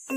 The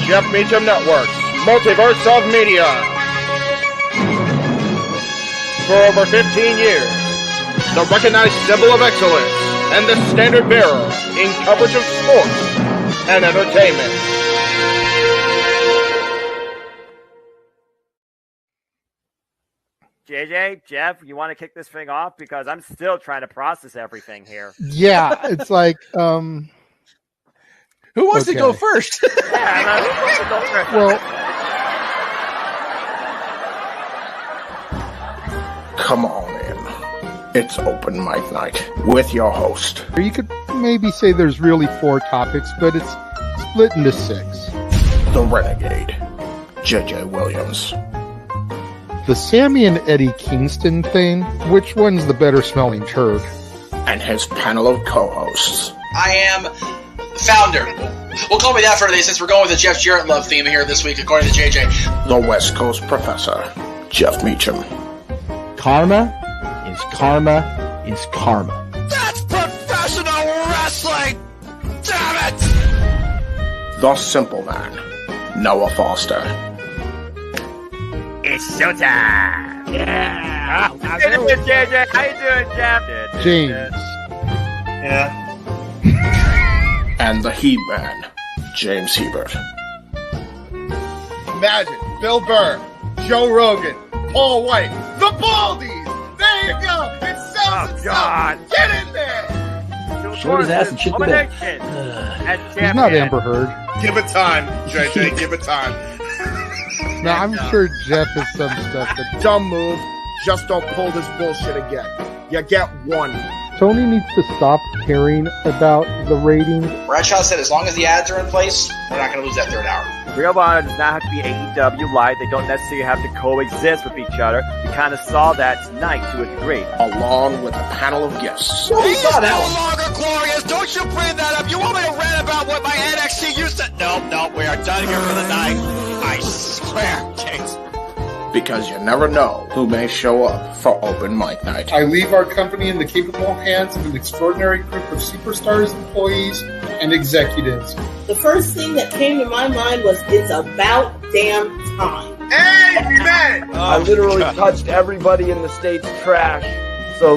Jeff Meacham Network, Multiverse of Media. For over 15 years, the recognized symbol of excellence and the standard bearer in coverage of sports and entertainment. JJ, Jeff, you want to kick this thing off? Because I'm still trying to process everything here. Yeah, it's like, who wants to go first? Yeah, who wants to go first? Well, Come on in. It's open mic night with your host. you could maybe say there's really 4 topics, but it's split into 6. The Renegade, JJ Williams. The Sammy and Eddie Kingston thing, which one's the better smelling turd? And his panel of co-hosts. I am founder. We'll call me that for today since we're going with the Jeff Jarrett love theme here this week, according to JJ. The West Coast Professor, Jeff Meacham. Karma is karma is karma. That's professional wrestling! Damn it! The Simple Man, Noah Foster. It's showtime! Yeah! How you doing, JJ? How you doing, Jeff? James. Yeah. And the He-Man, James Hebert. Imagine Bill Burr, Joe Rogan, Paul White, the Baldies. There you go. It sells God. itself. Get in there. Short his ass and shit the bed. He's not Amber Heard. Give it time, JJ. Give it time. Now, I'm sure Jeff has some stuff that Dumb move. Just don't pull this bullshit again. You get one. Tony needs to stop caring about the ratings. Bradshaw said as long as the ads are in place, we're not going to lose that third hour. Real Honor does not have to be AEW Live. They don't necessarily have to coexist with each other. We kind of saw that tonight to a degree. Along with a panel of guests. He is no longer glorious. Don't you bring that up. You want me to rant about what my NXT used to... No, we are done here for the night. I swear, James. Because you never know who may show up for open mic night. I leave our company in the capable hands of an extraordinary group of superstars, employees, and executives. The first thing that came to my mind was, it's about damn time. Amen. I literally touched everybody in the state's trash. So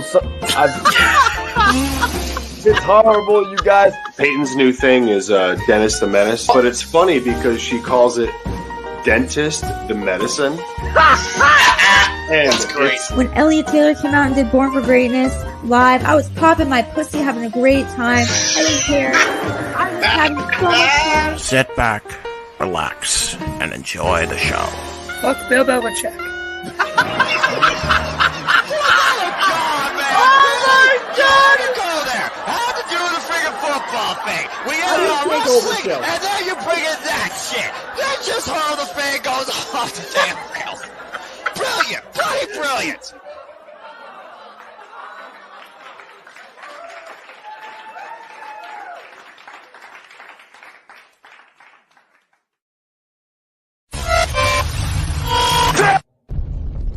it's horrible, you guys. Peyton's new thing is Dennis the Menace, but it's funny because she calls it Dentist the Medicine. And that's great. When Elliot Taylor came out and did Born for Greatness live, I was popping my pussy, having a great time. I didn't care. I was having so much fun. Sit back, relax, and enjoy the show. Fuck Bill Belichick. Thing. We ended on wrestling, and then you bring in that shit. That just how the fan goes off the damn rails. Brilliant, brilliant.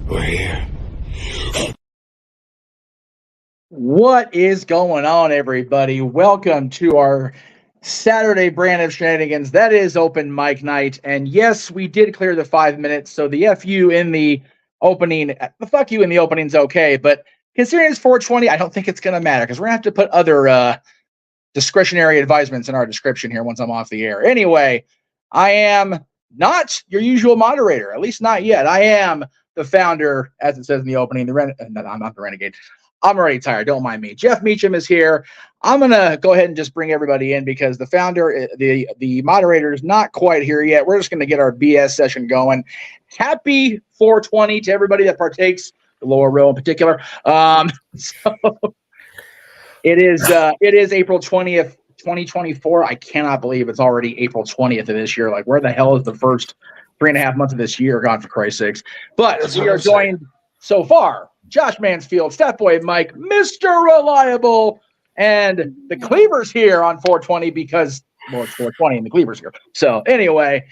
We're here. What is going on, everybody? Welcome to our Saturday brand of shenanigans. That is open mic night. And yes, we did clear the 5 minutes. So the FU in the opening, the fuck you in the opening is okay. But considering it's 420, I don't think it's going to matter because we're going to have to put other discretionary advisements in our description here once I'm off the air. Anyway, I am not your usual moderator, at least not yet. I am the founder, as it says in the opening. No, I'm not the Renegade. I'm already tired. Don't mind me. Jeff Meacham is here. I'm gonna go ahead and just bring everybody in because the founder, the moderator, is not quite here yet. We're just gonna get our BS session going. Happy 420 to everybody that partakes, the lower row in particular. So it is April 20th, 2024. I cannot believe it's already April 20th of this year. Like, where the hell is the first 3.5 months of this year gone, for Christ's sakes? But we are joined so far, Josh Mansfield, Stat Boy Mike, Mr. Reliable, and the Cleavers here on 420 because, well, it's 420 and the Cleavers here. So anyway,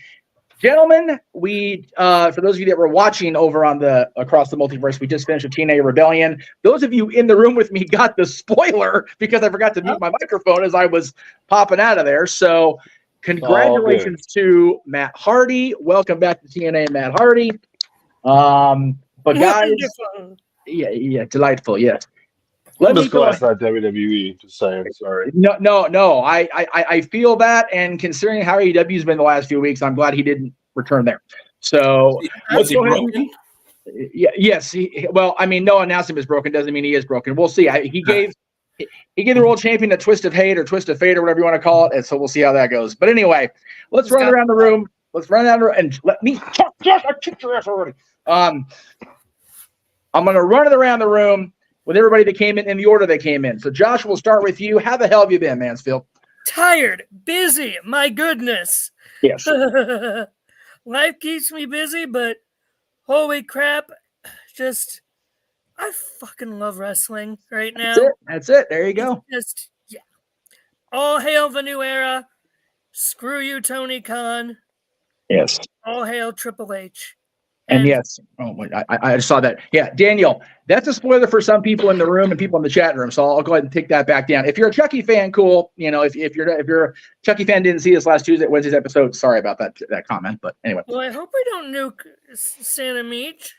gentlemen, we for those of you that were watching over on the Across the Multiverse, we just finished a TNA Rebellion. Those of you in the room with me got the spoiler because I forgot to mute my microphone as I was popping out of there. So congratulations to Matt Hardy. Welcome back to TNA, Matt Hardy. But guys, yeah, delightful, yes. I'm just glad it's not WWE. Just saying, sorry. No. I feel that, and considering how AEW's been the last few weeks, I'm glad he didn't return there. So was he broken? Yes. Well, I mean, no announcement is broken doesn't mean he is broken. We'll see. He gave the world champion a twist of hate or twist of fate or whatever you want to call it, and so we'll see how that goes. But anyway, let's run around the room. Let's run down and let me talk. Josh, I kicked your ass already. I'm going to run it around the room with everybody that came in the order they came in. So, Josh, we'll start with you. How the hell have you been, Mansfield? Tired, busy, my goodness. Yes. Life keeps me busy, but holy crap, I fucking love wrestling right now. That's it. There you go. Yeah. All hail the new era. Screw you, Tony Khan. Yes. All hail Triple H. And yes, I saw that. Yeah, Daniel, that's a spoiler for some people in the room and people in the chat room. So I'll go ahead and take that back down. If you're a Chucky fan, cool. You know, if you're a Chucky fan, didn't see this last Wednesday's episode. Sorry about that comment. But anyway. Well, I hope we don't nuke Santa Meach.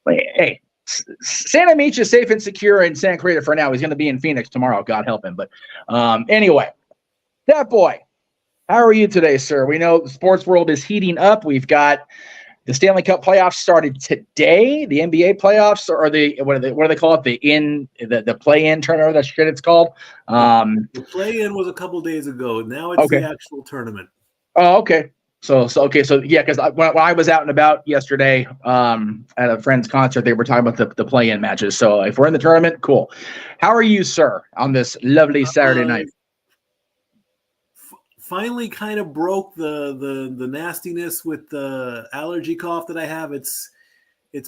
Hey, Santa Meach is safe and secure in Santa Clarita for now. He's going to be in Phoenix tomorrow. God help him. But anyway, that boy, how are you today, sir? We know the sports world is heating up. We've got the Stanley Cup playoffs started today. The NBA playoffs, or what do they call it? The play-in tournament. That shit it's called. The play-in was a couple days ago. Now it's the actual tournament. Oh, okay. So yeah, because when I was out and about yesterday at a friend's concert, they were talking about the play-in matches. So if we're in the tournament, cool. How are you, sir, on this lovely Saturday night? Finally kind of broke the nastiness with the allergy cough that I have. It's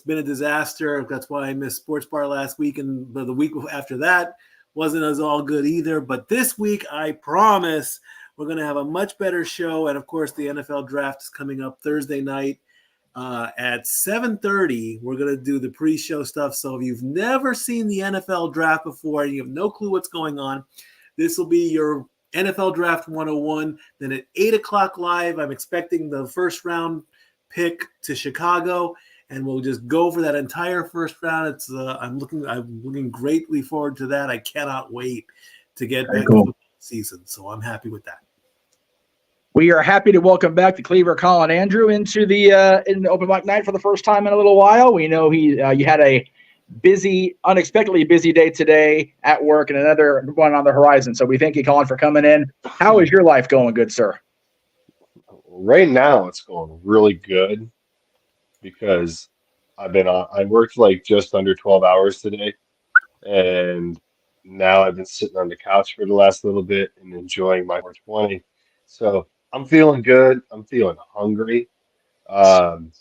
been a disaster. That's why I missed Sports Bar last week, and the week after that wasn't as all good either. But this week, I promise we're going to have a much better show. And of course, the NFL draft is coming up Thursday night at 7:30. We're going to do the pre-show stuff. So if you've never seen the NFL draft before and you have no clue what's going on, this will be your NFL Draft 101. Then at 8 o'clock live, I'm expecting the first round pick to Chicago, and we'll just go for that entire first round. It's I'm looking greatly forward to that. I cannot wait to get back to the season. So I'm happy with that. We are happy to welcome back the Cleaver Colin Andrew into the open mic night for the first time in a little while. We know you had a unexpectedly busy day today at work and another one on the horizon. So we thank you, Colin, for coming in. How is your life going, good sir? Right now, it's going really good because I worked like just under 12 hours today, and now I've been sitting on the couch for the last little bit and enjoying my 420. So I'm feeling good. I'm feeling hungry. Again,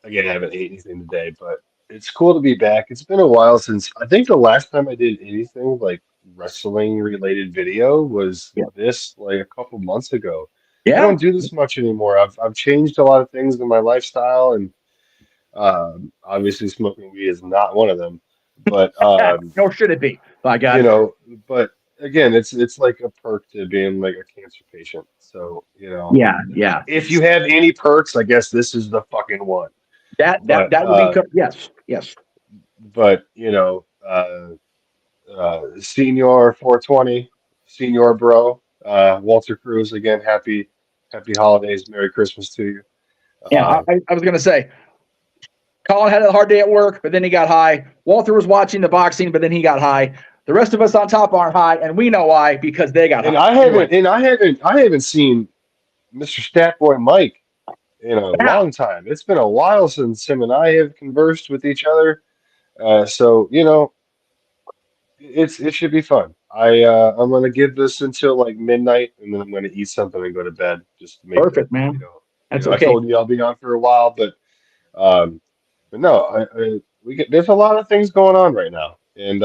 I haven't ate anything today, but it's cool to be back. It's been a while since I think the last time I did anything like wrestling related video was this like a couple months ago. Yeah. I don't do this much anymore. I've changed a lot of things in my lifestyle, and obviously smoking weed is not one of them. But nor should it be, by God. You know, but again, it's like a perk to being like a cancer patient. So, you know, yeah. If you have any perks, I guess this is the fucking one. That would be yes. But you know, Senior 420 Senior Bro, Walter Cruz again. Happy holidays, Merry Christmas to you. Yeah, I was gonna say, Colin had a hard day at work, but then he got high. Walter was watching the boxing, but then he got high. The rest of us on top aren't high, and we know why, because they got And high. I haven't seen Mr. Statboy Mike in a long time. It's been a while since him and I have conversed with each other. So it should be fun. I'm gonna give this until like midnight, and then I'm gonna eat something and go to bed. Just to make Perfect, man. That's I okay. told you I'll be on for a while, but no, there's a lot of things going on right now, and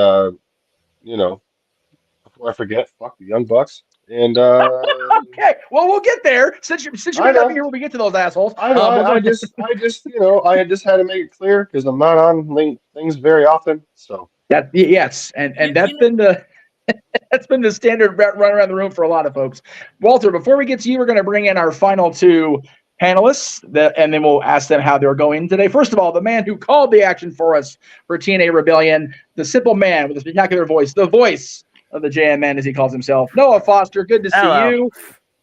before I forget, fuck the Young Bucks, and okay, well we'll get there since you're not here when we get to those assholes. I know. I just I just had to make it clear because I'm not on things very often, so. Yes, and that's been the that's been the standard run around the room for a lot of folks. Walter, before we get to you, we're going to bring in our final two panelists, and then we'll ask them how they're going today. First of all, the man who called the action for us for TNA Rebellion, the simple man with a spectacular voice, the voice of the JMN as he calls himself, Noah Foster. Good to see you.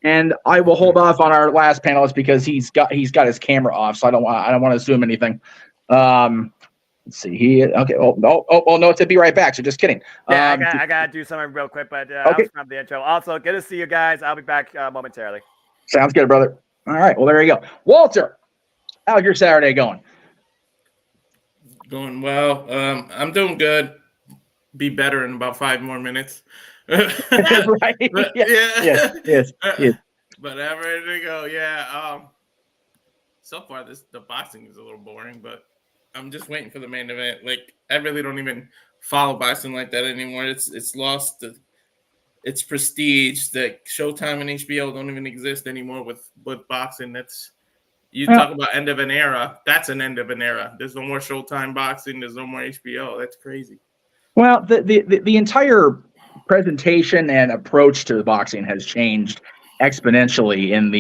And I will hold off on our last panelist because he's got his camera off, so I don't want to assume anything. Let's see. Okay. Oh no, to be right back. So just kidding. Yeah, I gotta do something real quick, but I'll stop the intro. Also, good to see you guys. I'll be back momentarily. Sounds good, brother. All right. Well, there you go. Walter, how's your Saturday going? Going well. I'm doing good. Be better in about 5 more minutes. Right. But, Yes. But I'm ready to go. Yeah. So far, the boxing is a little boring, but I'm just waiting for the main event. Like, I really don't even follow boxing like that anymore. It's lost its prestige. That Showtime and HBO don't even exist anymore with boxing. Talk about end of an era. That's an end of an era. There's no more Showtime boxing. There's no more HBO. That's crazy. Well, the entire presentation and approach to the boxing has changed exponentially in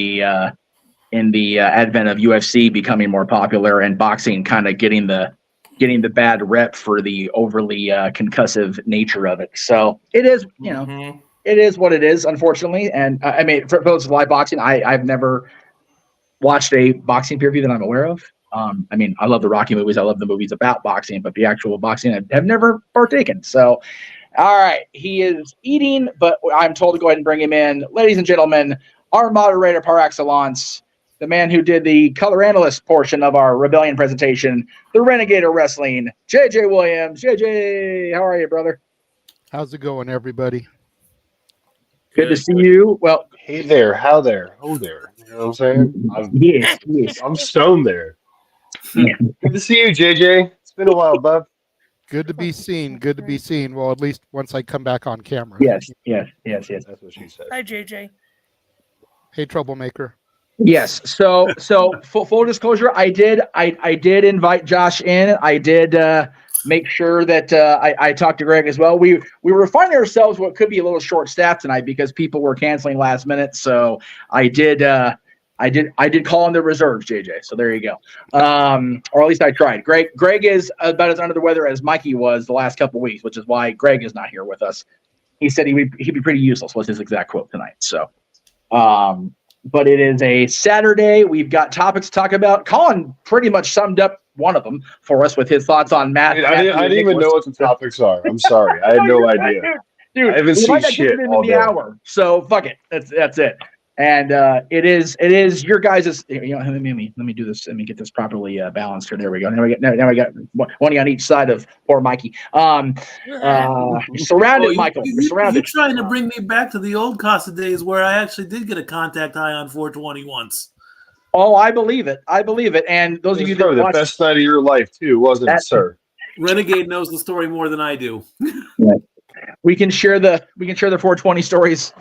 the advent of UFC becoming more popular and boxing kind of getting the bad rep for the overly concussive nature of it. So it is, it is what it is, unfortunately. And I mean, for those who like boxing, I've never watched a boxing pay-per-view that I'm aware of. I mean, I love the Rocky movies. I love the movies about boxing, but the actual boxing I've never partaken. So, all right, he is eating, but I'm told to go ahead and bring him in. Ladies and gentlemen, our moderator par excellence, the man who did the color analyst portion of our Rebellion presentation, the Renegade of Wrestling, JJ Williams. JJ, how are you, brother? How's it going, everybody? Good to see you. Well, hey there, how there, oh there. You know what I'm saying? Yes. I'm stoned there. Good to see you, JJ. It's been a while, bub. Good to be seen. Good to be seen. Well, at least once I come back on camera. Yes. That's what she said. Hi, JJ. Hey, troublemaker. Yes. So full disclosure, I did invite Josh in. I did make sure that I talked to Greg as well. We were finding ourselves what could be a little short staffed tonight because people were canceling last minute. So I did call in the reserves, JJ. So there you go. Or at least I tried. Greg is about as under the weather as Mikey was the last couple of weeks, which is why Greg is not here with us. He said he'd be pretty useless was his exact quote tonight. So, but it is a Saturday. We've got topics to talk about. Colin pretty much summed up one of them for us with his thoughts on Matt. I didn't even know what the topics are. I'm sorry. I had no idea. Dude, I haven't seen shit all day. Hour, so fuck it. That's it. And it is your guys'. Let me do this. Let me get this properly balanced here. There we go. Now we got one on each side of poor Mikey. Surrounded, Michael. You're surrounded. You're trying to bring me back to the old Casa days where I actually did get a contact high on 420 once. Oh, I believe it. And those of you that the best night of your life too, wasn't it, sir? Renegade knows the story more than I do. We can share the 420 stories.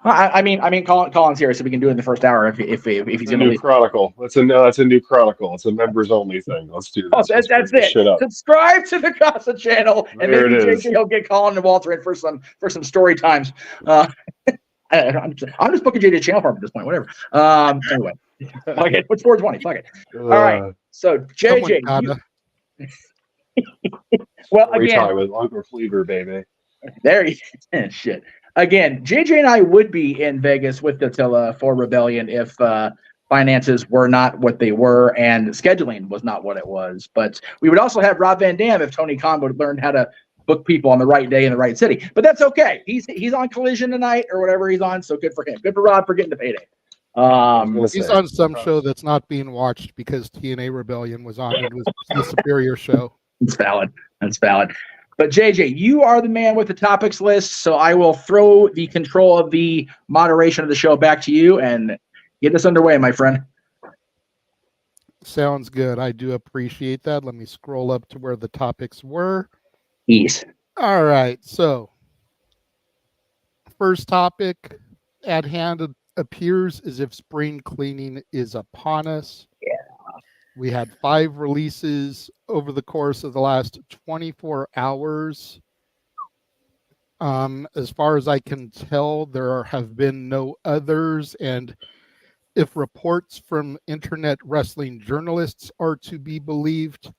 I mean, Colin's here, so we can do it in the first hour if he's going to leave. Chronicle. That's a new Chronicle. It's a members only thing. Let's do this. Oh, that's it. Subscribe to the Casa channel, and there maybe JJ will get Colin and Walter in for some story times. I'm just booking JJ channel for him at this point. Whatever. Anyway, okay, what's 420? Fuck it. All right. So JJ. Well, again, with Uncle Cleaver, baby. There you shit. again, JJ and I would be in Vegas with Attila for Rebellion if finances were not what they were and scheduling was not what it was. But we would also have Rob Van Dam if Tony Khan would learn how to book people on the right day in the right city. But that's okay. He's on Collision tonight or whatever he's on, so good for him. Good for Rob for getting the payday. He's on some show that's not being watched because TNA Rebellion was on. It was the Superior show. That's valid. That's valid. But JJ, you are the man with the topics list, so I will throw the control of the moderation of the show back to you and get this underway, my friend. Sounds good. I do appreciate that. Let me scroll up to where the topics were. Ease. All right. So, first topic at hand appears as if spring cleaning is upon us. Yeah. We had 5 releases over the course of the last 24 hours. As far as I can tell, there have been no others. And if reports from internet wrestling journalists are to be believed,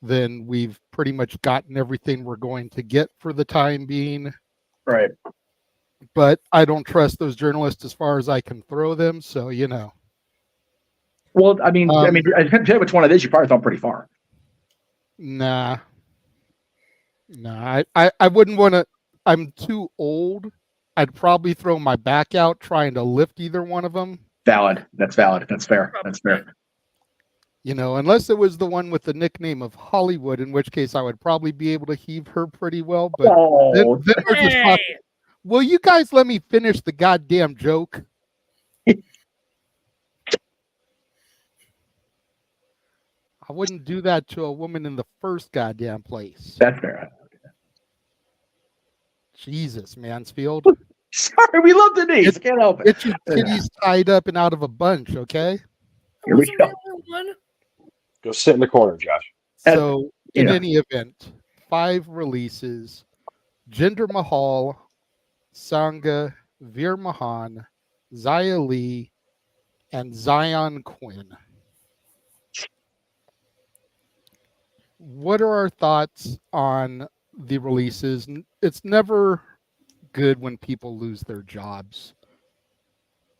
then we've pretty much gotten everything we're going to get for the time being. Right. But I don't trust those journalists as far as I can throw them. So, you know. Well, I can tell you which one it is. You probably thrown pretty far. Nah. I wouldn't want to. I'm too old. I'd probably throw my back out trying to lift either one of them. Valid. That's valid. That's fair. That's fair. You know, unless it was the one with the nickname of Hollywood, in which case I would probably be able to heave her pretty well. But then we're just talking. Will you guys let me finish the goddamn joke? I wouldn't do that to a woman in the first goddamn place. That's fair. Jesus, Mansfield. Sorry, we love Denise. Can't help it. Get your titties tied up and out of a bunch, okay? Here we go. Go sit in the corner, Josh. So, in any event, 5 releases. Jinder Mahal, Sangha, Veer Mahan, Xia Li, and Zion Quinn. What are our thoughts on the releases? It's never good when people lose their jobs.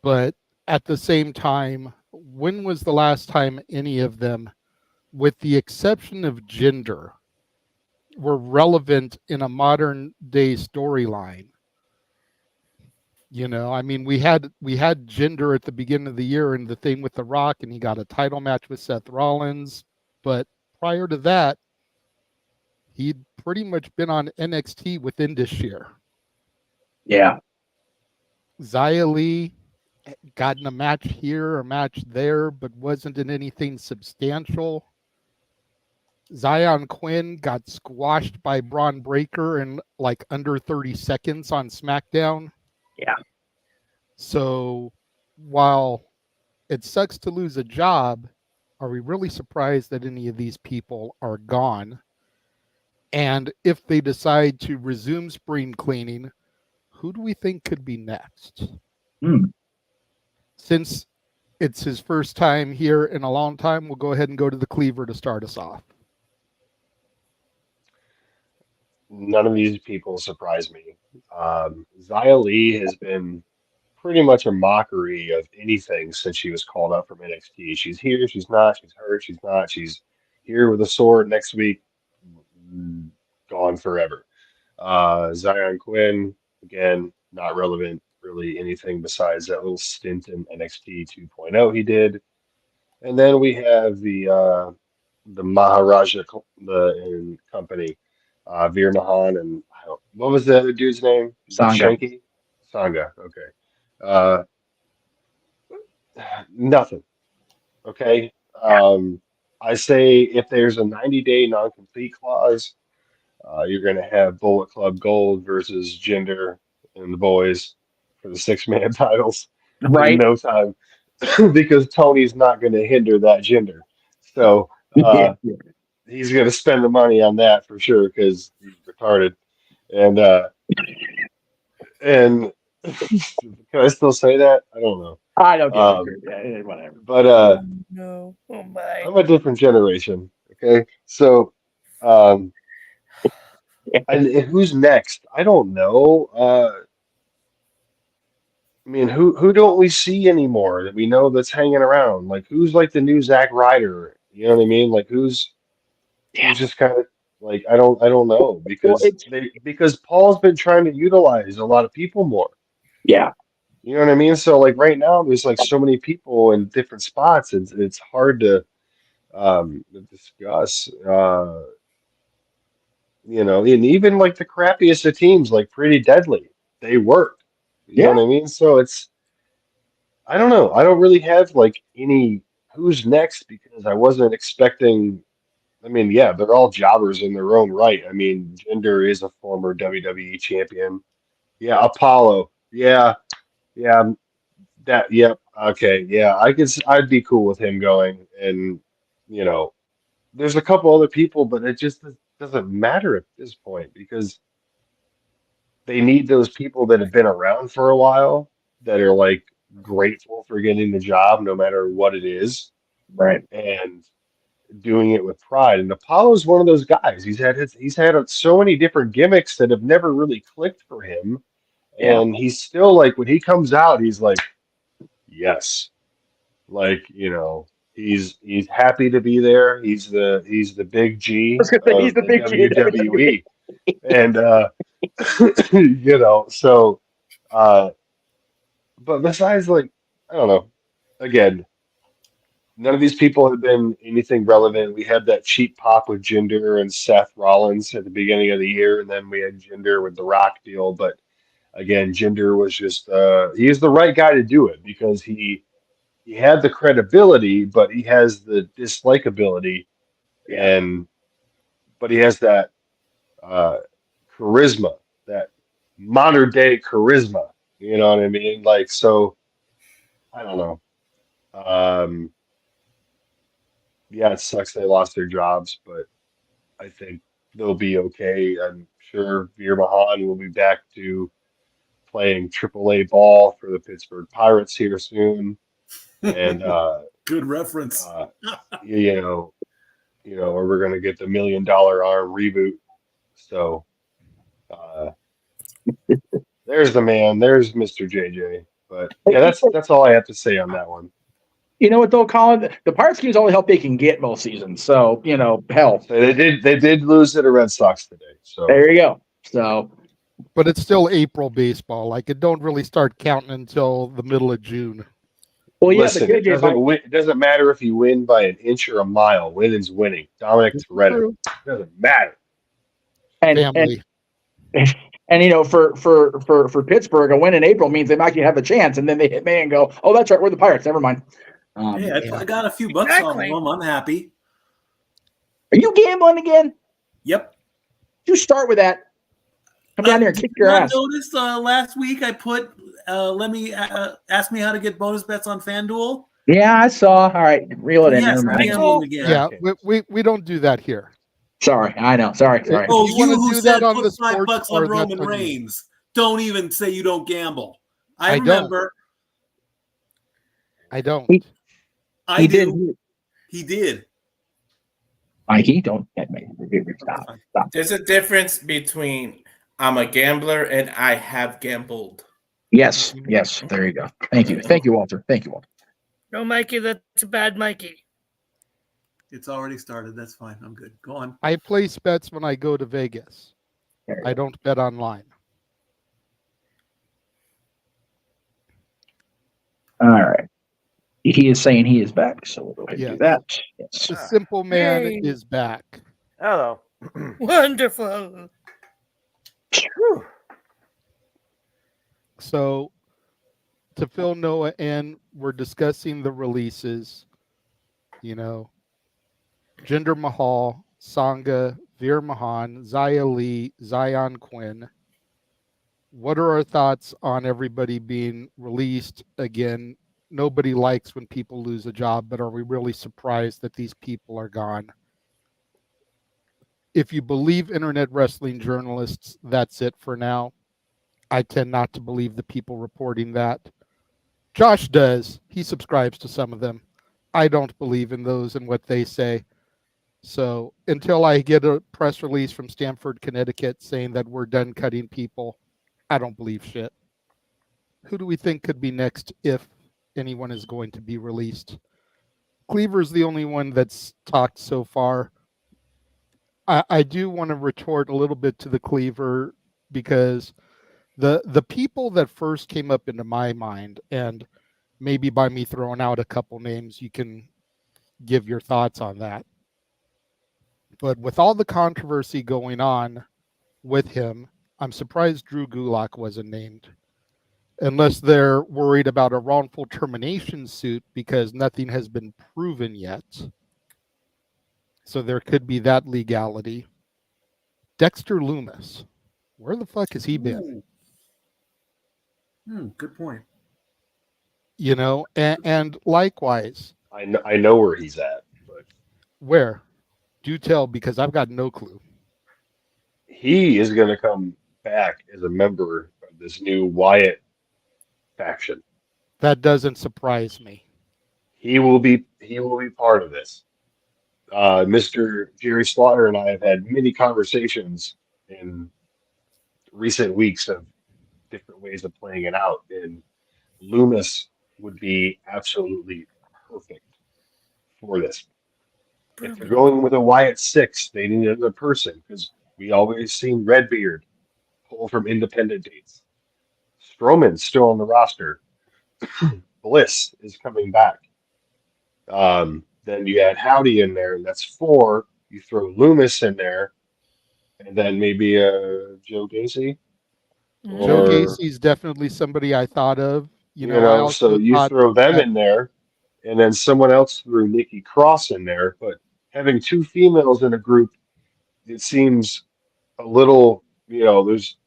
But at the same time, when was the last time any of them, with the exception of Jinder, were relevant in a modern day storyline? You know, I mean, we had Jinder at the beginning of the year and the thing with The Rock, and he got a title match with Seth Rollins. But prior to that, he'd pretty much been on NXT within this year. Yeah. Xia Li got in a match here, a match there, but wasn't in anything substantial. Zion Quinn got squashed by Braun Breaker in like under 30 seconds on SmackDown. Yeah. So while it sucks to lose a job, are we really surprised that any of these people are gone? And if they decide to resume spring cleaning, who do we think could be next? Since it's his first time here in a long time, we'll go ahead and go to the Cleaver to start us off. None of these people surprise me. Xia Li has been pretty much a mockery of anything since she was called up from NXT. She's here, she's not, she's hurt, she's not, she's here with a sword next week, gone forever. Zion Quinn, again, not relevant really anything besides that little stint in NXT 2.0 he did. And then we have the Maharaja and company, Veer Mahan, and what was the other dude's name? Sangha. Sangha, okay. Nothing. Okay. I say if there's a 90-day non-compete clause, you're going to have Bullet Club Gold versus Jinder and the boys for the 6-man titles in no time, because Tony's not going to hinder that Jinder. So he's going to spend the money on that for sure because he's retarded. And can I still say that? I don't know. I don't care. Whatever. But no. Oh my. I'm a different generation. Okay, so and who's next? I don't know. I mean, who don't we see anymore that we know that's hanging around? Like, who's like the new Zack Ryder? You know what I mean? Like, who's just kind of like I don't know Well, because Paul's been trying to utilize a lot of people more. Yeah. You know what I mean? So like right now, there's like so many people in different spots. It's hard to discuss. And even like the crappiest of teams, like Pretty Deadly, they work. You know Yeah. what I mean? So I don't know. I don't really have like any who's next because I wasn't expecting. I mean, yeah, they're all jobbers in their own right. I mean, Jinder is a former WWE champion. Yeah, Apollo. Yeah, yeah, that. Yep. Okay. Yeah, I'd be cool with him going. And you know, there's a couple other people, but it just doesn't matter at this point because they need those people that have been around for a while that are like grateful for getting the job, no matter what it is, Right. and doing it with pride. And Apollo's one of those guys. He's had so many different gimmicks that have never really clicked for him, Yeah. and he's still like when he comes out, he's like, yes, like he's happy to be there. He's the big G He's of the the big G of WWE, and so. But besides, like, I don't know. Again, none of these people have been anything relevant. We had that cheap pop with Jinder and Seth Rollins at the beginning of the year, and then we had Jinder with the Rock deal. But again, Jinder was just he's the right guy to do it because he had the credibility, but he has the dislikability, and but he has that uh, charisma, that modern day charisma. You know what I mean? Like, so I don't know. Um, yeah, it sucks they lost their jobs, but I think they'll be okay. I'm sure Veer Mahan will be back to playing AAA ball for the Pittsburgh Pirates here soon, and Good reference. you know, or we're gonna get the $1 Million Arm reboot. So there's the man. There's Mr. JJ. But yeah, that's all I have to say on that one. You know what though, Colin? The Pirates game is all the help they can get most seasons. So hell. So they did lose to the Red Sox today. So there you go. So, but it's still April baseball. Like it don't really start counting until the middle of June. Well, yeah, listen, it doesn't matter if you win by an inch or a mile. Winning's winning. Dominic Toretto. It doesn't matter. And for Pittsburgh, a win in April means they might have a chance, and then they hit May and go, "Oh, that's right, we're the Pirates. Never mind." Hey, I got a few bucks off of them. I'm happy. Are you gambling again? Yep. You start with that. Come down here and kick your ass. Noticed last week I put ask me how to get bonus bets on FanDuel. Yeah, I saw. All right, reel it in. Yes, yeah, we don't do that here. Sorry, I know. Sorry. Oh, you who do said that on put the $5 sports on Roman Reigns? Don't even say you don't gamble. I remember. I don't. I do. He did. Mikey, don't stop. There's a difference between I'm a gambler and I have gambled. Yes. There you go. Thank you, Walter. No, Mikey, that's a bad Mikey. It's already started. That's fine. I'm good. Go on. I place bets when I go to Vegas. I don't bet online. All right. He is saying he is back, so we'll go ahead and do that. Yes. The simple man is back. Hello. Wonderful. So, to fill Noah in, we're discussing the releases. Jinder Mahal, Sangha, Veer Mahan, Xia Li, Zion Quinn. What are our thoughts on everybody being released? Again, nobody likes when people lose a job, but are we really surprised that these people are gone? If you believe internet wrestling journalists, that's it for now. I tend not to believe the people reporting that. Josh does. He subscribes to some of them. I don't believe in those and what they say. So until I get a press release from Stamford, Connecticut saying that we're done cutting people, I don't believe shit. who do we think could be next if anyone is going to be released? Cleaver's the only one that's talked so far. I do want to retort a little bit to the Cleaver because the people that first came up into my mind, and maybe by me throwing out a couple names, you can give your thoughts on that. But with all the controversy going on with him, I'm surprised Drew Gulak wasn't named. Unless they're worried about a wrongful termination suit because nothing has been proven yet. So there could be that legality. Dexter Loomis. Where the fuck has he been? Good point. You know, and likewise. I know where he's at, but where? Do tell, because I've got no clue. He is going to come back as a member of this new Wyatt faction. That doesn't surprise me. He will be part of this. Mr. Jerry Slaughter and I have had many conversations in recent weeks of different ways of playing it out, and Loomis would be absolutely perfect for this. If they're going with a Wyatt 6, they need another person because we always seen Redbeard pull from independent dates. Strowman's still on the roster. Bliss is coming back. Then you add Howdy in there, and that's 4. You throw Loomis in there, and then maybe Joe Gacy. Joe Gacy's definitely somebody I thought of. You know, I also so you throw them in there, and then someone else threw Nikki Cross in there. But having 2 females in a group, it seems a little, there's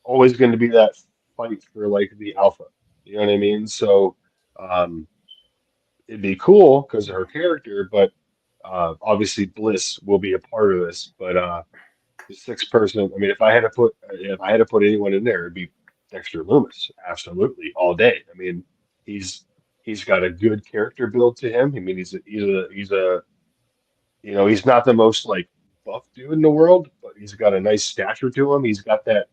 always going to be that fight for like the alpha. You know what I mean? So it'd be cool because of her character, but obviously Bliss will be a part of this. But the 6th person, I mean, if I had to put anyone in there, it'd be Dexter Loomis, absolutely, all day. I mean, he's got a good character build to him. I mean, he's not the most like buff dude in the world, but he's got a nice stature to him. He's got that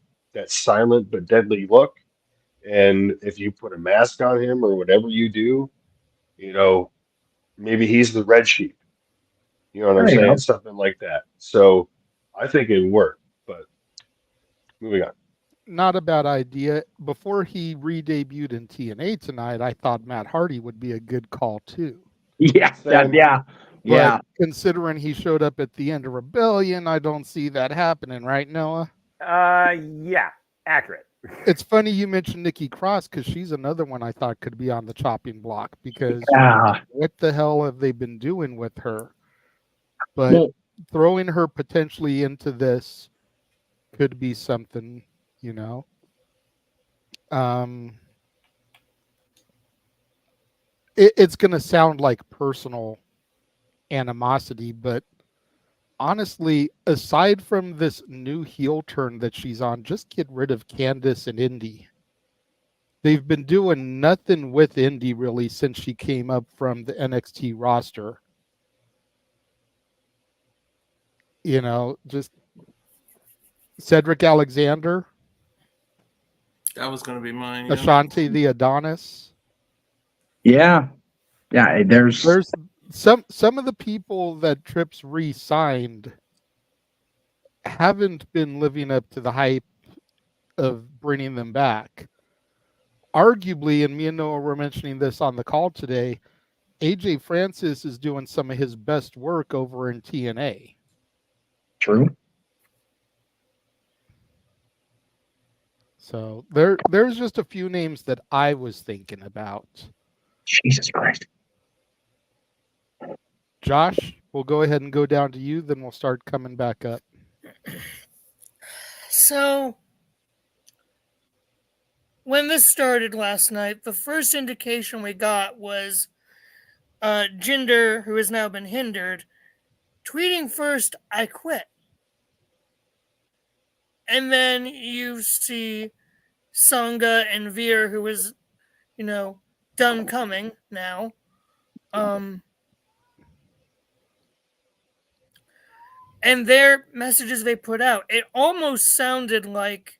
silent but deadly look. And if you put a mask on him or whatever you do, maybe he's the red sheep. You know what I'm saying? Something like that. So I think it'd work, but moving on. Not a bad idea. Before he re-debuted in TNA tonight, I thought Matt Hardy would be a good call too. Yeah. But considering he showed up at the end of Rebellion, I don't see that happening, right, Noah? Yeah, accurate. It's funny you mentioned Nikki Cross because she's another one I thought could be on the chopping block because what the hell have they been doing with her? But throwing her potentially into this could be something, It's going to sound like personal animosity, but honestly, aside from this new heel turn that she's on, just get rid of Candice and Indy. They've been doing nothing with Indy really since she came up from the NXT roster. Just Cedric Alexander. That was going to be mine. Yeah. Ashanti the Adonis. Yeah. There's some of the people that Trips re-signed haven't been living up to the hype of bringing them back. Arguably, and me and Noah were mentioning this on the call today, AJ Francis is doing some of his best work over in TNA. True. So there's just a few names that I was thinking about. Jesus Christ. Josh, we'll go ahead and go down to you, then we'll start coming back up. So, when this started last night, the first indication we got was Jinder, who has now been hindered, tweeting first, "I quit." And then you see Sangha and Veer, who is, done coming now. And their messages they put out, it almost sounded like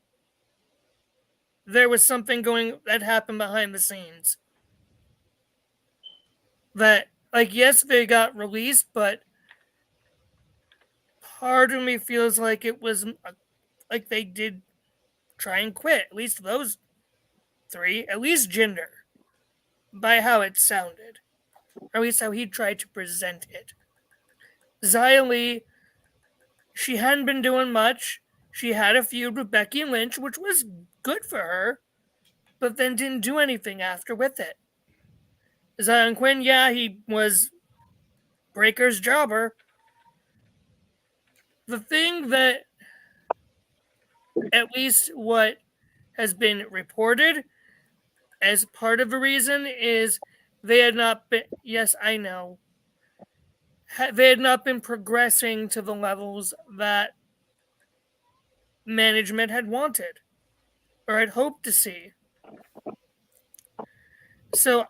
there was something that happened behind the scenes. That, like, yes, they got released, but part of me feels like it was like they did try and quit. At least those three, at least Jinder, by how it sounded, or at least how he tried to present it. Xia Li, she hadn't been doing much. She had a feud with Becky Lynch, which was good for her, but then didn't do anything after with it. Zion Quinn, yeah, he was Breaker's jobber. The thing that, at least what has been reported as part of the reason, is they had not been, yes, I know, they had not been progressing to the levels that management had wanted or had hoped to see. So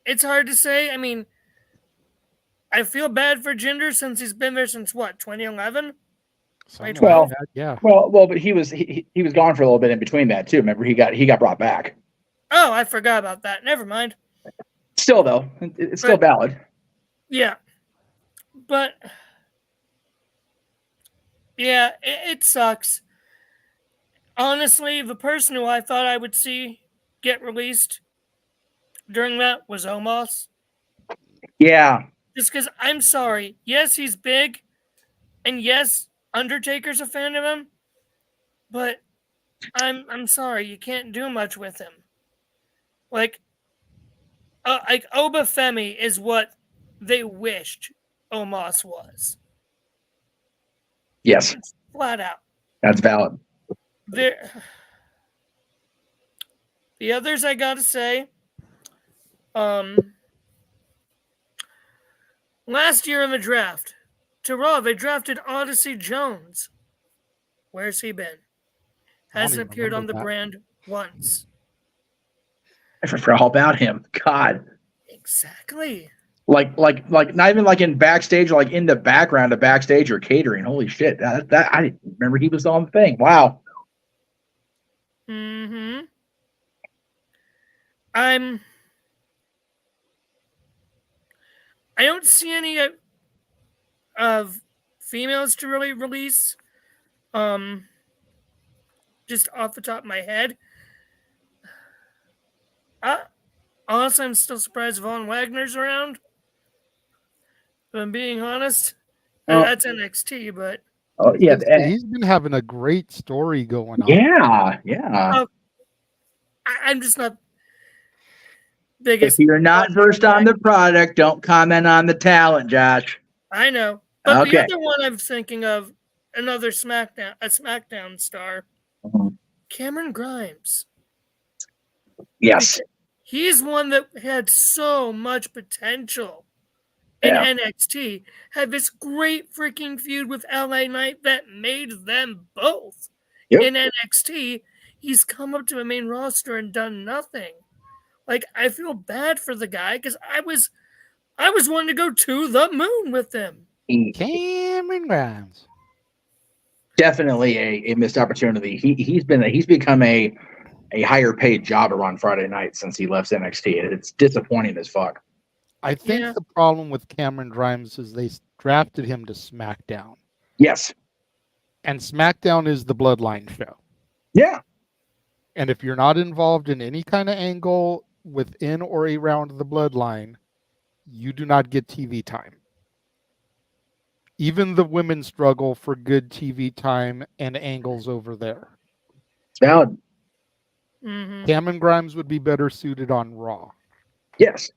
it's hard to say. I mean, I feel bad for Jinder since he's been there since what, 2011? 12. Yeah. Well, but he was gone for a little bit in between that too. Remember, he got brought back. Oh, I forgot about that. Never mind. Still though, it's still valid. Yeah. But yeah, it sucks. Honestly, the person who I thought I would see get released during that was Omos. Yeah. Just because, I'm sorry. Yes, he's big. And yes, Undertaker's a fan of him. But I'm sorry. You can't do much with him. Like Obafemi is what they wished Omos was. Yes. Flat out. That's valid. The others I gotta say, last year in the draft, to Raw, they drafted Odyssey Jones. Where's he been? Hasn't appeared on the brand once. I forgot all about him. God. Exactly. Like not even like in backstage, or like in the background of backstage or catering. Holy shit. That I didn't remember he was on the thing. Wow. Mm-hmm. I don't see any of females to really release. Just off the top of my head. Honestly, I'm still surprised Von Wagner's around. If I'm being honest. That's NXT, but... Oh, yeah. He's been having a great story going on. Yeah. I'm just not biggest. If you're not versed on the product, don't comment on the talent, Josh. I know. But okay. The other one I'm thinking of, another SmackDown star, Cameron Grimes. Yes. He's one that had so much potential in NXT. Had this great freaking feud with LA Knight that made them both in NXT. He's come up to the main roster and done nothing. Like, I feel bad for the guy because I was wanting to go to the moon with him. Cameron Grimes. Definitely a missed opportunity. He's become a higher paid jobber on Friday night since he left NXT. It's disappointing as fuck. I think the problem with Cameron Grimes is they drafted him to SmackDown. Yes. And SmackDown is the Bloodline show. Yeah. And if you're not involved in any kind of angle within or around the Bloodline, you do not get TV time. Even the women struggle for good TV time and angles over there. It's valid. Mm-hmm. Cameron Grimes would be better suited on Raw. Yes.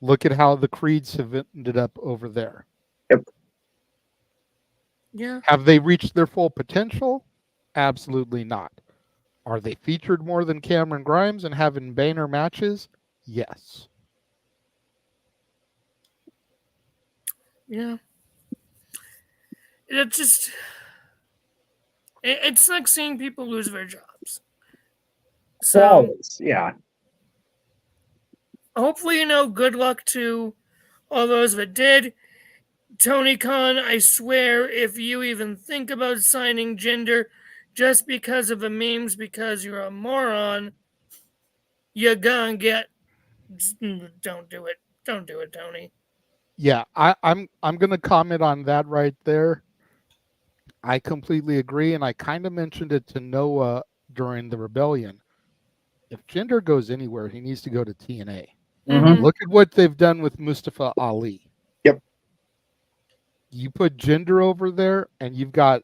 Look at how the Creeds have ended up over there. Yep. Yeah. Have they reached their full potential? Absolutely not. Are they featured more than Cameron Grimes and having banner matches? Yes. Yeah. It's like seeing people lose their jobs. So, hopefully, good luck to all those that did. Tony Khan, I swear, if you even think about signing Jinder, just because of the memes, because you're a moron, you're gonna get. Don't do it. Don't do it, Tony. Yeah, I'm going to comment on that right there. I completely agree, and I kind of mentioned it to Noah during the rebellion. If Jinder goes anywhere, he needs to go to TNA. Mhm. Look at what they've done with Mustafa Ali. Yep. You put Jinder over there, and you've got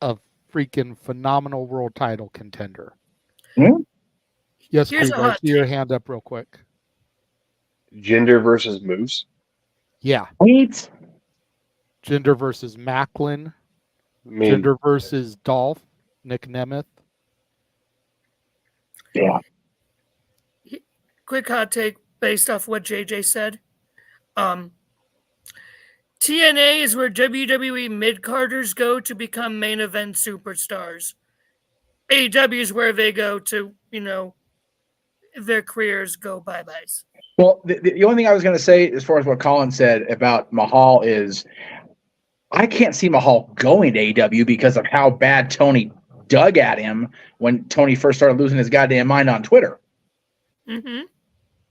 a freaking phenomenal world title contender. Hmm? Yes, Here's Cleve, a I hot see your hand up real quick. Jinder versus Moose. Yeah. Right. Jinder versus Macklin. I mean, Jinder versus Dolph, Nick Nemeth. Yeah. Quick hot take based off what JJ said. TNA is where WWE mid-carders go to become main event superstars. AEW is where they go to, their careers go bye-byes. Well, the only thing I was going to say, as far as what Colin said about Mahal, is I can't see Mahal going to AEW because of how bad Tony dug at him when Tony first started losing his goddamn mind on Twitter. Mm-hmm.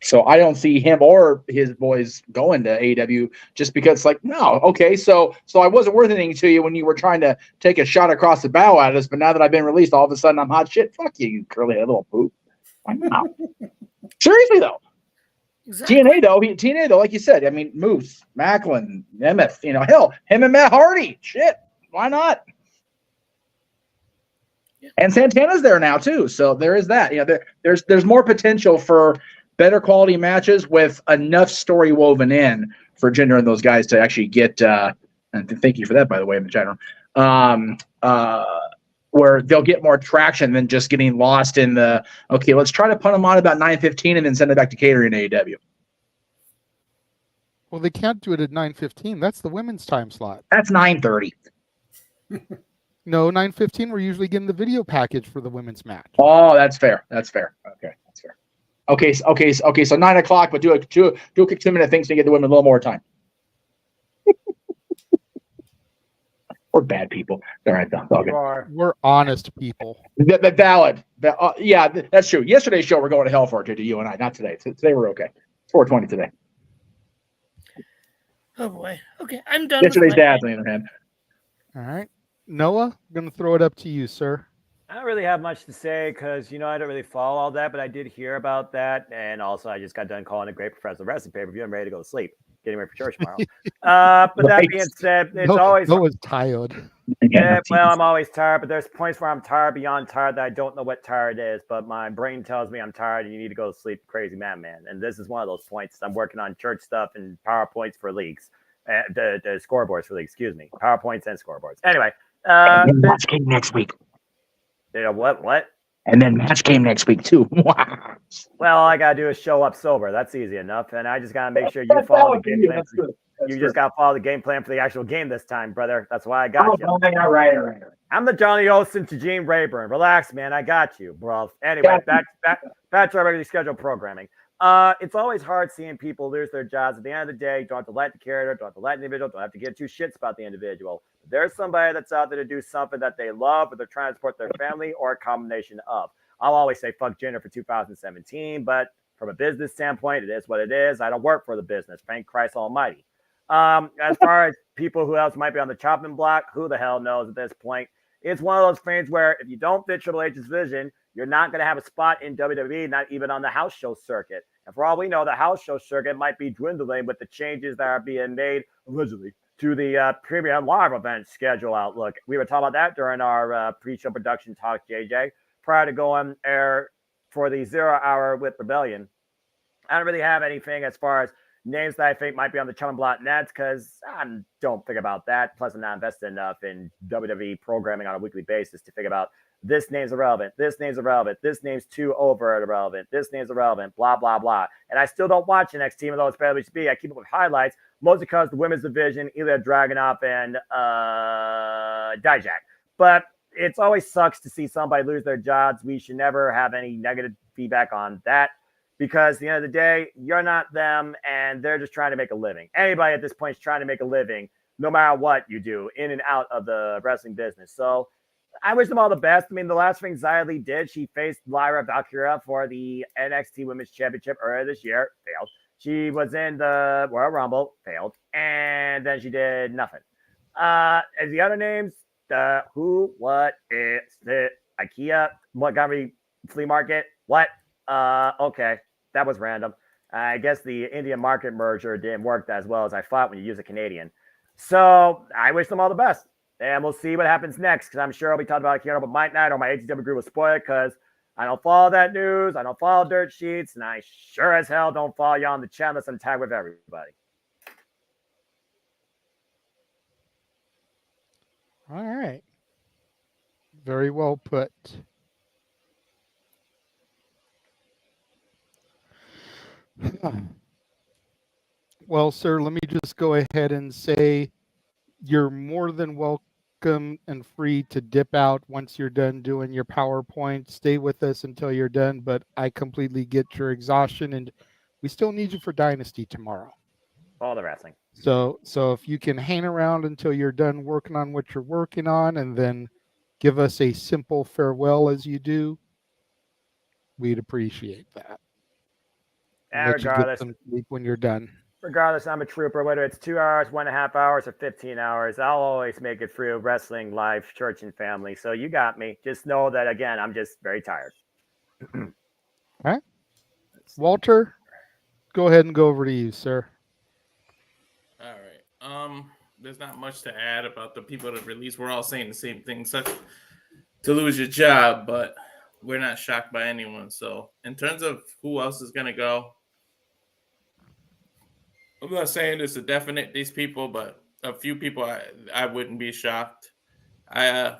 So I don't see him or his boys going to AEW just because, like, no, okay, so I wasn't worth anything to you when you were trying to take a shot across the bow at us, but now that I've been released, all of a sudden I'm hot shit. Fuck you, you curly-headed little poop. Why not? Seriously though. Exactly. TNA though, like you said, I mean, Moose, Macklin, Nemeth, hell, him and Matt Hardy, shit, why not? Yeah. And Santana's there now too, so there is that. There's more potential for better quality matches with enough story woven in for Jinder and those guys to actually get. And thank you for that, by the way, in the chat room. Where they'll get more traction than just getting lost in the, okay, let's try to punt them on about 9:15 and then send it back to catering AEW. Well, they can't do it at 9:15. That's the women's time slot. That's 9:30. No, 9:15. We're usually getting the video package for the women's match. Oh, that's fair. Okay, that's fair. Okay. So 9 o'clock, but do a quick 2-minute thing so you get the women a little more time. We're bad people. All right, though. We're honest people. Valid. Yeah, that's true. Yesterday's show, we're going to hell for it, to you and I. Not today. Today we're okay. It's 4:20 today. Oh boy. Okay, I'm done. Yesterday's dad's on the other hand. All right, Noah, I'm going to throw it up to you, sir. I don't really have much to say because, I don't really follow all that, but I did hear about that. And also, I just got done calling a great professional wrestling pay-per-view. I'm ready to go to sleep, getting ready for church tomorrow. But that being said, it's always... Noah's tired. Yeah, well, I'm always tired, but there's points where I'm tired beyond tired that I don't know what tired is, but my brain tells me I'm tired and you need to go to sleep, crazy madman. And this is one of those points. I'm working on church stuff and PowerPoints for leagues. The scoreboards for leagues, excuse me. PowerPoints and scoreboards. Anyway. Match game next week. What? And then match game next week, too. Well, all I got to do is show up sober. That's easy enough. And I just got to make sure you follow the game plan. You just got to follow the game plan for the actual game this time, brother. That's why I got you. All right. I'm the Johnny Olsen to Gene Rayburn. Relax, man. I got you, bro. Anyway, back to our regularly scheduled programming. It's always hard seeing people lose their jobs. At the end of the day, you don't have to let the character, don't have to let the individual, don't have to give two shits about the individual. If there's somebody that's out there to do something that they love, or they're trying to support their family, or a combination of. I'll always say fuck gender for 2017, but from a business standpoint, it is what it is. I don't work for the business. Thank Christ Almighty. As far as people who else might be on the chopping block, who the hell knows at this point? It's one of those things where if you don't fit Triple H's vision, you're not going to have a spot in WWE, not even on the house show circuit. And for all we know, the house show circuit might be dwindling with the changes that are being made allegedly to the premium live event schedule outlook. We were talking about that during our pre-show production talk, JJ, prior to going air for the 0 hour with Rebellion. I don't really have anything as far as names that I think might be on the chopping block nets because I don't think about that. Plus, I'm not invested enough in WWE programming on a weekly basis to think about this name's irrelevant, this name's irrelevant, this name's too over irrelevant, this name's irrelevant, blah, blah, blah. And I still don't watch NXT, even though it's fairly to be. I keep up with highlights, mostly because the women's division, Ilya Dragunov and Dijak. But it always sucks to see somebody lose their jobs. We should never have any negative feedback on that. Because at the end of the day, you're not them, and they're just trying to make a living. Anybody at this point is trying to make a living, no matter what you do, in and out of the wrestling business. So I wish them all the best. I mean, the last thing Xia Li did, she faced Lyra Valkyria for the NXT Women's Championship earlier this year. Failed. She was in the Royal Rumble. Failed. And then she did nothing. And the other names, who, what, is it? IKEA, Montgomery Flea Market, what? Okay, that was random. I guess the Indian market merger didn't work as well as I thought when you use a Canadian. So I wish them all the best. And we'll see what happens next, because I'm sure I'll be talking about Akira, but Mike Knight or my ATW group will spoil it, because I don't follow that news, I don't follow dirt sheets, and I sure as hell don't follow you on the channel unless I'm tagged with everybody. All right. Very well put. Well, sir, let me just go ahead and say you're more than welcome and free to dip out once you're done doing your PowerPoint. Stay with us until you're done, but I completely get your exhaustion, and we still need you for Dynasty tomorrow. All the wrestling. So if you can hang around until you're done working on what you're working on and then give us a simple farewell as you do, we'd appreciate that. And let you get regardless, some sleep when you're done. Regardless, I'm a trooper. Whether it's 2 hours, 1.5 hours, or 15 hours, I'll always make it through wrestling, life, church, and family. So you got me. Just know that, again, I'm just very tired. All right. Walter, go ahead and go over to you, sir. All right. There's not much to add about the people that released. We're all saying the same thing. Sucks to lose your job, but we're not shocked by anyone. So in terms of who else is going to go, I'm not saying it's a definite these people, but a few people I wouldn't be shocked.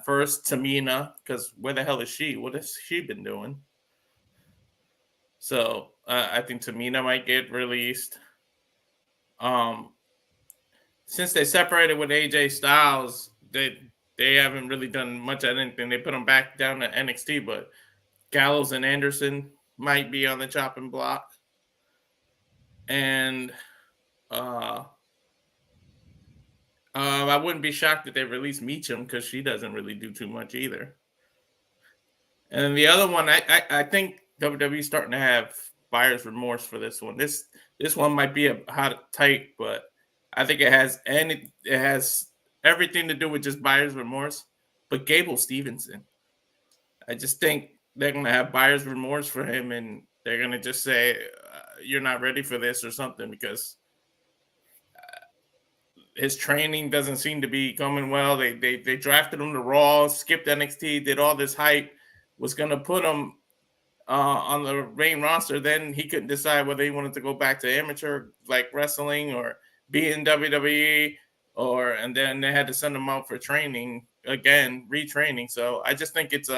First, Tamina, because where the hell is she? What has she been doing? So I think Tamina might get released. Since they separated with AJ Styles, they haven't really done much of anything. They put him back down to NXT, but Gallows and Anderson might be on the chopping block. And I wouldn't be shocked if they release Meacham, because she doesn't really do too much either. And then the other one, I think WWE's starting to have buyer's remorse for this one. This one might be a hot tight, but I think it has everything to do with just buyer's remorse. But Gable Stevenson, I just think they're going to have buyer's remorse for him, and they're going to just say, you're not ready for this or something, because his training doesn't seem to be coming well. They drafted him to Raw, skipped NXT, did all this hype, was going to put him on the main roster. Then he couldn't decide whether he wanted to go back to amateur like wrestling or be in WWE, and then they had to send him out for training again, retraining. So I just think it's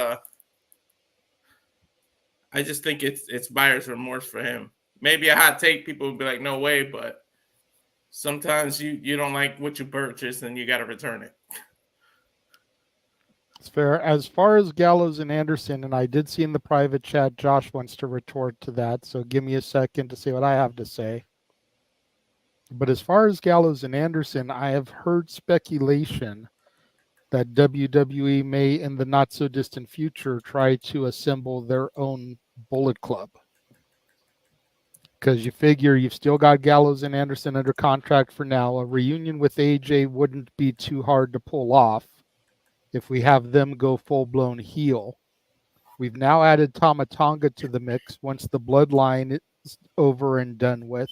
buyer's remorse for him. Maybe a hot take, people would be like, no way, but sometimes you don't like what you purchase and you got to return it. It's fair. As far as Gallows and Anderson, and I did see in the private chat, Josh wants to retort to that, so give me a second to see what I have to say. But as far as Gallows and Anderson, I have heard speculation that WWE may, in the not-so-distant future, try to assemble their own Bullet Club. Because you figure you've still got Gallows and Anderson under contract for now. A reunion with AJ wouldn't be too hard to pull off if we have them go full-blown heel. We've now added Tama Tonga to the mix once the bloodline is over and done with.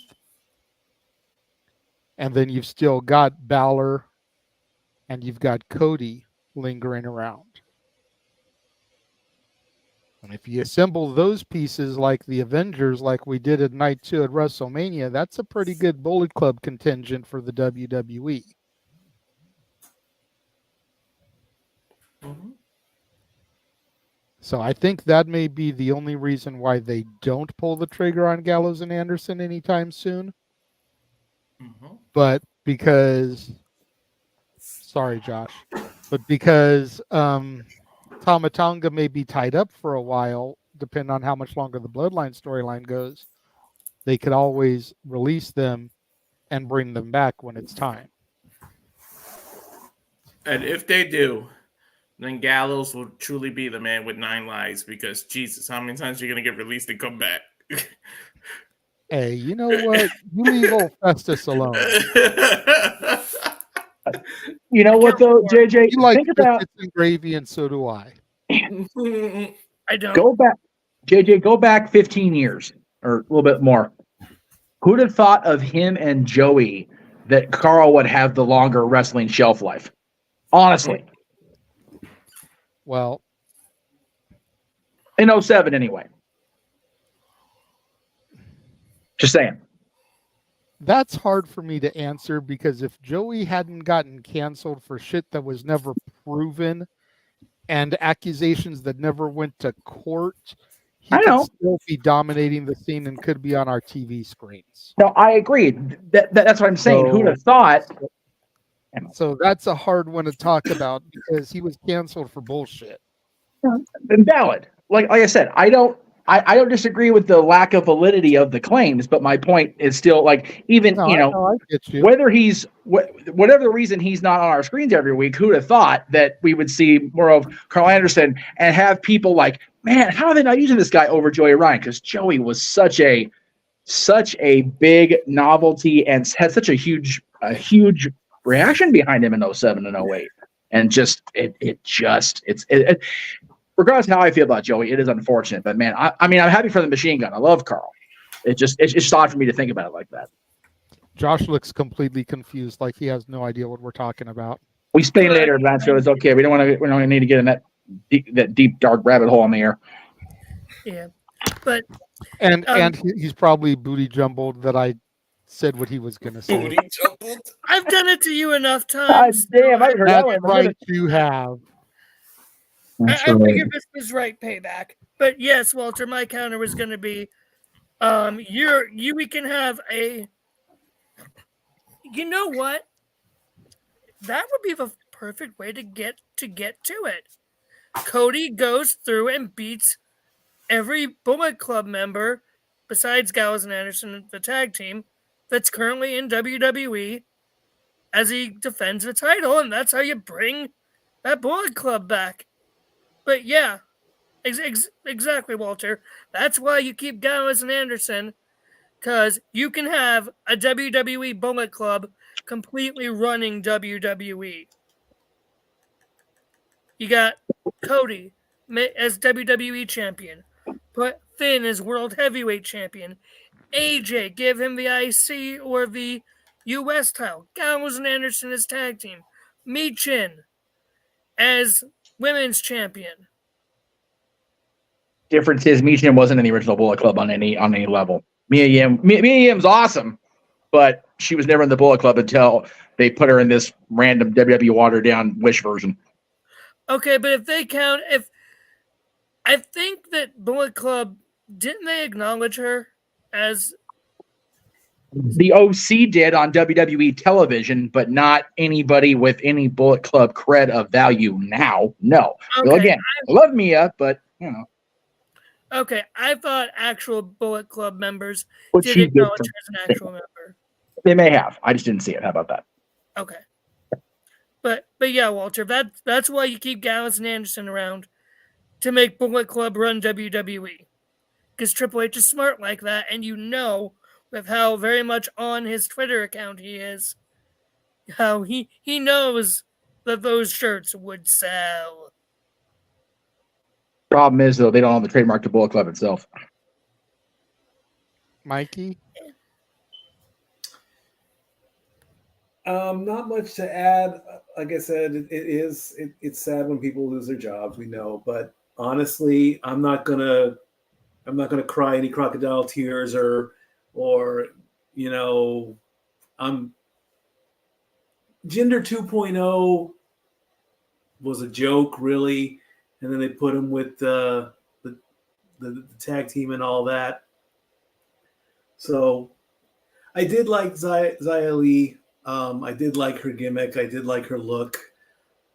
And then you've still got Balor and you've got Cody lingering around. And if you assemble those pieces like the Avengers, like we did at Night 2 at WrestleMania, that's a pretty good Bullet Club contingent for the WWE. Mm-hmm. So I think that may be the only reason why they don't pull the trigger on Gallows and Anderson anytime soon. Mm-hmm. But because, sorry, Josh, but because Tama Tonga may be tied up for a while, depending on how much longer the Bloodline storyline goes, they could always release them and bring them back when it's time. And if they do, then Gallows will truly be the man with 9 lives because Jesus, how many times are you going to get released and come back? Hey, you know what? You leave old Festus alone. You know what though, JJ? You like Think about biscuits and gravy, and so do I. I don't. Go back, JJ. Go back 15 years or a little bit more. Who'd have thought of him and Joey that Carl would have the longer wrestling shelf life? Honestly, Well, in 07 anyway. Just saying. that's hard for me to answer because if Joey hadn't gotten canceled for shit that was never proven and accusations that never went to court, he could still be dominating the scene and could be on our TV screens. No, I agree. That's what I'm saying. Who'd have thought? So that's a hard one to talk about because he was canceled for bullshit. Valid. Like I said, I don't disagree with the lack of validity of the claims, but my point is still like even I get you. whether he's whatever the reason he's not on our screens every week, who'd have thought that we would see more of Carl Anderson and have people like, man, how are they not using this guy over Joey Ryan? Because Joey was such a big novelty and had such a huge reaction behind him in 07 and 08. And just regardless of how I feel about Joey, it is unfortunate. But man, I mean, I'm happy for the Machine Gun. I love Carl. It's just odd for me to think about it like that. Josh looks completely confused, like he has no idea what we're talking about. We explain later, Vance. So it's okay. We don't need to get in that deep dark rabbit hole in the air. Yeah, but and he's probably booty jumbled that I said what he was going to say. Booty jumbled. I've done it to you enough times. Damn, I heard that That's one. right, you have. I figured this was right payback. But yes, Walter, my counter was going to be, we can have a. You know what? That would be the perfect way to get to it. Cody goes through and beats every Bullet Club member, besides Gallows and Anderson, the tag team, that's currently in WWE, as he defends the title, and that's how you bring that Bullet Club back. But yeah, exactly, Walter. That's why you keep Gallows and Anderson, because you can have a WWE Bullet Club completely running WWE. You got Cody as WWE champion. Put Finn as World Heavyweight champion. AJ, give him the IC or the US title. Gallows and Anderson as tag team. Meacham as women's champion. Difference is Meacham wasn't in the original Bullet Club on any level. Mia Yim's awesome, but she was never in the Bullet Club until they put her in this random WWE watered down Wish version. Okay, but if they count, I think that Bullet Club, didn't they acknowledge her as the OC did on WWE television, but not anybody with any Bullet Club cred of value now. No. Okay, Well, again, I love Mia, but you know. Okay, I thought actual Bullet Club members What did she did acknowledge for- her as an actual member. They may have. I just didn't see it. How about that? Okay. But yeah, Walter, that's why you keep Gallows and Anderson around, to make Bullet Club run WWE. Because Triple H is smart like that, and you know with how very much on his Twitter account he is, how he knows that those shirts would sell. Problem is, though, they don't own the trademark to Bullet Club itself. Mikey? Not much to add. Like I said, it's sad when people lose their jobs. We know, but honestly, I'm not gonna cry any crocodile tears or Jinder 2.0 was a joke, really, and then they put him with the tag team and all that. So I did like Xia Li. I did like her gimmick. I did like her look,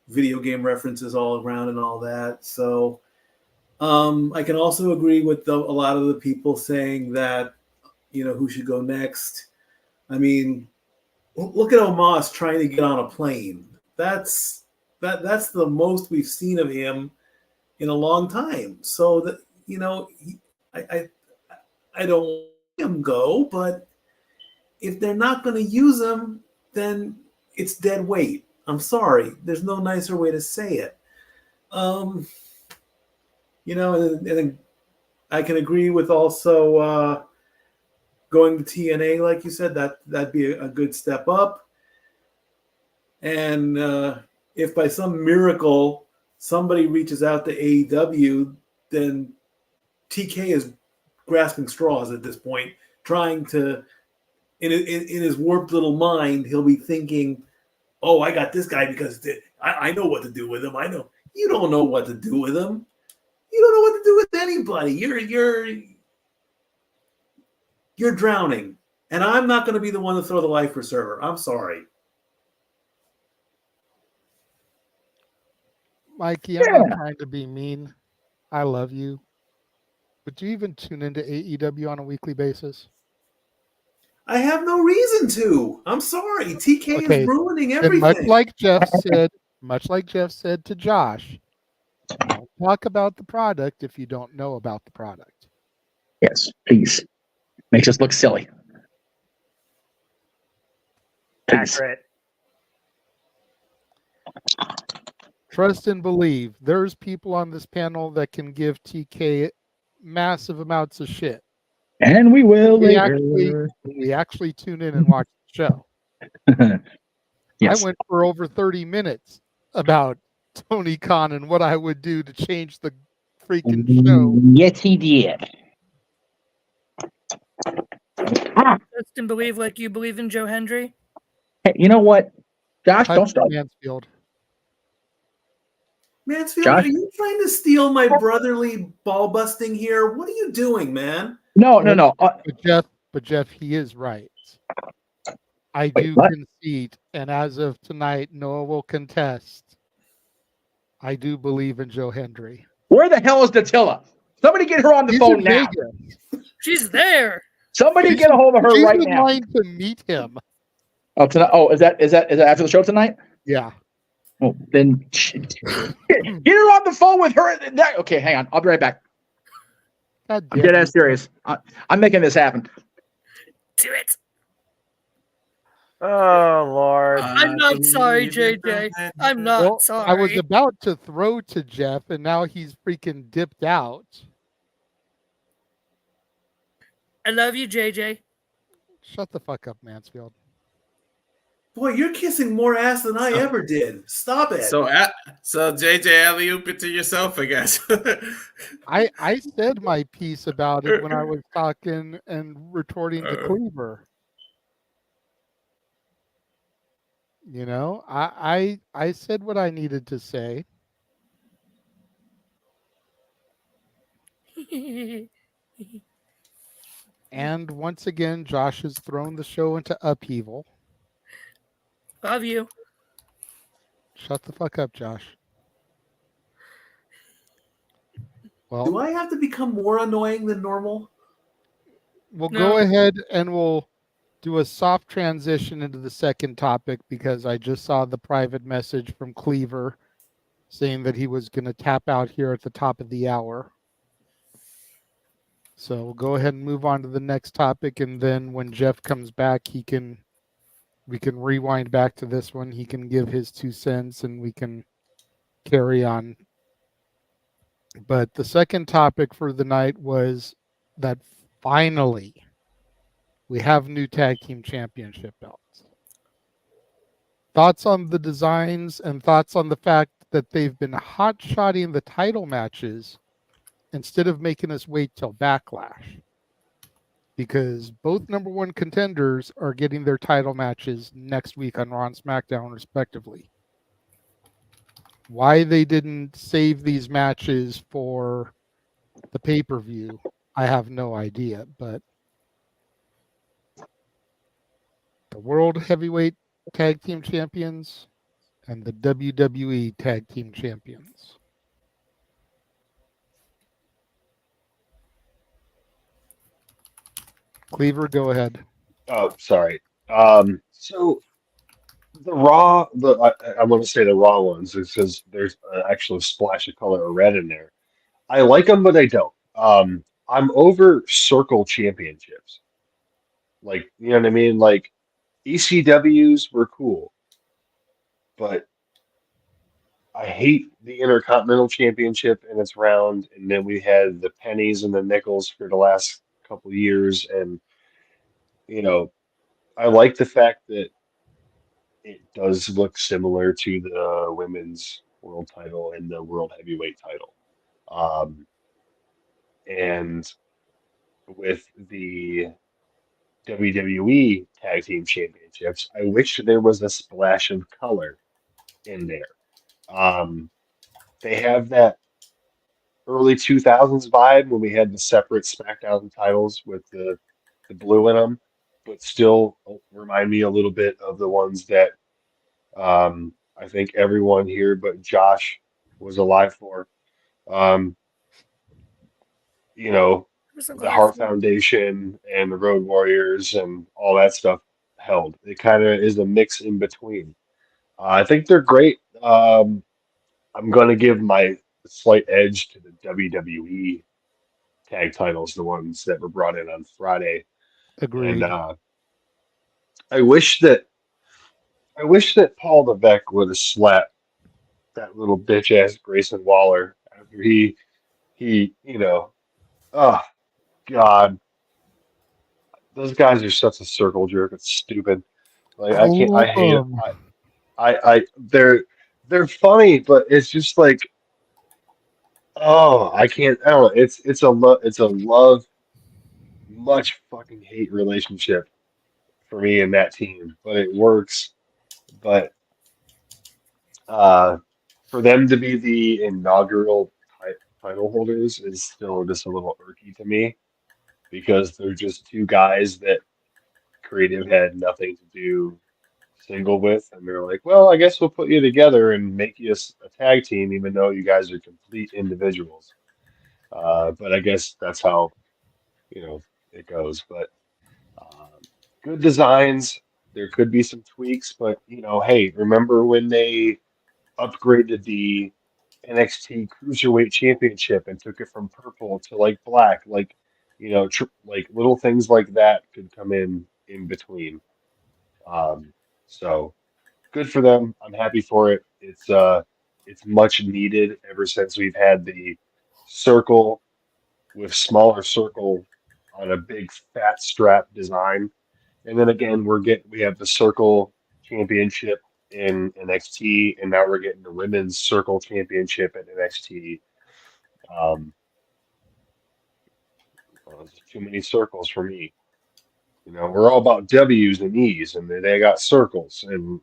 video game references all around and all that. So I can also agree with a lot of the people saying that, who should go next. I mean, look at Omos trying to get on a plane. That's That's the most we've seen of him in a long time. So that I don't want him go, but if they're not going to use him, then it's dead weight. I'm sorry. There's no nicer way to say it. And I can agree with also going to TNA, like you said, that'd be a good step up. And if by some miracle somebody reaches out to AEW, then TK is grasping straws at this point, trying to, in his warped little mind, he'll be thinking, oh, I got this guy because I know what to do with him. I know. You don't know what to do with him. You don't know what to do with anybody. You're drowning. And I'm not going to be the one to throw the life preserver. I'm sorry. Mikey, I'm not trying to be mean. I love you. But do you even tune into AEW on a weekly basis? I have no reason to. I'm sorry. TK is ruining everything. Much like Jeff said to Josh, don't talk about the product if you don't know about the product. Yes, please. Makes us look silly. Accurate. Trust and believe. There's people on this panel that can give TK massive amounts of shit. And we will we actually tune in and watch the show. Yes. I went for over 30 minutes about Tony Khan and what I would do to change the freaking show. Yes, he did. Trust and believe like you believe in Joe Hendry. Hey, you know what? Josh, don't start. Mansfield. Mansfield, Josh? are you trying to steal my brotherly ball busting here? What are you doing, man? No. But Jeff, he is right. I do concede, and as of tonight, Noah will contest. I do believe in Joe Hendry. Where the hell is Datilla? Somebody get her on the phone now. She's there. Somebody get a hold of her right now. She's in line to meet him. Oh, tonight. Oh, is that after the show tonight? Yeah. Well, then get her on the phone with her. Okay, hang on. I'll be right back. I'm dead ass serious. I'm making this happen. Do it. Oh, Lord. I'm not sorry, JJ. I'm not sorry. I was about to throw to Jeff, and now he's freaking dipped out. I love you, JJ. Shut the fuck up, Mansfield. Boy, you're kissing more ass than I ever did. Stop it. So JJ, alley-oop it to yourself, I guess. I said my piece about it when I was talking and retorting to Cleaver. You know, I said what I needed to say. And once again, Josh has thrown the show into upheaval. Love you. Shut the fuck up, Josh. Well, do I have to become more annoying than normal? We'll go ahead and we'll do a soft transition into the second topic because I just saw the private message from Cleaver saying that he was going to tap out here at the top of the hour. So we'll go ahead and move on to the next topic, and then when Jeff comes back, we can rewind back to this one. He can give his 2 cents, and we can carry on. But the second topic for the night was that finally we have new tag team championship belts. Thoughts on the designs and thoughts on the fact that they've been hot-shotting the title matches instead of making us wait till Backlash. Because both number one contenders are getting their title matches next week on Raw and SmackDown, respectively. Why they didn't save these matches for the pay-per-view, I have no idea. But the World Heavyweight Tag Team Champions and the WWE Tag Team Champions. Cleaver, go ahead. Oh, sorry. So The raw, I want to say the raw ones because there's an actual splash of color of red in there. I like them, but I don't. I'm over circle championships. Like, you know what I mean? Like ECWs were cool, but I hate the Intercontinental Championship and its round, and then we had the pennies and the nickels for the last couple years, and you know, I like the fact that it does look similar to the women's world title and the world heavyweight title. Um, and with the WWE Tag Team Championships, I wish there was a splash of color in there. Um, they have that early 2000s vibe when we had the separate SmackDown titles with the blue in them, but still remind me a little bit of the ones that I think everyone here but Josh was alive for. Um, you know, Was the alive Hart for. Foundation and the Road Warriors and all that stuff held. It kind of is a mix in between. I think they're great. I'm going to give my slight edge to the WWE tag titles, the ones that were brought in on Friday. And Agreed. I wish that Paul Levesque would have slapped that little bitch ass Grayson Waller after oh God, those guys are such a circle jerk. It's stupid. Like I I can't. I love hate it. them. They're funny, but it's just like oh, I can't. I don't know. It's a love much fucking hate relationship for me and that team, but it works. But uh, for them to be the inaugural title holders is still just a little irky to me because they're just two guys that creative had nothing to do single with, and they're like, well, I guess we'll put you together and make you a tag team, even though you guys are complete individuals. But I guess that's how it goes. But um, good designs. There could be some tweaks, but hey, remember when they upgraded the NXT Cruiserweight Championship and took it from purple to like black? Like, like little things like that could come in between. Um, so good for them. I'm happy for it. It's much needed ever since we've had the circle with smaller circle on a big fat strap design. And then again, we have the circle championship in NXT, and now we're getting the women's circle championship at NXT. Um, well, there's too many circles for me. We're all about W's and E's, and they got circles, and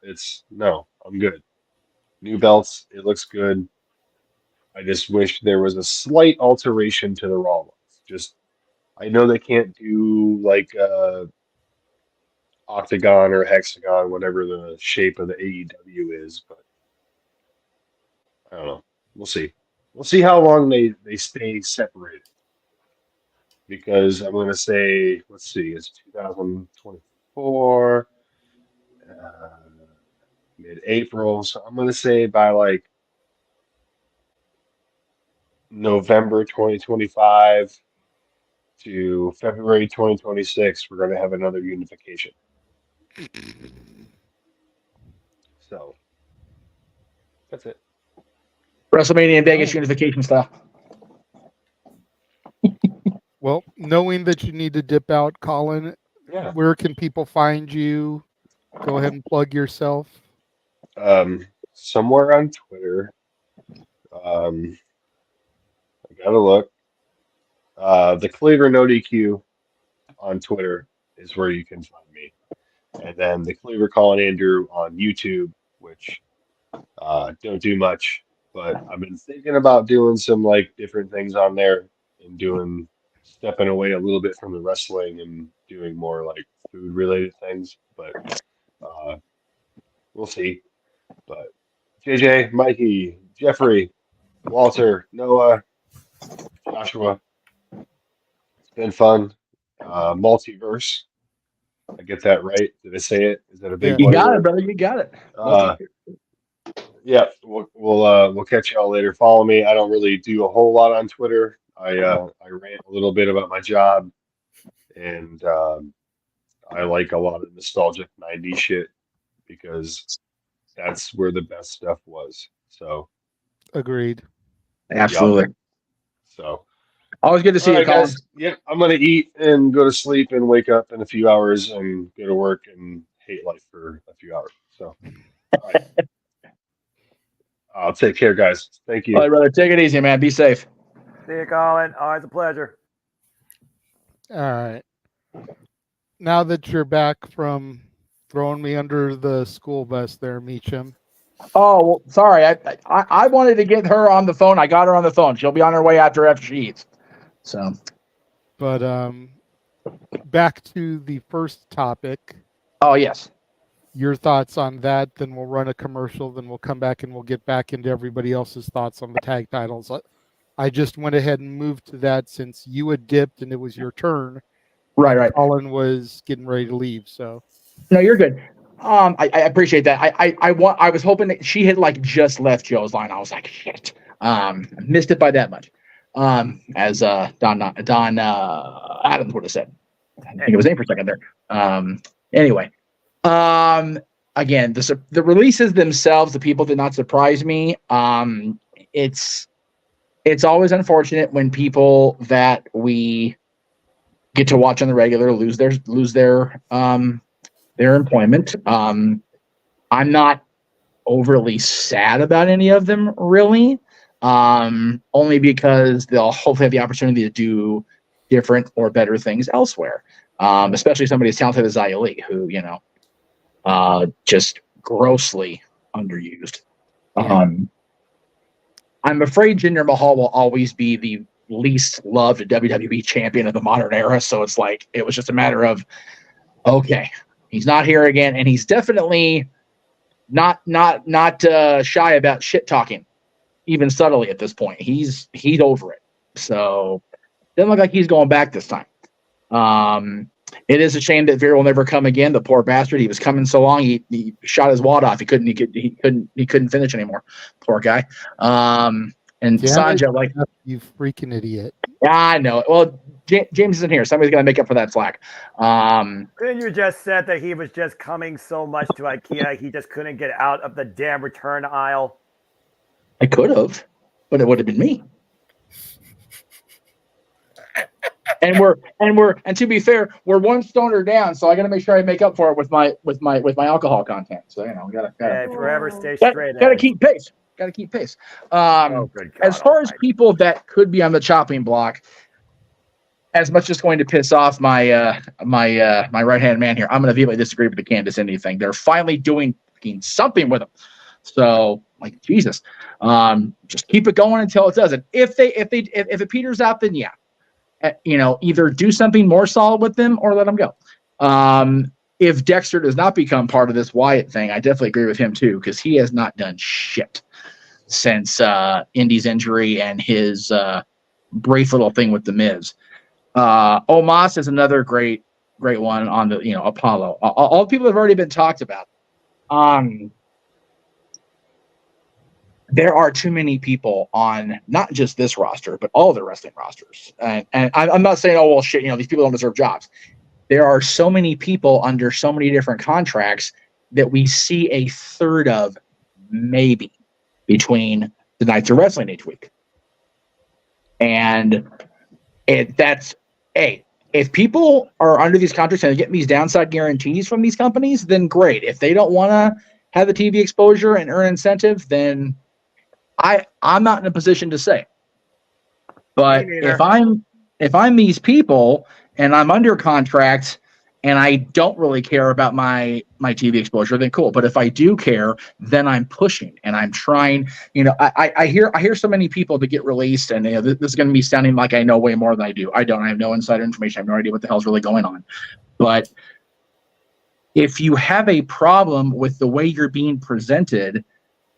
it's no, I'm good. New belts, it looks good. I just wish there was a slight alteration to the Raw ones. Just I know they can't do like octagon or hexagon, whatever the shape of the AEW is, but I don't know. We'll see. We'll see how long they stay separated. Because I'm gonna say, let's see, it's 2024, mid-April, so I'm gonna say by like November 2025 to February 2026, we're gonna have another unification. So that's it. WrestleMania in Vegas unification style. Well, knowing that you need to dip out, Colin, Yeah. where can people find you? Go ahead and plug yourself. Somewhere on Twitter. I gotta look. The Cleaver No DQ on Twitter is where you can find me. And then the Cleaver Colin Andrew on YouTube, which don't do much, but I've been thinking about doing some like different things on there and stepping away a little bit from the wrestling and doing more like food related things. But we'll see. But JJ, Mikey, Jeffrey, Walter, Noah, Joshua, it's been fun. Multiverse. I get that right? Did I say it? Is that a big You boy got word? it, brother. You got it. Yeah, we'll catch y'all later. Follow me. I don't really do a whole lot on Twitter. I rant a little bit about my job, and I like a lot of nostalgic '90s shit because that's where the best stuff was. So Agreed. Absolutely. Yep. So always good to see all you, right, Colin. guys. Yep, I'm gonna eat and go to sleep and wake up in a few hours and go to work and hate life for a few hours. So, all right. I'll take care, guys. Thank you. All right, brother. Take it easy, man. Be safe. See you, Colin. Always a pleasure. All right. Now that you're back from throwing me under the school bus there, Meacham. Oh, well, sorry. I wanted to get her on the phone. I got her on the phone. She'll be on her way after she eats. So, but back to the first topic. Oh, yes. Your thoughts on that, then we'll run a commercial, then we'll come back and we'll get back into everybody else's thoughts on the tag titles. I just went ahead and moved to that since you had dipped and it was your turn. Right. Colin was getting ready to leave, so. No, you're good. I appreciate that. I was hoping that she had like just left Joe's line. I was like, shit. Missed it by that much. As Don Adams would have said. I think it was name for a second there. Anyway. Again, the releases themselves, the people did not surprise me. It's always unfortunate when people that we get to watch on the regular lose their employment. I'm not overly sad about any of them, really. Only because they'll hopefully have the opportunity to do different or better things elsewhere. Especially somebody as talented as Xia Li, who, just grossly underused. I'm afraid Jinder Mahal will always be the least loved WWE champion of the modern era. So it's like, it was just a matter of, okay, he's not here again. And he's definitely not shy about shit talking, even subtly at this point. He's over it. So doesn't look like he's going back this time. It is a shame that Veer will never come again. The poor bastard. He was coming so long. He shot his wad off. He couldn't finish anymore. Poor guy. And Sanja, like, you freaking idiot. I know it. Well, James isn't here. Somebody's gonna make up for that slack. Didn't you just said that he was just coming so much to IKEA he just couldn't get out of the damn return aisle? I could have, but it would have been me. And to be fair, we're one stoner down, so I got to make sure I make up for it with my alcohol content. So gotta forever stay straight. Gotta keep pace. As far as people that could be on the chopping block, as much as going to piss off my my right hand man here, I'm going to vehemently disagree with the Candice Indy thing. They're finally doing something with them. So, like, Jesus, just keep it going until it doesn't. If it peters out, then yeah. Either do something more solid with them or let them go. If Dexter does not become part of this Wyatt thing, I definitely agree with him too, because he has not done shit since Indy's injury and his brief little thing with the Miz. Omos is another great one on the Apollo. All the people have already been talked about. There are too many people on not just this roster, but all the wrestling rosters. And I'm not saying, oh, well, shit, these people don't deserve jobs. There are so many people under so many different contracts that we see a third of maybe between the nights of wrestling each week. And if people are under these contracts and they're getting these downside guarantees from these companies, then great. If they don't want to have the TV exposure and earn incentive, then I'm not in a position to say. But if I'm these people and I'm under contract and I don't really care about my TV exposure, then cool. But if I do care, then I'm pushing and I'm trying. I hear so many people that get released, and this is going to be sounding like I know way more than I do. I don't. I have no insider information. I have no idea what the hell's really going on. But if you have a problem with the way you're being presented,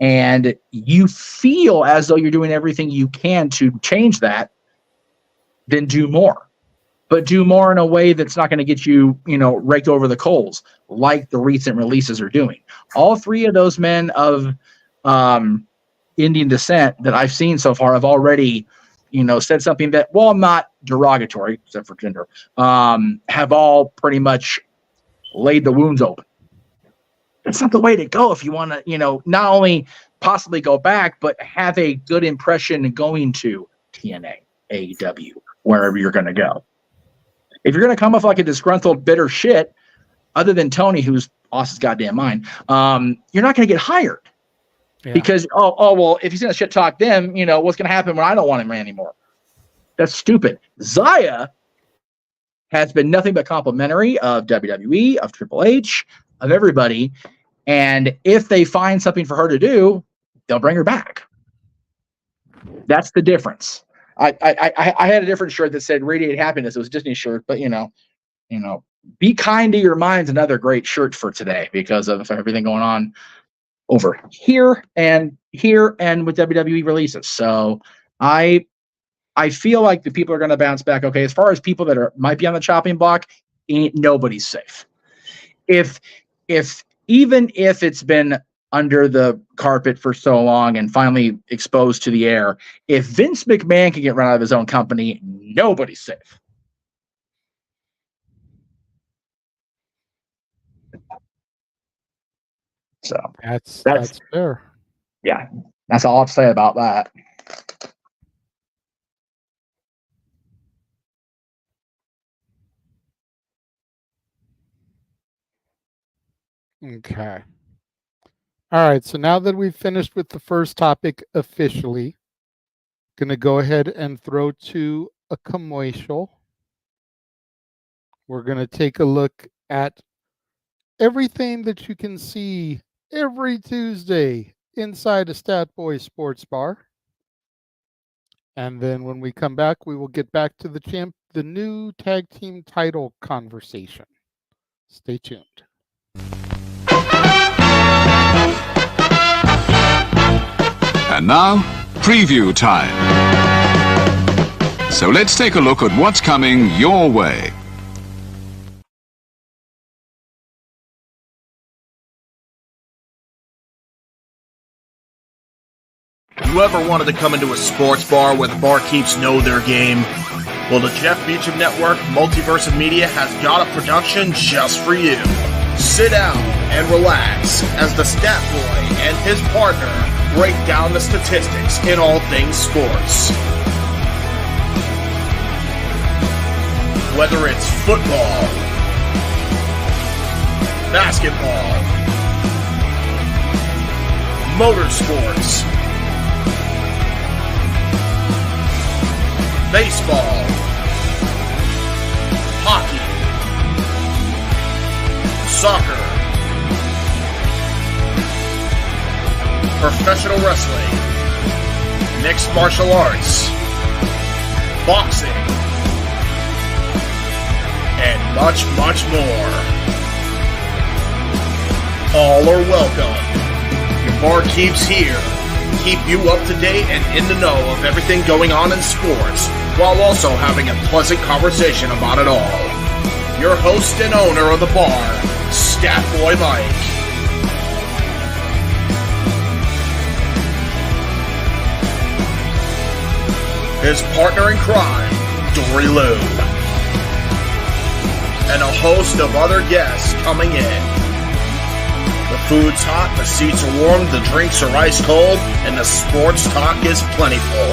and you feel as though you're doing everything you can to change that, then do more. but do more in a way that's not going to get you, raked over the coals, like the recent releases are doing. All three of those men of Indian descent that I've seen so far have already, said something that, while not derogatory, except for gender, have all pretty much laid the wounds open. That's not the way to go if you want to, not only possibly go back, but have a good impression going to TNA, AEW, wherever you're going to go. If you're going to come off like a disgruntled, bitter shit, other than Tony, who's lost his goddamn mind, you're not going to get hired. Yeah. Because, well, if he's going to shit talk them, what's going to happen when I don't want him anymore? That's stupid. Zaya has been nothing but complimentary of WWE, of Triple H, of everybody. And if they find something for her to do, they'll bring her back. That's the difference. I had a different shirt that said "Radiate Happiness." It was a Disney shirt, but "Be Kind to Your Mind's" another great shirt for today because of everything going on over here and with WWE releases. So I feel like the people are going to bounce back. Okay, as far as people that might be on the chopping block, nobody's safe. Even if it's been under the carpet for so long and finally exposed to the air, if Vince McMahon can get run out of his own company, nobody's safe. So that's fair. Yeah, that's all I have to say about that. Okay. All right, so now that we've finished with the first topic officially, going to go ahead and throw to a commercial. We're going to take a look at everything that you can see every Tuesday inside a Stat Boy Sports Bar. And then when we come back, we will get back to the new tag team title conversation. Stay tuned. And now, preview time. So let's take a look at what's coming your way. You ever wanted to come into a sports bar where the barkeeps know their game? Well, the Jeff Meacham Network Multiverse of Media has got a production just for you. Sit down and relax as the Stat Boy and his partner break down the statistics in all things sports. Whether it's football, basketball, motorsports, baseball, hockey, soccer, professional wrestling, mixed martial arts, boxing, and much, much more. All are welcome. Your barkeeps here keep you up to date and in the know of everything going on in sports, while also having a pleasant conversation about it all. Your host and owner of the bar, Stat Boy Mike. His partner in crime, Dory Lou. And a host of other guests coming in. The food's hot, the seats are warm, the drinks are ice cold, and the sports talk is plentiful.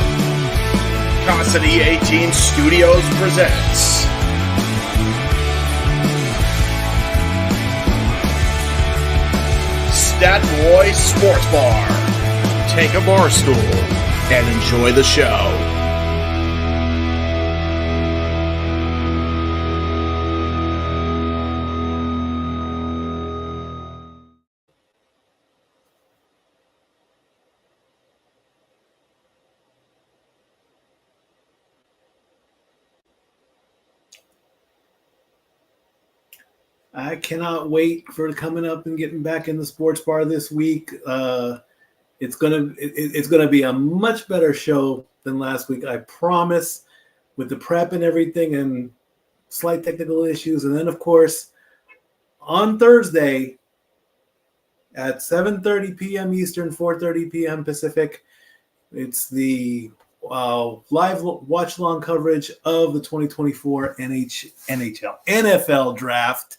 Cassidy 18 Studios presents Stat Boy Sports Bar. Take a bar stool and enjoy the show. I cannot wait for coming up and getting back in the sports bar this week. It's gonna be a much better show than last week, I promise. With the prep and everything, and slight technical issues. And then, of course, on Thursday at 7:30 p.m. Eastern, 4:30 p.m. Pacific, it's the live watch-along coverage of the 2024 NFL draft.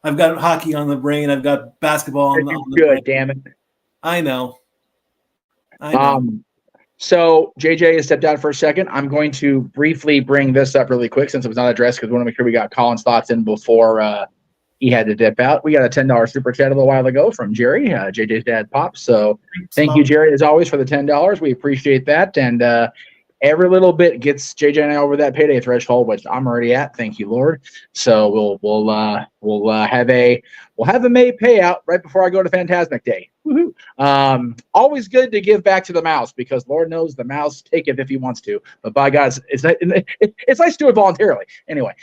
I've got hockey on the brain. I've got basketball on the good, brain. damn it. I know. So JJ has stepped out for a second. I'm going to briefly bring this up really quick since it was not addressed because we want to make sure we got Colin's thoughts in before he had to dip out. We got a $10 super chat a little while ago from Jerry, JJ's dad, Pops. So thank you, Jerry, as always, for the $10. We appreciate that. And every little bit gets JJ and I over that payday threshold, which I'm already at. Thank you, Lord. So we'll have a May payout right before I go to Fantasmic Day. Woohoo! Always good to give back to the mouse because Lord knows the mouse taketh if he wants to. But by God, it's nice to do it voluntarily. Anyway,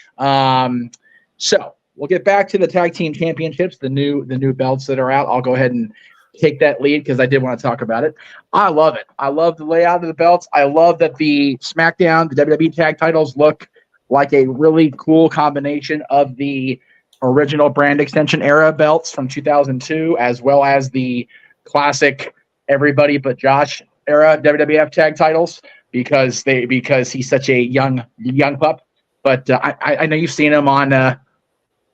so we'll get back to the tag team championships, the new belts that are out. I'll go ahead and take that lead because I did want to talk about it. I love it. I love the layout of the belts. I love that the SmackDown, the WWE tag titles look like a really cool combination of the original brand extension era belts from 2002, as well as the classic everybody but Josh era WWF tag titles because he's such a young pup. But I know you've seen him on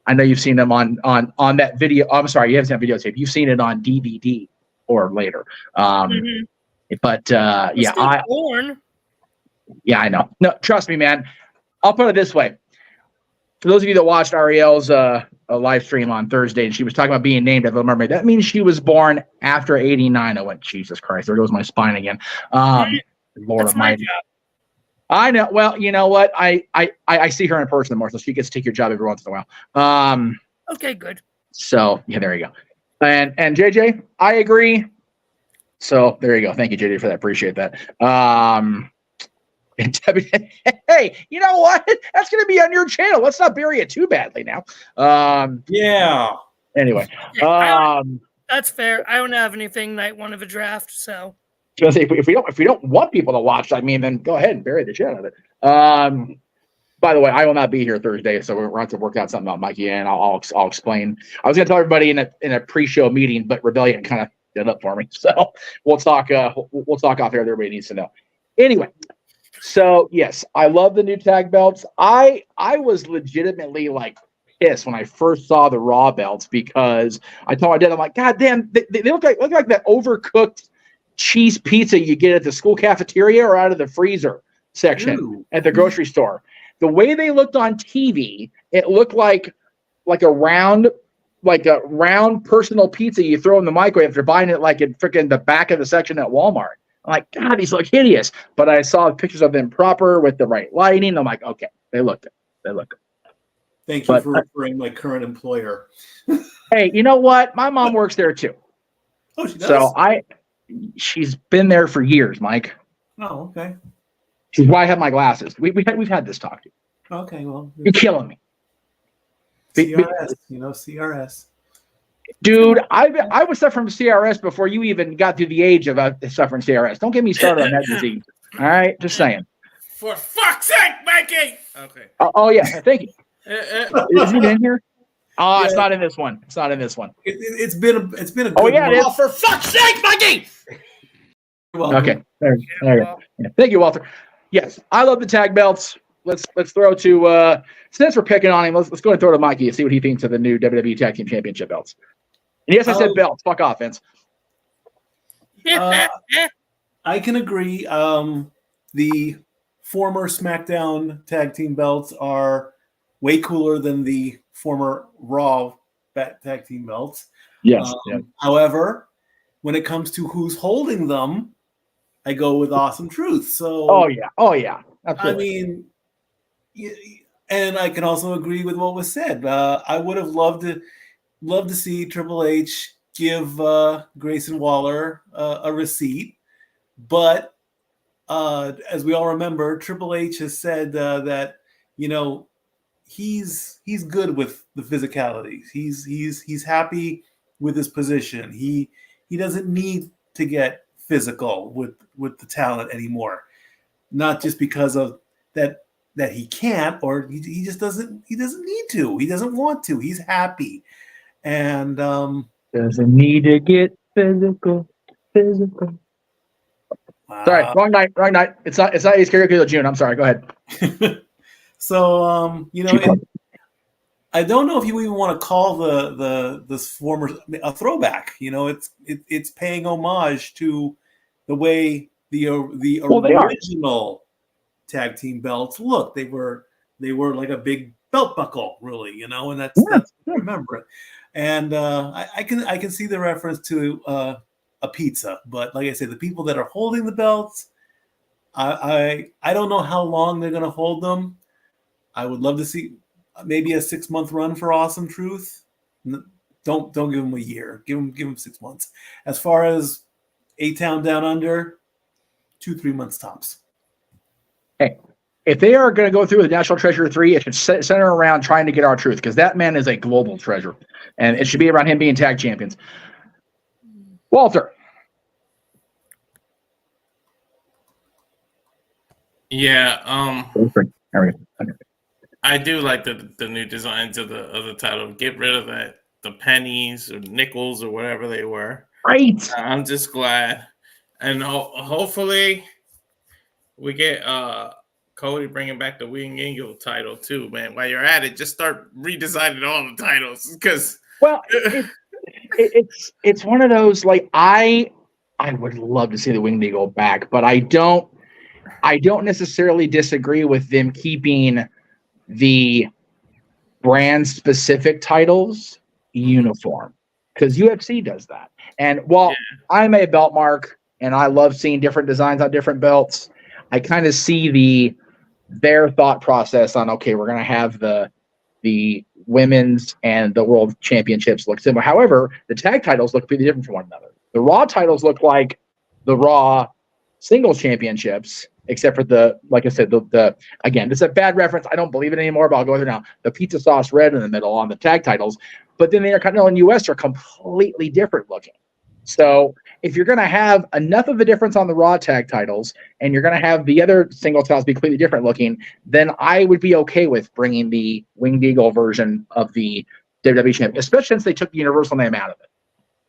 on that video. I'm sorry, you haven't seen that videotape. You've seen it on DVD or later. But yeah, I know. No, trust me, man. I'll put it this way. For those of you that watched Ariel's live stream on Thursday, and she was talking about being named as a mermaid, that means she was born after 89. I went, Jesus Christ, there goes my spine again. Lord Almighty. I know. Well, you know what? I see her in person more, so she gets to take your job every once in a while. Okay, good. So yeah, there you go. And JJ, I agree. So there you go. Thank you, JJ, for that. Appreciate that. Hey, you know what? That's going to be on your channel. Let's not bury it too badly now. Yeah. Anyway, that's fair. I don't have anything night one of a draft, so. If we don't want people to watch, I mean, then go ahead and bury the shit out of it. By the way, I will not be here Thursday, so we're going to have to work out something about Mikey, and I'll explain. I was going to tell everybody in a pre-show meeting, but Rebellion kind of did it up for me. So we'll talk off air. Everybody needs to know. Anyway, so yes, I love the new tag belts. I was legitimately like pissed when I first saw the Raw belts because I told my dad, I'm like, God damn, they look like that overcooked cheese pizza you get at the school cafeteria or out of the freezer section at the grocery store. The way they looked on TV, it looked like a round personal pizza you throw in the microwave after buying it like in freaking the back of the section at Walmart. I'm like, God, these look hideous. But I saw pictures of them proper with the right lighting. I'm like, okay, they look good. They look good. Thank you for referring my current employer. Hey, you know what? My mom works there too. Oh, she does? So she's been there for years, Mike. Oh, okay. She's why I have my glasses. We've had this talk. Okay, well. You're killing me. CRS, CRS. Dude, I was suffering from CRS before you even got to the age of suffering CRS. Don't get me started on that disease. All right, just saying. For fuck's sake, Mikey. Okay. Oh yeah, thank you. Is it in here? Oh, yeah. It's not in this one. It's not in this one. It's been a good oh yeah, month. For fuck's sake, Mikey. Okay, there you go. Yeah. Thank you, Walter. Yes, I love the tag belts. Let's throw to since we're picking on him, let's go and throw to Mikey and see what he thinks of the new WWE Tag Team Championship belts. And yes, I said belts. Fuck off, Vince. I can agree. The former SmackDown Tag Team belts are way cooler than the former Raw Tag Team belts. Yes. However, when it comes to who's holding them, I go with Awesome Truth. So. Oh yeah. Absolutely. I mean. And I can also agree with what was said. I would have loved to see Triple H give Grayson Waller a receipt, but as we all remember, Triple H has said that he's good with the physicalities. He's happy with his position. He doesn't need to get physical with the talent anymore. Not just because of that. that he can't, or he just doesn't. He doesn't need to. He doesn't want to. He's happy, and doesn't need to get physical. Sorry, wrong night. It's not Ace Karaoke till June. I'm sorry. Go ahead. So I don't know if you even want to call this former a throwback. It's paying homage to the way the original tag team belts look. They were like a big belt buckle, really, and that's I remember it. And I can see the reference to a pizza, but like I said, the people that are holding the belts, I don't know how long they're going to hold them. I would love to see maybe a 6-month run for Awesome Truth. Don't give them a year. Give them 6 months. As far as A-Town Down Under, 2-3 months tops. Hey, if they are going to go through with National Treasure 3, it should center around trying to get our truth, because that man is a global treasure, and it should be around him being tag champions. Walter. Yeah. I do like the new designs of the title. Get rid of the pennies or nickels or whatever they were. Right. I'm just glad, and hopefully we get Cody bringing back the Wing Eagle title too, man. While you're at it, just start redesigning all the titles, because it's one of those, like, I would love to see the Winged Eagle back, but I don't necessarily disagree with them keeping the brand specific titles uniform, because UFC does that. And while I'm a belt mark and I love seeing different designs on different belts, I kind of see their thought process on, okay, we're going to have the women's and the world championships look similar. However, the tag titles look pretty different from one another. The Raw titles look like the Raw singles championships, except for like I said, again, this is a bad reference. I don't believe it anymore, but I'll go there now. The pizza sauce red in the middle on the tag titles, but then the Intercontinental and US are completely different looking. So if you're going to have enough of a difference on the Raw tag titles and you're going to have the other single titles be completely different looking, then I would be okay with bringing the Winged Eagle version of the WWE Championship, especially since they took the Universal name out of it.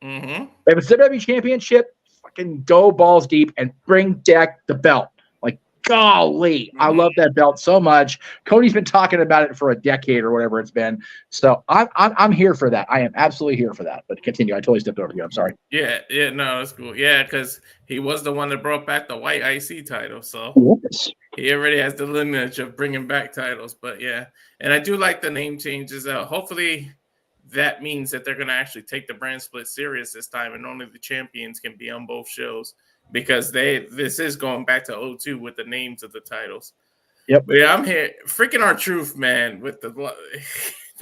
Mm-hmm. If it's WWE Championship, fucking go balls deep and bring back the belt. Like, golly, I love that belt so much. Cody's been talking about it for a decade or whatever it's been. So I'm here for that. I am absolutely here for that. But continue. I totally stepped over you. I'm sorry. Yeah, no, that's cool. Yeah, because he was the one that brought back the white IC title, so he already has the lineage of bringing back titles. But yeah, and I do like the name changes. Hopefully, that means that they're going to actually take the brand split serious this time, and only the champions can be on both shows, because this is going back to 02 with the names of the titles. Yep. But yeah, I'm here, freaking our truth, man, with the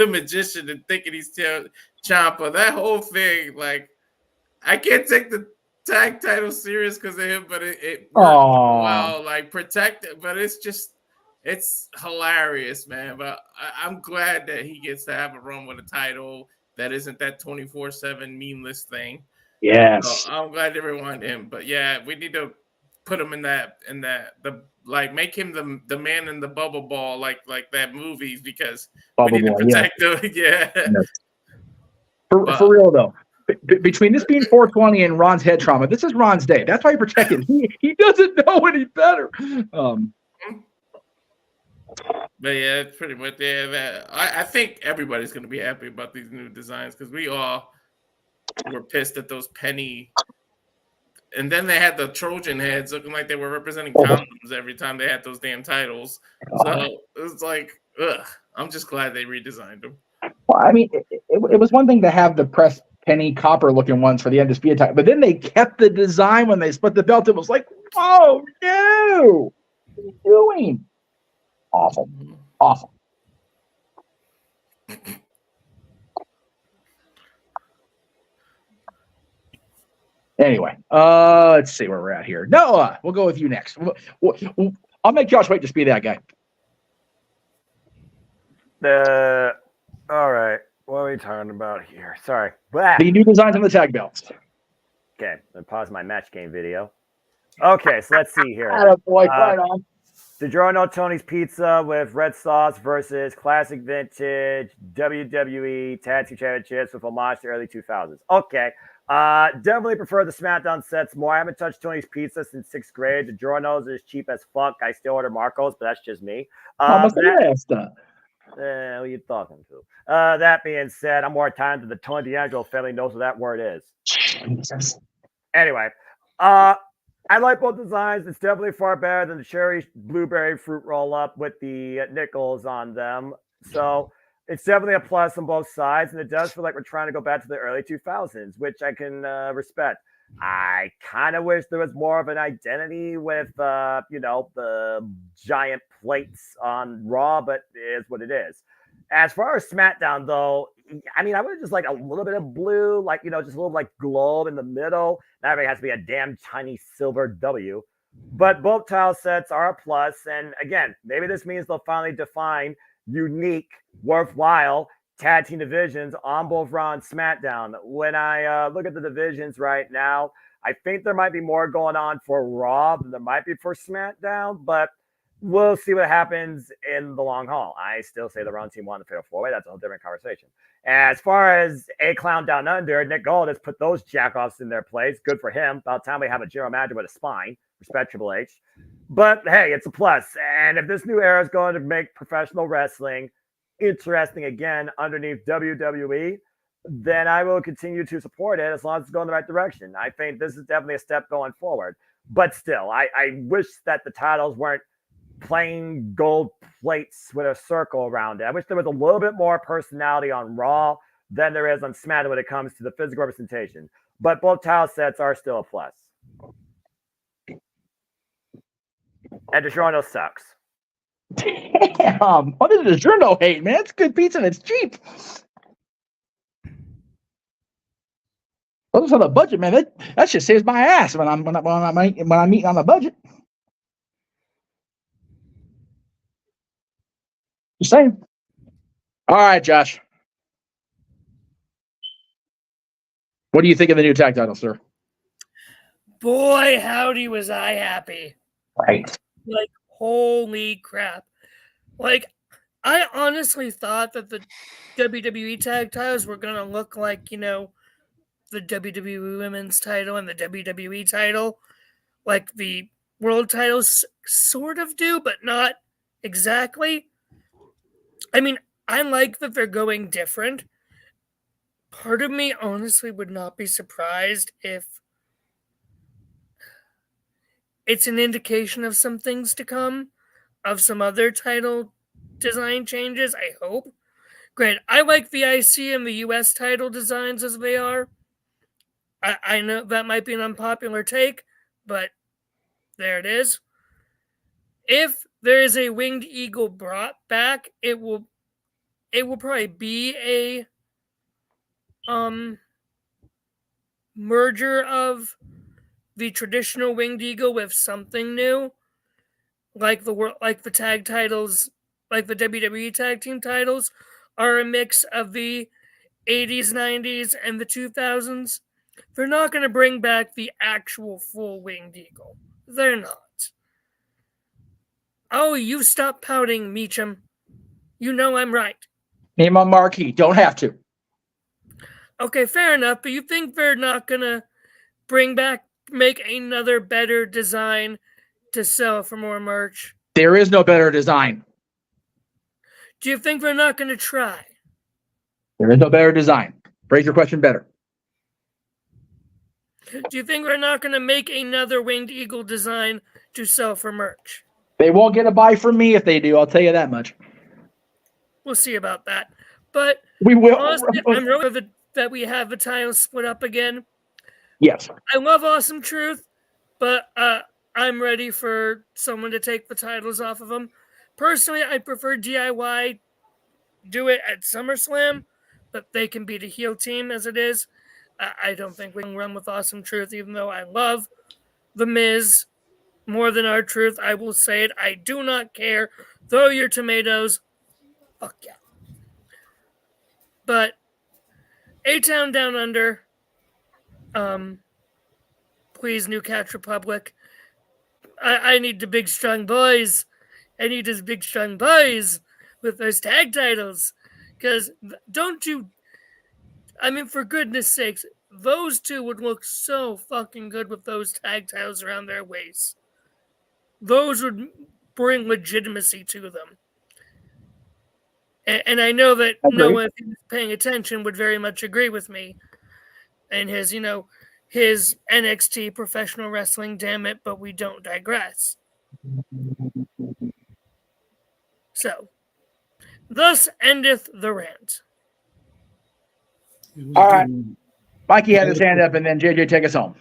magician and thinking he's Ciampa. That whole thing, like, I can't take the tag title serious because of him, but it well, like, protect it. But it's hilarious, man. But I'm glad that he gets to have a run with a title that isn't that 24/7 meaningless thing. Yes. So I'm glad everyone him. But yeah, we need to put him in that make him the man in the bubble ball, like that movie, because we need to protect him. Yeah. Yes. For real though. Between this being 420 and Ron's head trauma, this is Ron's day. That's why he protected him. He doesn't know any better. But yeah, it's pretty much there. I think everybody's going to be happy about these new designs, because we all were pissed at those penny. And then they had the Trojan heads looking like they were representing condoms every time they had those damn titles. So it was like, ugh. I'm just glad they redesigned them. Well, I mean, it was one thing to have the pressed penny copper looking ones for the Undisputed title, but then they kept the design when they split the belt. It was like, oh no, what are you doing? Awful. Anyway, let's see where we're at here. Noah, we'll go with you next. I'll make Josh wait, just be that guy. All right. What are we talking about here? Sorry. Blah. The new designs on the tag belts. Okay. I'm pause my match game video. Okay, so let's see here. Boy, right on. Did you all know Tony's Pizza with red sauce versus classic vintage WWE Tag Team Championships with homage to early 2000s? Okay. Definitely prefer the SmackDown sets more. I haven't touched Tony's Pizza since 6th grade. The Giornos is cheap as fuck. I still order Marcos, but that's just me. Almost Who are you talking to? That being said, I'm more talented than the Tony D'Angelo family knows what that word is. Anyway, I like both designs. It's definitely far better than the cherry blueberry fruit roll up with the nickels on them. So it's definitely a plus on both sides, and it does feel like we're trying to go back to the early 2000s, which I can respect. I kind of wish there was more of an identity with, the giant plates on Raw, but it is what it is. As far as SmackDown, though, I mean, I would just like a little bit of blue, just a little like globe in the middle. Not everybody has to be a damn tiny silver W. But both tile sets are a plus. And again, maybe this means they'll finally define unique, worthwhile tag team divisions on both Raw and SmackDown. When I look at the divisions right now, I think there might be more going on for Raw than there might be for SmackDown, but we'll see what happens in the long haul. I still say the Raw team won the Fatal 4-Way. That's a whole different conversation. As far as A Clown Down Under, Nick Gold has put those jackoffs in their place. Good for him. About time we have a general manager with a spine. Respect Triple H. But hey, it's a plus. And if this new era is going to make professional wrestling interesting again underneath WWE, then I will continue to support it as long as it's going the right direction. I think this is definitely a step going forward. But still, I wish that the titles weren't plain gold plates with a circle around it. I wish there was a little bit more personality on Raw than there is on SmackDown when it comes to the physical representation. But both tile sets are still a plus. And DiGiorno sucks. Damn. What is DiGiorno hate, man? It's good pizza and it's cheap. Those on the budget, man. That shit saves my ass when I'm eating on the budget. Just saying. All right, Josh. What do you think of the new tag title, sir? Boy, howdy was I happy. Right. Like, holy crap. Like, I honestly thought that the WWE tag titles were going to look like, the WWE women's title and the WWE title. Like the world titles sort of do, but not exactly. I mean, I like that they're going different. Part of me honestly would not be surprised if it's an indication of some things to come, of some other title design changes, I hope. Granted, I like the IC and the US title designs as they are. I know that might be an unpopular take, but there it is. If there is a winged eagle brought back, it will probably be a merger of the traditional winged eagle with something new, like the tag titles, like the WWE tag team titles, are a mix of the 80s, 90s, and the 2000s. They're not going to bring back the actual full winged eagle. They're not. Oh, you stop pouting, Meacham. You know I'm right. Name on marquee. Don't have to. Okay, fair enough, but you think they're not going to make another better design to sell for more merch? There is no better design. Do you think they're not going to try? There is no better design. Phrase your question better. Do you think we're not going to make another winged eagle design to sell for merch? They won't get a buy from me if they do. I'll tell you that much. We'll see about that. But we will. Honestly, I'm really that we have the titles split up again. Yes. I love Awesome Truth, but I'm ready for someone to take the titles off of them. Personally, I prefer DIY do it at SummerSlam, but they can beat a heel team as it is. I don't think we can run with Awesome Truth, even though I love The Miz more than R-Truth. I will say it. I do not care. Throw your tomatoes. Fuck yeah. But A-Town Down Under, please, New Catch Republic. I need the big strong boys and he does big strong boys with those tag titles. Because don't you? I mean, for goodness sakes, those two would look so fucking good with those tag titles around their waists. Those would bring legitimacy to them. And I know that no one who's paying attention would very much agree with me and his, his NXT professional wrestling, damn it, but we don't digress. So, thus endeth the rant. All right. Mikey had his hand up, and then JJ, take us home.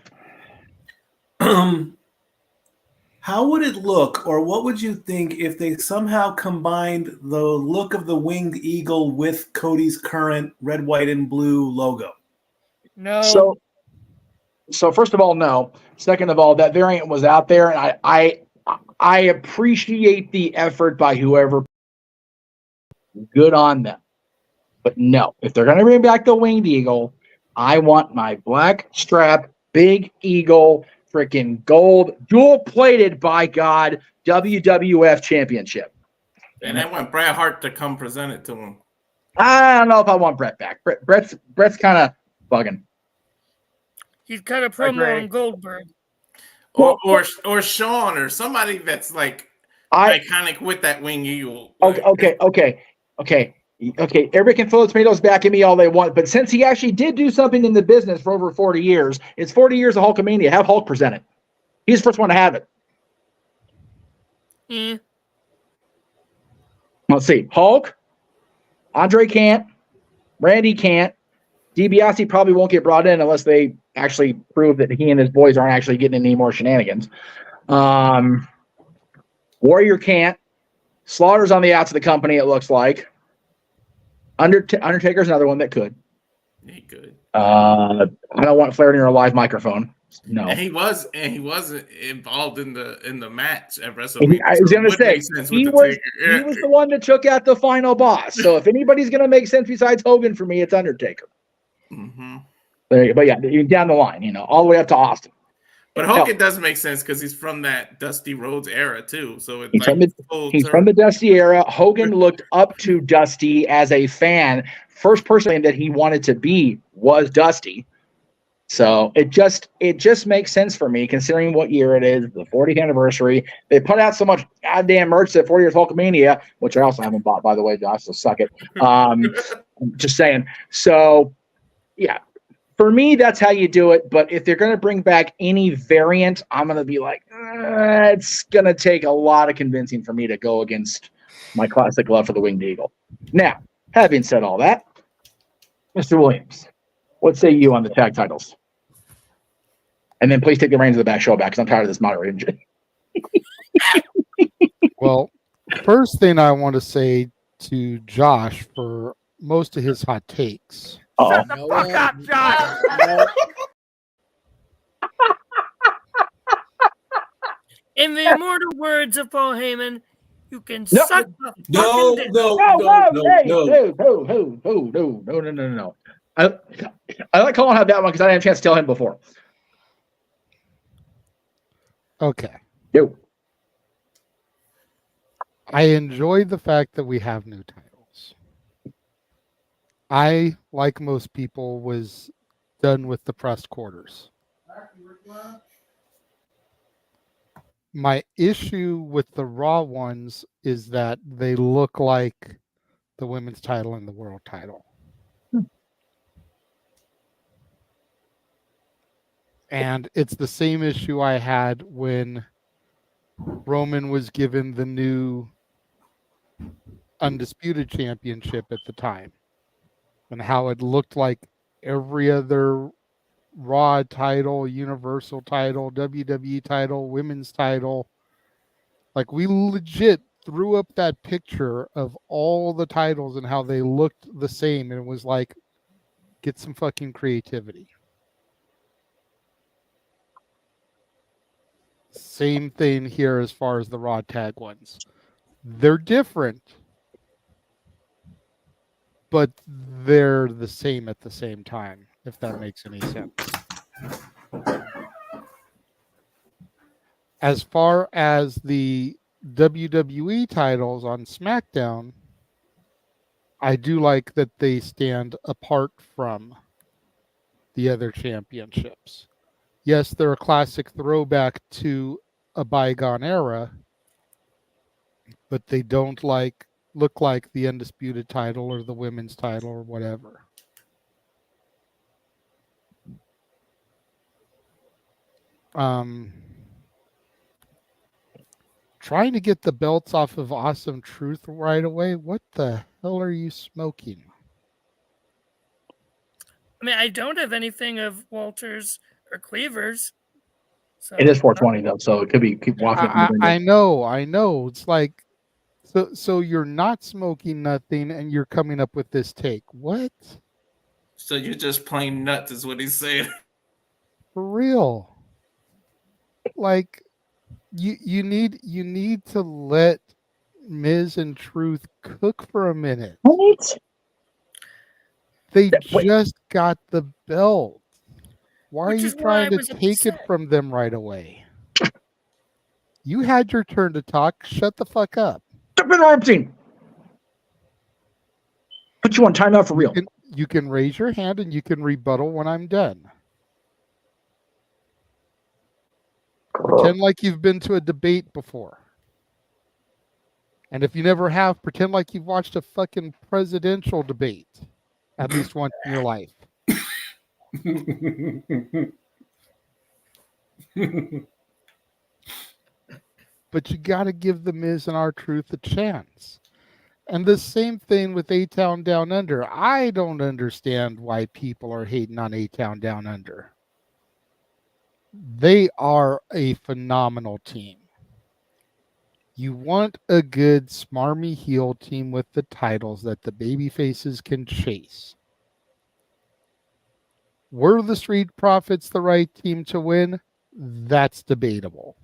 How would it look, or what would you think if they somehow combined the look of the winged eagle with Cody's current red, white, and blue logo? No. So first of all, no. Second of all, that variant was out there, and I appreciate the effort by whoever. Good on them. But no, if they're going to bring back the winged eagle, I want my black strap, big eagle, freaking gold, dual-plated, by God, WWF championship. And I want Bret Hart to come present it to him. I don't know if I want Bret back. Bret's kind of bugging. He's kind of promo on Goldberg. Or Sean, or somebody that's like iconic with that wing eagle. Okay. Everybody can throw the tomatoes back at me all they want, but since he actually did do something in the business for over 40 years, it's 40 years of Hulkamania. Have Hulk present it. He's the first one to have it. Let's see. Hulk, Andre can't, Randy can't, DiBiase probably won't get brought in unless they actually prove that he and his boys aren't actually getting any more shenanigans. Warrior can't. Slaughter's on the outs of the company, it looks like. Undertaker's another one that could. He could. I don't want Flair near a live microphone. No. And he was involved in the match at WrestleMania. I was going to say he was the one that took out the final boss. So if anybody's going to make sense besides Hogan for me, it's Undertaker. Mm-hmm. But yeah, down the line, all the way up to Austin. But Hogan does make sense because he's from that Dusty Rhodes era too. So it's he's from the Dusty era. Hogan looked up to Dusty as a fan. First person that he wanted to be was Dusty. So it just makes sense for me considering what year it is, the 40th anniversary. They put out so much goddamn merch at 40 years Hulkamania, which I also haven't bought, by the way, Josh. So suck it. Just saying. So yeah. For me, that's how you do it. But if they're going to bring back any variant, I'm going to be like, it's going to take a lot of convincing for me to go against my classic love for the winged eagle. Now, having said all that, Mr. Williams, what say you on the tag titles? And then please take the reins of the back show back because I'm tired of this moderating. Well, first thing I want to say to Josh for most of his hot takes. Shut the fuck up, Josh! In the immortal words of Paul Heyman, you can suck the fucking dick. No. I like Colin had that one because I didn't have a chance to tell him before. Okay. No. I enjoy the fact that we have new titles. I, like most people, was done with the pressed quarters. My issue with the Raw ones is that they look like the women's title and the world title. And it's the same issue I had when Roman was given the new Undisputed Championship at the time. And how it looked like every other Raw title, Universal title, WWE title, women's title. Like, we legit threw up that picture of all the titles and how they looked the same. And it was like, get some fucking creativity. Same thing here as far as the Raw tag ones. They're different, but they're the same at the same time, if that makes any sense. As far as the WWE titles on SmackDown, I do like that they stand apart from the other championships. Yes, they're a classic throwback to a bygone era, but they don't look like the undisputed title or the women's title or whatever. Trying to get the belts off of Awesome Truth right away. What the hell are you smoking? I mean, I don't have anything of Walters or Cleavers. So It is 420 though, so it could be keep walking up in the window. I know. It's like, so you're not smoking nothing, and you're coming up with this take. What? So you're just plain nuts, is what he's saying. For real? Like, you need to let Miz and Truth cook for a minute. What? They just got the belt. Why are Which you is why trying I to was take it upset. from them right away? You had your turn to talk. Shut the fuck up. Stop interrupting. Put you on timeout for real. You can raise your hand and you can rebuttal when I'm done. Pretend like you've been to a debate before. And if you never have, pretend like you've watched a fucking presidential debate at least once in your life. But you got to give the Miz and R-Truth a chance. And the same thing with A-Town Down Under. I don't understand why people are hating on A-Town Down Under. They are a phenomenal team. You want a good, smarmy heel team with the titles that the baby faces can chase. Were the Street Profits the right team to win? That's debatable.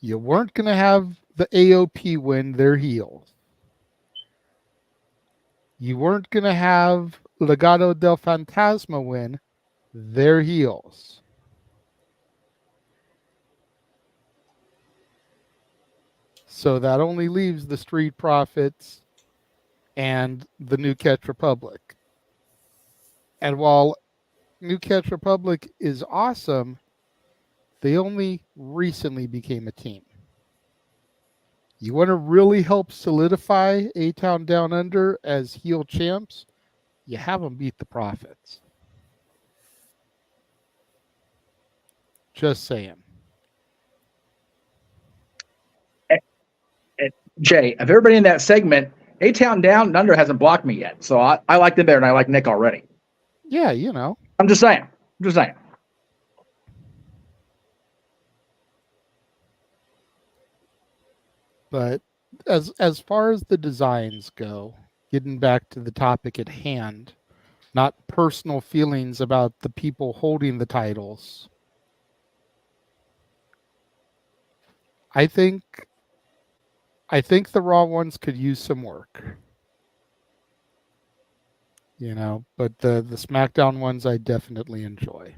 You weren't going to have the AOP win their heels. You weren't going to have Legado del Fantasma win their heels. So that only leaves the Street Profits and the New Catch Republic. And while New Catch Republic is awesome, they only recently became a team. You want to really help solidify A-Town Down Under as heel champs? You have them beat the Profits. Just saying. Jay, of everybody in that segment, A-Town Down Under hasn't blocked me yet. So I like them better than I like Nick already. Yeah, you know. I'm just saying. But as far as the designs go, getting back to the topic at hand, not personal feelings about the people holding the titles, I think the Raw ones could use some work. You know, but the SmackDown ones I definitely enjoy.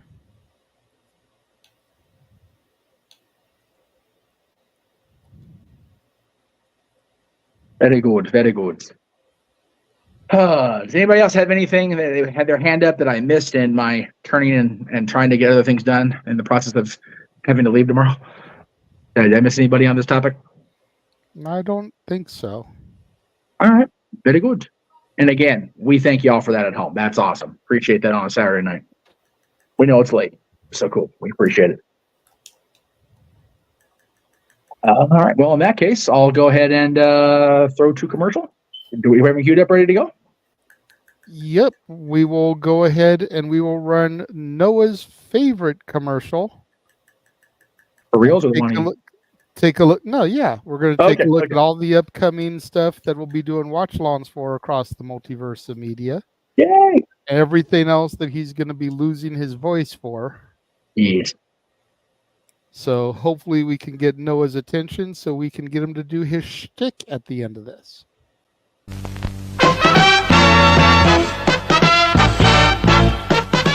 Very good, very good. Does anybody else have anything that they had their hand up that I missed in my turning and trying to get other things done in the process of having to leave tomorrow? Did I miss anybody on this topic? I don't think so. All right, very good. And again, we thank y'all for that at home. That's awesome. Appreciate that on a Saturday night. We know it's late. So cool. We appreciate it. All right. Well, in that case, I'll go ahead and throw to commercial. Do we have them queued up ready to go? Yep. We will go ahead and we will run Noah's favorite commercial. For reals or the money? Take a look. No, yeah. We're going to take a look at all the upcoming stuff that we'll be doing watch-alongs for across the multiverse of media. Yay! Everything else that he's going to be losing his voice for. Yes. So hopefully we can get Noah's attention so we can get him to do his shtick at the end of this.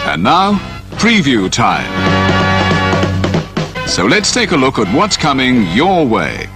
And now, preview time. So let's take a look at what's coming your way.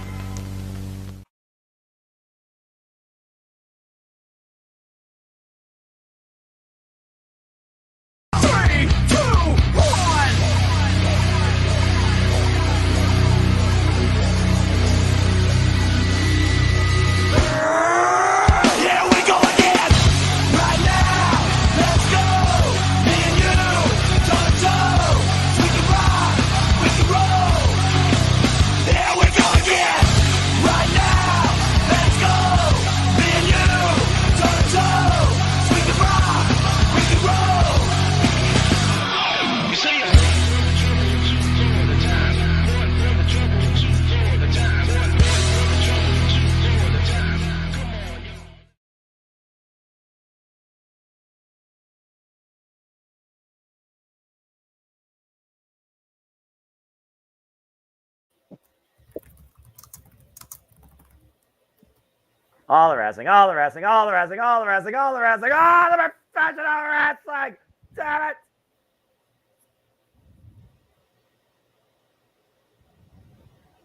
All the wrestling, all the wrestling, all the wrestling, all the wrestling, all the wrestling, all the professional wrestling. Damn it.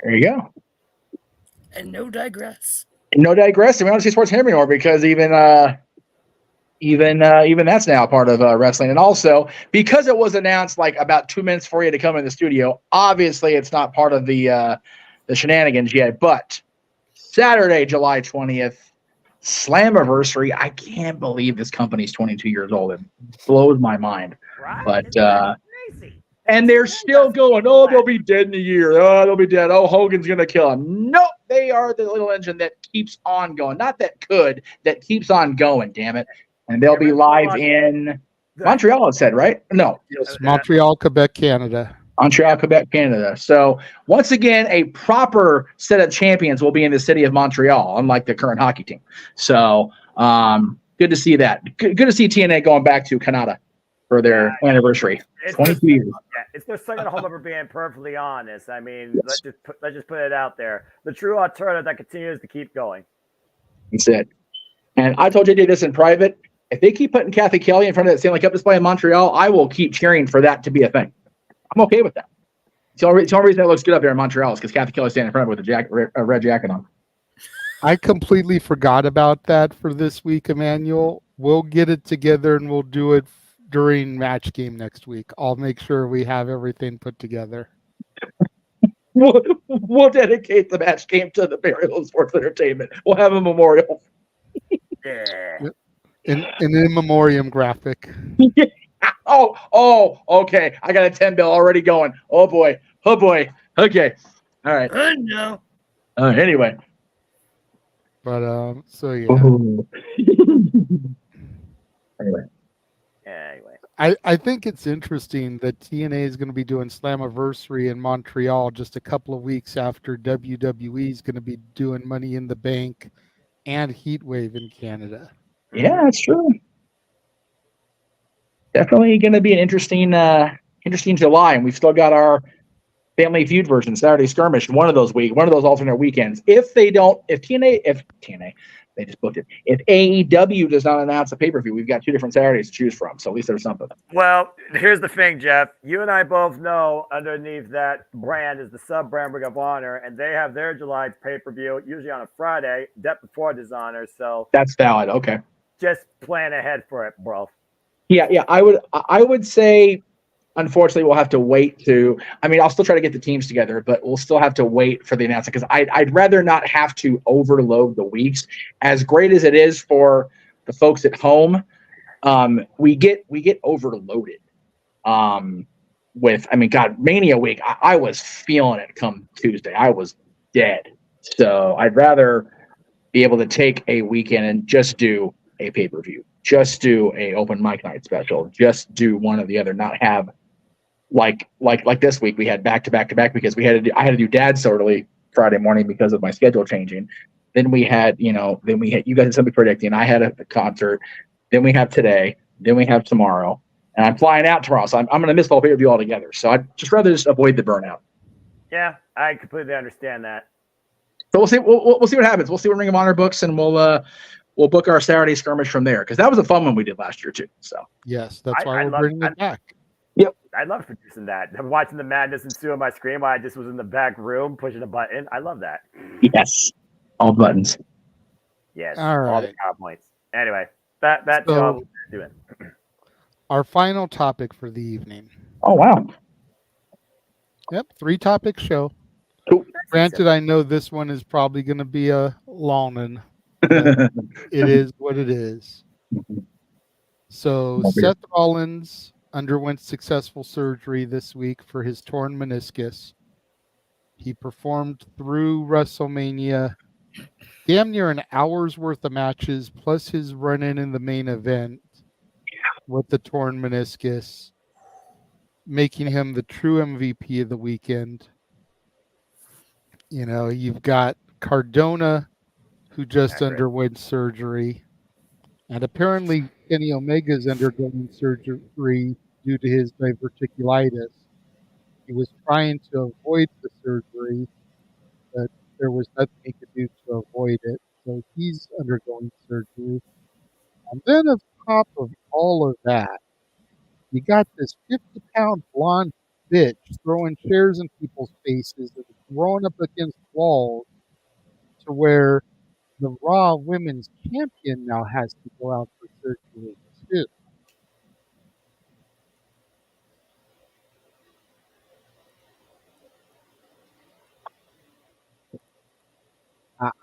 There you go. And no digress. No digress. We don't see sports anymore because even that's now part of wrestling. And also, because it was announced like about 2 minutes before you had to come in the studio, obviously it's not part of the shenanigans yet. But Saturday, July 20th, Slammiversary. I can't believe this company's 22 years old. It blows my mind. Right? But and they're still going, oh, they'll be dead in a year. Oh, they'll be dead. Oh, Hogan's going to kill them. Nope. They are the little engine that keeps on going. Not that could, that keeps on going, damn it. And they'll be live in Montreal, it said, right? No. Yes, Montreal, Quebec, Canada. Montreal, Quebec, Canada. So once again, a proper set of champions will be in the city of Montreal, unlike the current hockey team. So good to see that. Good to see TNA going back to Canada for their anniversary. 22 years. Yeah, it's their second home ever being perfectly honest. I mean, let's just put it out there. The true alternative that continues to keep going. That's it. And I told JJ this in private. If they keep putting Kathy Kelly in front of that Stanley Cup display in Montreal, I will keep cheering for that to be a thing. I'm okay with that. The only reason it looks good up there in Montreal is because Kathy Kelly's standing in front of it with a red jacket on. I completely forgot about that for this week, Emmanuel. We'll get it together and we'll do it during match game next week. I'll make sure we have everything put together. We'll dedicate the match game to the burial of sports entertainment. We'll have a memorial. Yeah. An in memoriam graphic. Yeah. Oh, okay. I got a 10 bill already going. Oh boy. Okay. All right. No. Anyway. But so yeah. Anyway. I think it's interesting that TNA is going to be doing Slammiversary in Montreal just a couple of weeks after WWE is going to be doing Money in the Bank and Heatwave in Canada. Yeah, that's true. Definitely going to be an interesting July, and we've still got our Family Feud version, Saturday Skirmish, one of those alternate weekends. If TNA, they just booked it. If AEW does not announce a pay-per-view, we've got 2 different Saturdays to choose from. So at least there's something. Well, here's the thing, Jeff. You and I both know underneath that brand is the sub-brand Ring of Honor, and they have their July pay-per-view usually on a Friday, that before Dishonor. So that's valid. Okay. Just plan ahead for it, bro. Yeah. I would say, unfortunately, we'll have to wait to. I mean, I'll still try to get the teams together, but we'll still have to wait for the announcement because I'd rather not have to overload the weeks. As great as it is for the folks at home, we get overloaded. Mania week, I was feeling it come Tuesday. I was dead. So I'd rather be able to take a weekend and just do a pay-per-view, just do a open mic night special, just do one or the other, not have like this week we had back to back because I had to do Dad so early Friday morning because of my schedule changing. Then we had you guys had something predicting. I had a concert. Then we have today. Then we have tomorrow, and I'm flying out tomorrow, so I'm going to miss the whole pay-per-view altogether. So I'd just rather just avoid the burnout. Yeah, I completely understand that. So we'll see. We'll see what happens. We'll see what Ring of Honor books, and we'll book our Saturday Skirmish from there because that was a fun one we did last year too. So yes, that's why we're bringing it back. Yep. I love producing that. I'm watching the madness ensue on my screen while I just was in the back room pushing a button. I love that. Yes. All buttons. Yes. All All the right. cow points. Anyway, that So- job was doing. Our final topic for the evening. Oh, wow. Yep, 3-topic show. Cool. Granted, I know this one is probably going to be a long one, but it is what it is. So Seth Rollins underwent successful surgery this week for his torn meniscus. He performed through WrestleMania, damn near an hour's worth of matches, plus his run-in the main event with the torn meniscus, making him the true MVP of the weekend. You know, you've got Cardona, who just underwent surgery, and apparently Kenny Omega is undergoing surgery due to his diverticulitis. He was trying to avoid the surgery, but there was nothing he could do to avoid it, so he's undergoing surgery. And then on top of all of that, you got this 50-pound blonde bitch throwing chairs in people's faces and throwing up against walls to where the Raw Women's Champion now has to go out for surgery too.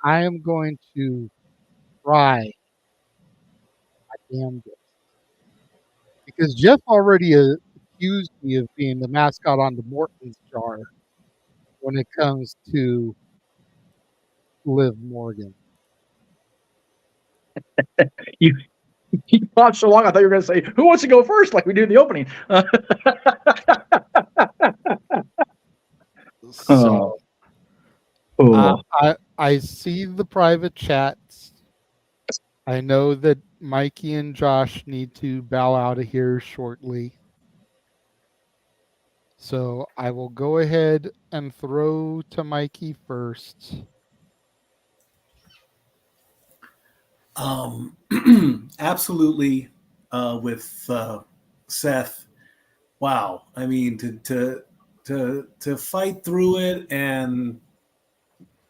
I am going to try my damnedest. Because Jeff already accused me of being the mascot on the Morton's jar when it comes to Liv Morgan. You watched so long, I thought you were going to say, who wants to go first, like we do in the opening? So, I see the private chats. I know that Mikey and Josh need to bow out of here shortly. So I will go ahead and throw to Mikey first. Absolutely. With Seth, wow. I mean, to fight through it and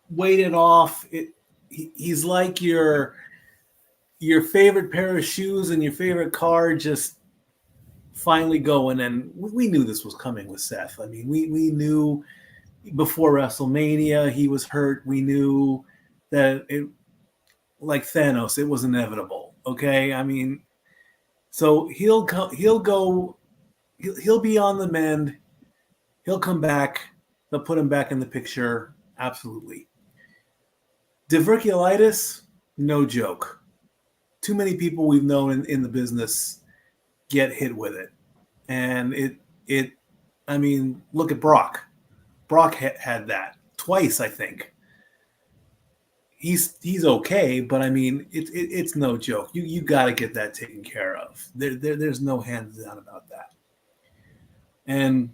wait it off. He's like your favorite pair of shoes and your favorite car just finally going. And we knew this was coming with Seth. I mean, we knew before WrestleMania he was hurt. We knew that it, like Thanos, it was inevitable. Okay, I mean, so he'll be on the mend. He'll come back. They'll put him back in the picture. Absolutely. Diverticulitis, no joke. Too many people we've known in the business get hit with it, and it. I mean, look at Brock. Brock had that twice, I think. He's okay, but I mean, it's no joke. You got to get that taken care of. There's no hands down about that. And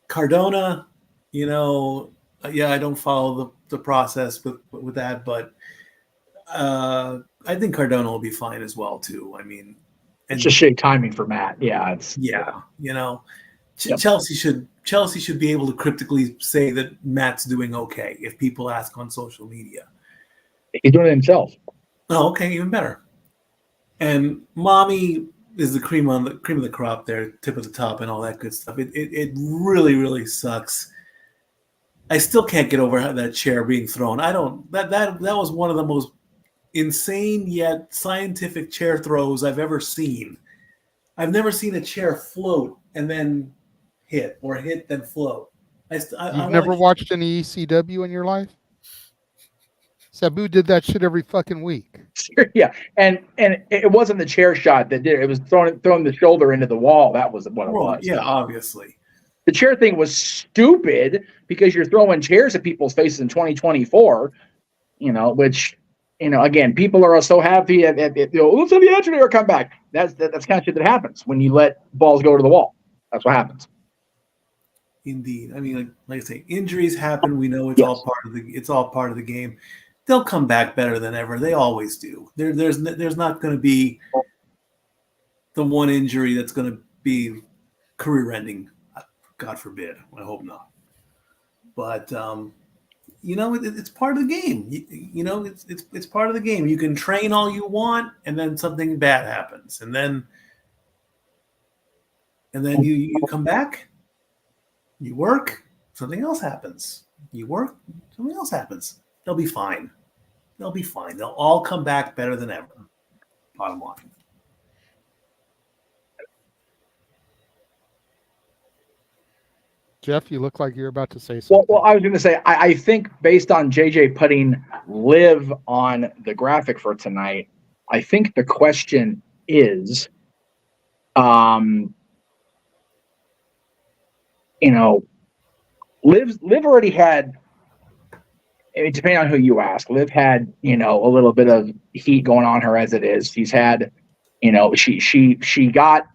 Cardona, you know, yeah, I don't follow the process with that, but I think Cardona will be fine as well too. I mean, it's just shitty timing for Matt. Yeah, you know, Yep. Chelsea should be able to cryptically say that Matt's doing okay if people ask on social media. He's doing it himself. Oh, okay, even better. And Mommy is the cream of the crop there, tip of the top, and all that good stuff. It really, really sucks. I still can't get over that chair being thrown. That was one of the most insane yet scientific chair throws I've ever seen. I've never seen a chair float and then hit, or hit then float. You've never watched any ECW in your life? Sabu did that shit every fucking week. Yeah, and it wasn't the chair shot that did it. It was throwing the shoulder into the wall. That was what it was. Yeah, obviously. The chair thing was stupid because you're throwing chairs at people's faces in 2024. You know, which, you know, again, people are so happy at let's have the engineer come back. That's kind of shit that happens when you let balls go to the wall. That's what happens. Indeed. I mean, like I say, injuries happen. We know it's all part of the game. They'll come back better than ever. They always do. There's not going to be the one injury that's going to be career-ending. God forbid. I hope not. But it's part of the game. It's part of the game. You can train all you want, and then something bad happens, and then you come back, you work, something else happens. You work, something else happens. They'll be fine. They'll be fine. They'll all come back better than ever. Bottom line. Jeff, you look like you're about to say something. Well, I was going to say, I think based on JJ putting Liv on the graphic for tonight, I think the question is, Liv already had, I mean, depending on who you ask, Liv had, a little bit of heat going on her as it is. She's had, she got,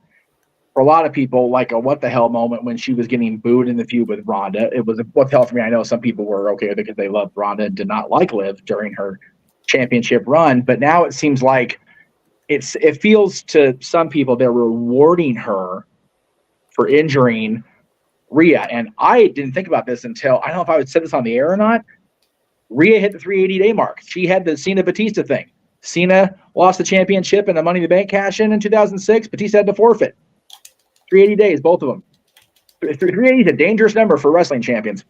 for a lot of people, like a what the hell moment when she was getting booed in the feud with Ronda. It was a what the hell for me. I know some people were okay because they loved Ronda and did not like Liv during her championship run. But now it seems like it feels to some people they're rewarding her for injuring Rhea. And I didn't think about this until, I don't know if I would say this on the air or not. Rhea hit the 380-day mark. She had the Cena Batista thing. Cena lost the championship and the Money in the Bank cash in 2006. Batista had to forfeit. 380 days, both of them. 380 is a dangerous number for wrestling champions.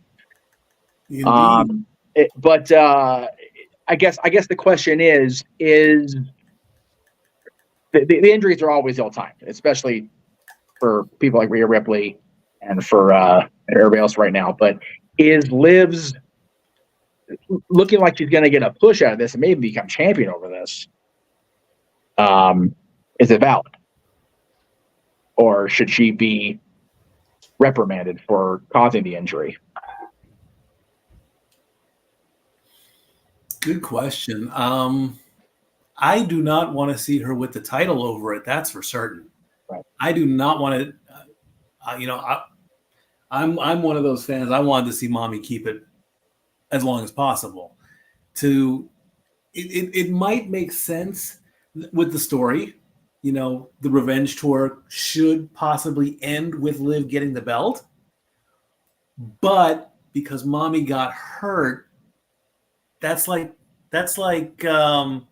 But I guess the question is the injuries are always ill-timed, especially for people like Rhea Ripley and for everybody else right now. But is Liv's looking like she's going to get a push out of this and maybe become champion over this? Is it valid? Or should she be reprimanded for causing the injury? Good question. I do not want to see her with the title over it. That's for certain. Right. I do not want to. I'm one of those fans. I wanted to see Mommy keep it as long as possible. It might make sense with the story. The revenge tour should possibly end with Liv getting the belt. But because Mommy got hurt, that's like getting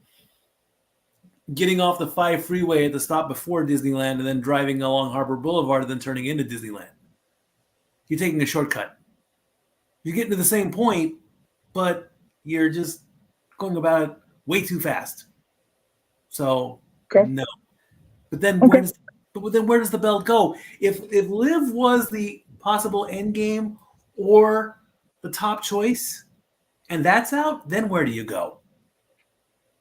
off the 5 freeway at the stop before Disneyland and then driving along Harbor Boulevard and then turning into Disneyland. You're taking a shortcut. You're getting to the same point, but you're just going about it way too fast. So, no. But then where does the belt go? If Liv was the possible end game or the top choice, and that's out, then where do you go?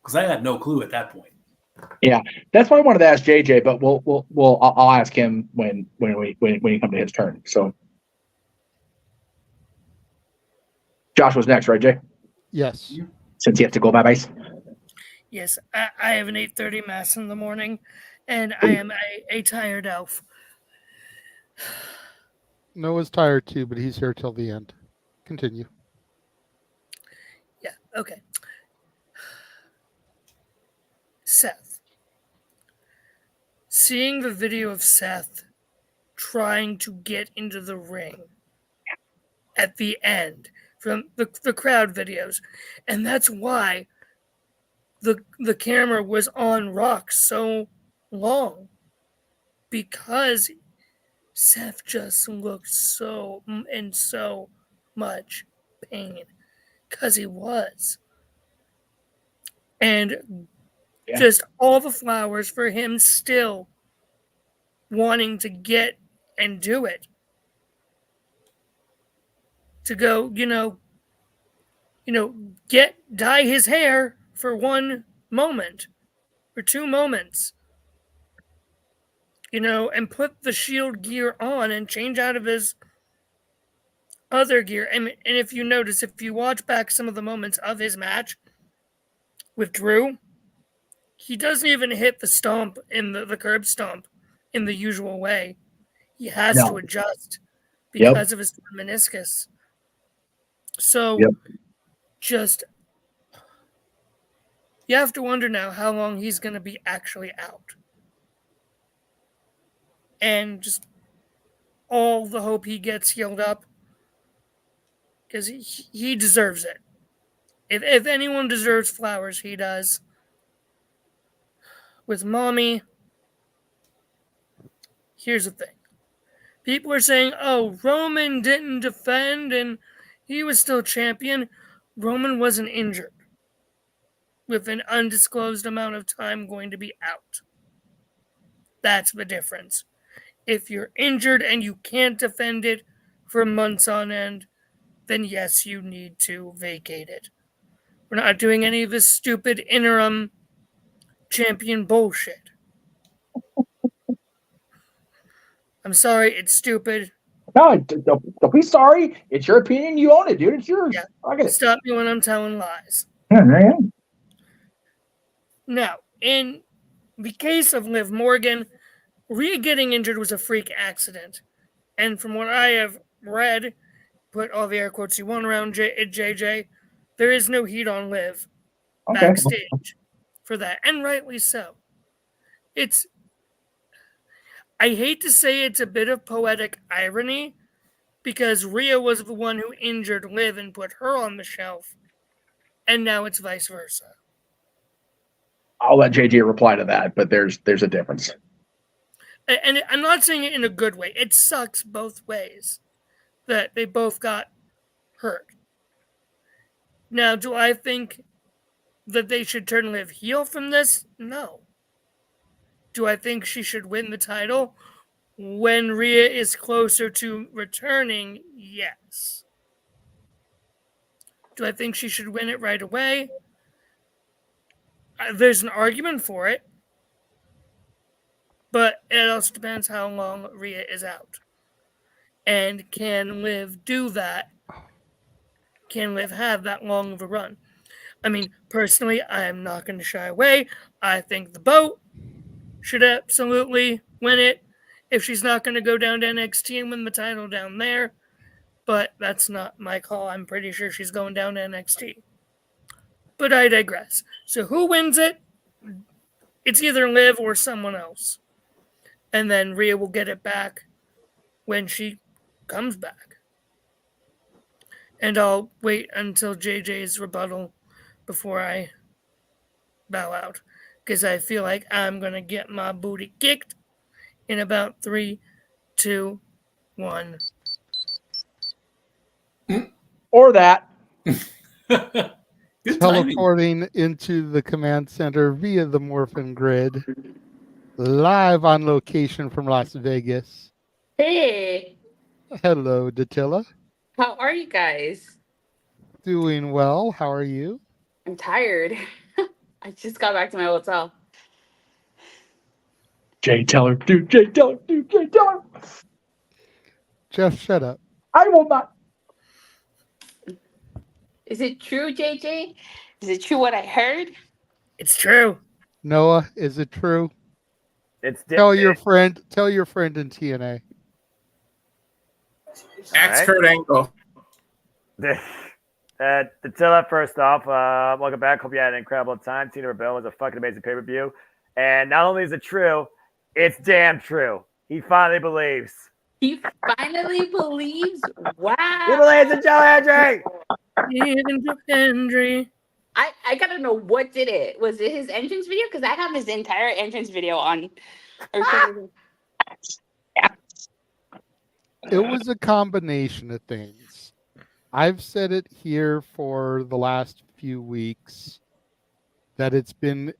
Because I had no clue at that point. Yeah, that's why I wanted to ask JJ, but I'll ask him when he comes to his turn. So, Josh was next, right, Jay? Yes. Since he has to go bye-bye. Yes, I have an 8:30 mass in the morning, and I am a tired elf. Noah's tired too, but he's here till the end. Continue. Yeah, okay. Seth. Seeing the video of Seth trying to get into the ring at the end from the crowd videos, and that's why the camera was on Rock so long, because Seth just looked so in so much pain, because he was. And just all the flowers for him still wanting to get and do it. To go, dye his hair for one moment or 2 moments, and put the Shield gear on and change out of his other gear. And if you notice, if you watch back some of the moments of his match with Drew, he doesn't even hit the stomp in the curb stomp in the usual way. He has to adjust because of his meniscus. So just, you have to wonder now how long he's going to be actually out. and just all the hope he gets healed up, because he deserves it. If anyone deserves flowers, he does. With Mommy, here's the thing. People are saying, oh, Roman didn't defend and he was still champion. Roman wasn't injured with an undisclosed amount of time going to be out. That's the difference. If you're injured and you can't defend it for months on end, then yes, you need to vacate it. We're not doing any of this stupid interim champion bullshit. I'm sorry, it's stupid. No, don't be sorry. It's your opinion. You own it, dude. It's yours. Yeah. I get it. Stop me when I'm telling lies. Yeah, man. Now, in the case of Liv Morgan, Rhea getting injured was a freak accident. And from what I have read, put all the air quotes you want around JJ, there is no heat on Liv backstage for that. And rightly so. I hate to say it's a bit of poetic irony, because Rhea was the one who injured Liv and put her on the shelf, and now it's vice versa. I'll let JJ reply to that, but there's a difference. And I'm not saying it in a good way. It sucks both ways that they both got hurt. Now, do I think that they should turn Liv heel from this? No. Do I think she should win the title when Rhea is closer to returning? Yes. Do I think she should win it right away? There's an argument for it. But it also depends how long Rhea is out. And can Liv do that? Can Liv have that long of a run? I mean, personally, I am not going to shy away. I think the boat should absolutely win it if she's not going to go down to NXT and win the title down there. But that's not my call. I'm pretty sure she's going down to NXT. But I digress. So who wins it? It's either Liv or someone else. And then Rhea will get it back when she comes back. And I'll wait until JJ's rebuttal before I bow out, because I feel like I'm going to get my booty kicked in about 3, 2, 1. Or that. Teleporting into the command center via the Morphin Grid, live on location from Las Vegas. Hey, Hello, Datilla. how are you guys? Doing well. How are you? I'm tired. I just got back to my hotel. Jay Teller, dude, Jay Teller, dude, Jay Teller. Jeff, shut up. I will not. Is it true, JJ? Is it true what I heard? It's true. Noah, is it true? It's Tell your friend in TNA. Ask Kurt Angle. Attila, first off, welcome back. Hope you had an incredible time. Tina Rebel was a fucking amazing pay-per-view. And not only is it true, it's damn true. He finally believes. He finally believes? Wow. He believes in Joe Hendry. Even Joe Hendry. I gotta know what did it. Was it his entrance video? Because I have his entire entrance video on. It was a combination of things. I've said it here for the last few weeks that it's been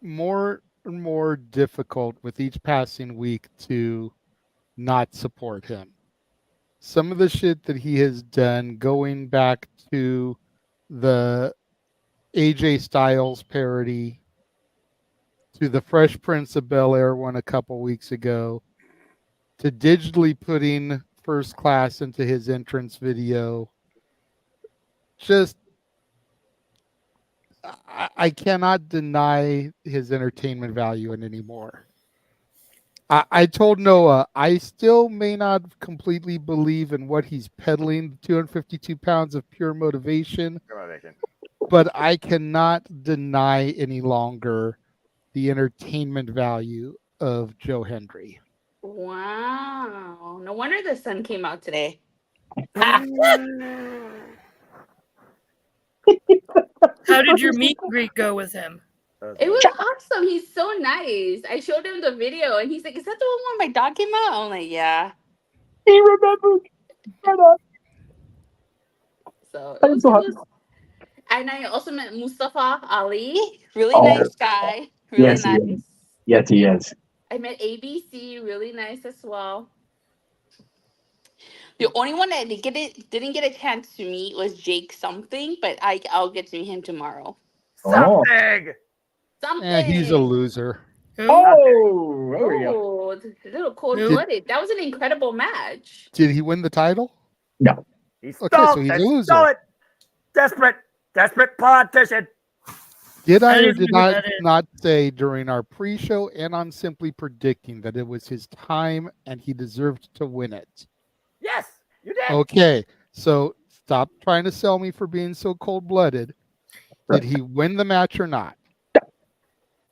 more and more difficult with each passing week to not support him. Some of the shit that he has done, going back to the AJ Styles parody, to the Fresh Prince of Bel-Air one a couple weeks ago, to digitally putting First Class into his entrance video. Just, I cannot deny his entertainment value in anymore. I told Noah, I still may not completely believe in what he's peddling, 252 pounds of pure motivation, but I cannot deny any longer the entertainment value of Joe Hendry. Wow. No wonder the sun came out today. How did your meet and greet go with him? It was awesome. He's so nice. I showed him the video and he's like, "Is that the one where my dog came out?" I'm like, "Yeah." He remembered. So it was, and I also met Mustafa Ali. Really nice guy. Really yes, nice. he is. Yes, he is. I met ABC. Really nice as well. The only one that didn't get a chance to meet was Jake something, but I'll get to meet him tomorrow. Something. Something. He's a loser. Oh, there we go. Oh, a little cold-blooded. That was an incredible match. Did he win the title? No. He Okay, so he's a loser. Stole it. Desperate politician. Did I or did not say during our pre-show and on Simply Predicting that it was his time and he deserved to win it? Yes, you did. Okay, so stop trying to sell me for being so cold-blooded. Did he win the match or not?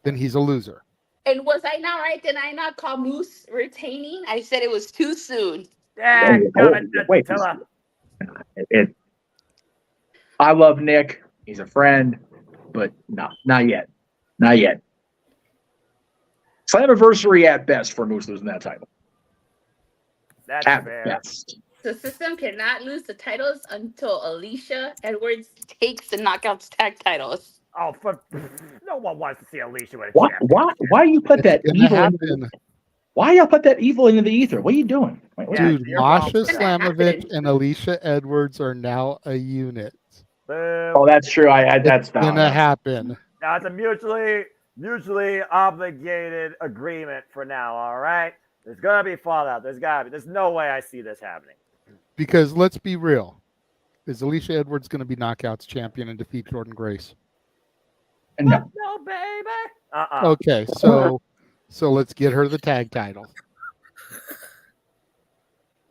Then he's a loser. And was I not right? Did I not call Moose retaining? I said it was too soon. Yeah, wait. I love Nick. He's a friend, but not yet. Not yet. Slammiversary at best for Moose losing that title. That's at fair. best. The system cannot lose the titles until Alicia Edwards takes the Knockouts tag titles. Oh, no one wants to see Alicia with a Why you put that evil? Why y'all put that evil into the ether? What are you doing? Dude, Masha Slamovich and Alicia Edwards are now a unit. Oh, that's true. That's gonna happen. Now it's a mutually obligated agreement for now. All right, there's gonna be fallout. There's no way I see this happening. Because let's be real, is Alicia Edwards going to be Knockouts champion and defeat Jordan Grace? No, baby. Okay, so let's get her the tag title.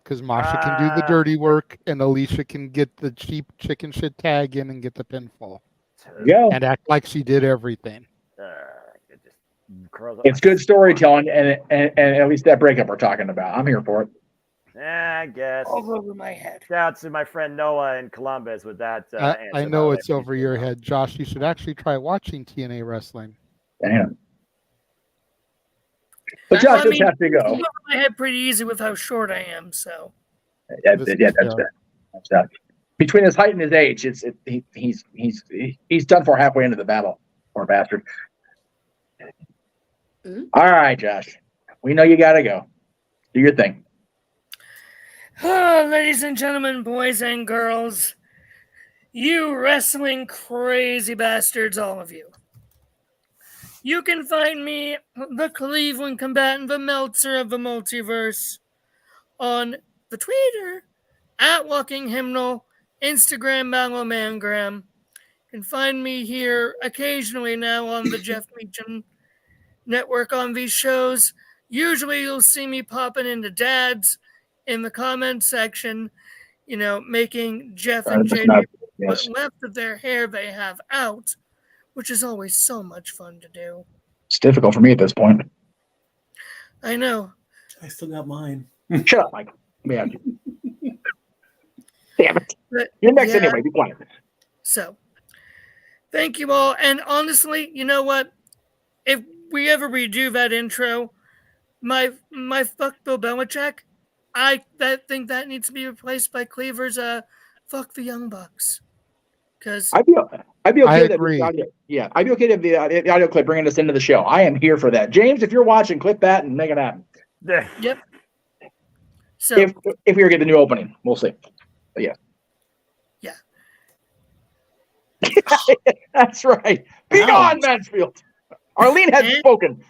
Because Masha can do the dirty work, and Alicia can get the cheap chicken shit tag in and get the pinfall. Yeah. And act like she did everything. It's good storytelling, and at least that breakup we're talking about. I'm here for it. I guess. All over my head. Shout out to my friend Noah in Columbus with that. I know it's over your head, Josh. You should actually try watching TNA wrestling. Damn. But Josh does have to go. Over my head pretty easy with how short I am. So. That's that. Between his height and his age, he's done for halfway into the battle. Poor bastard. Mm-hmm. All right, Josh. We know you got to go. Do your thing. Oh, ladies and gentlemen, boys and girls, you wrestling crazy bastards, all of you. You can find me, the Cleveland combatant, the Meltzer of the Multiverse, on the Twitter, at Walking Hymnal, Instagram, Malomangram. You can find me here occasionally now on the Jeff Meacham Network on these shows. Usually you'll see me popping into dads in the comment section, making Jeff and JD what left of their hair they have out, which is always so much fun to do. It's difficult for me at this point. I know. I still got mine. Shut up, Mike. Man. Damn it. But, you're next anyway. Be quiet. So, thank you all. And honestly, you know what? If we ever redo that intro, my fuck Bill Belichick, I think that needs to be replaced by Cleaver's fuck the Young Bucks. Because I'd be okay. I with agree. The audio. Yeah, I'd be okay with the audio clip bringing us into the show. I am here for that. James, if you're watching, clip that and make it happen. Yep. So if we ever get the new opening, we'll see. But yeah. Yeah. That's right. Be gone, Mansfield. Arlene has spoken.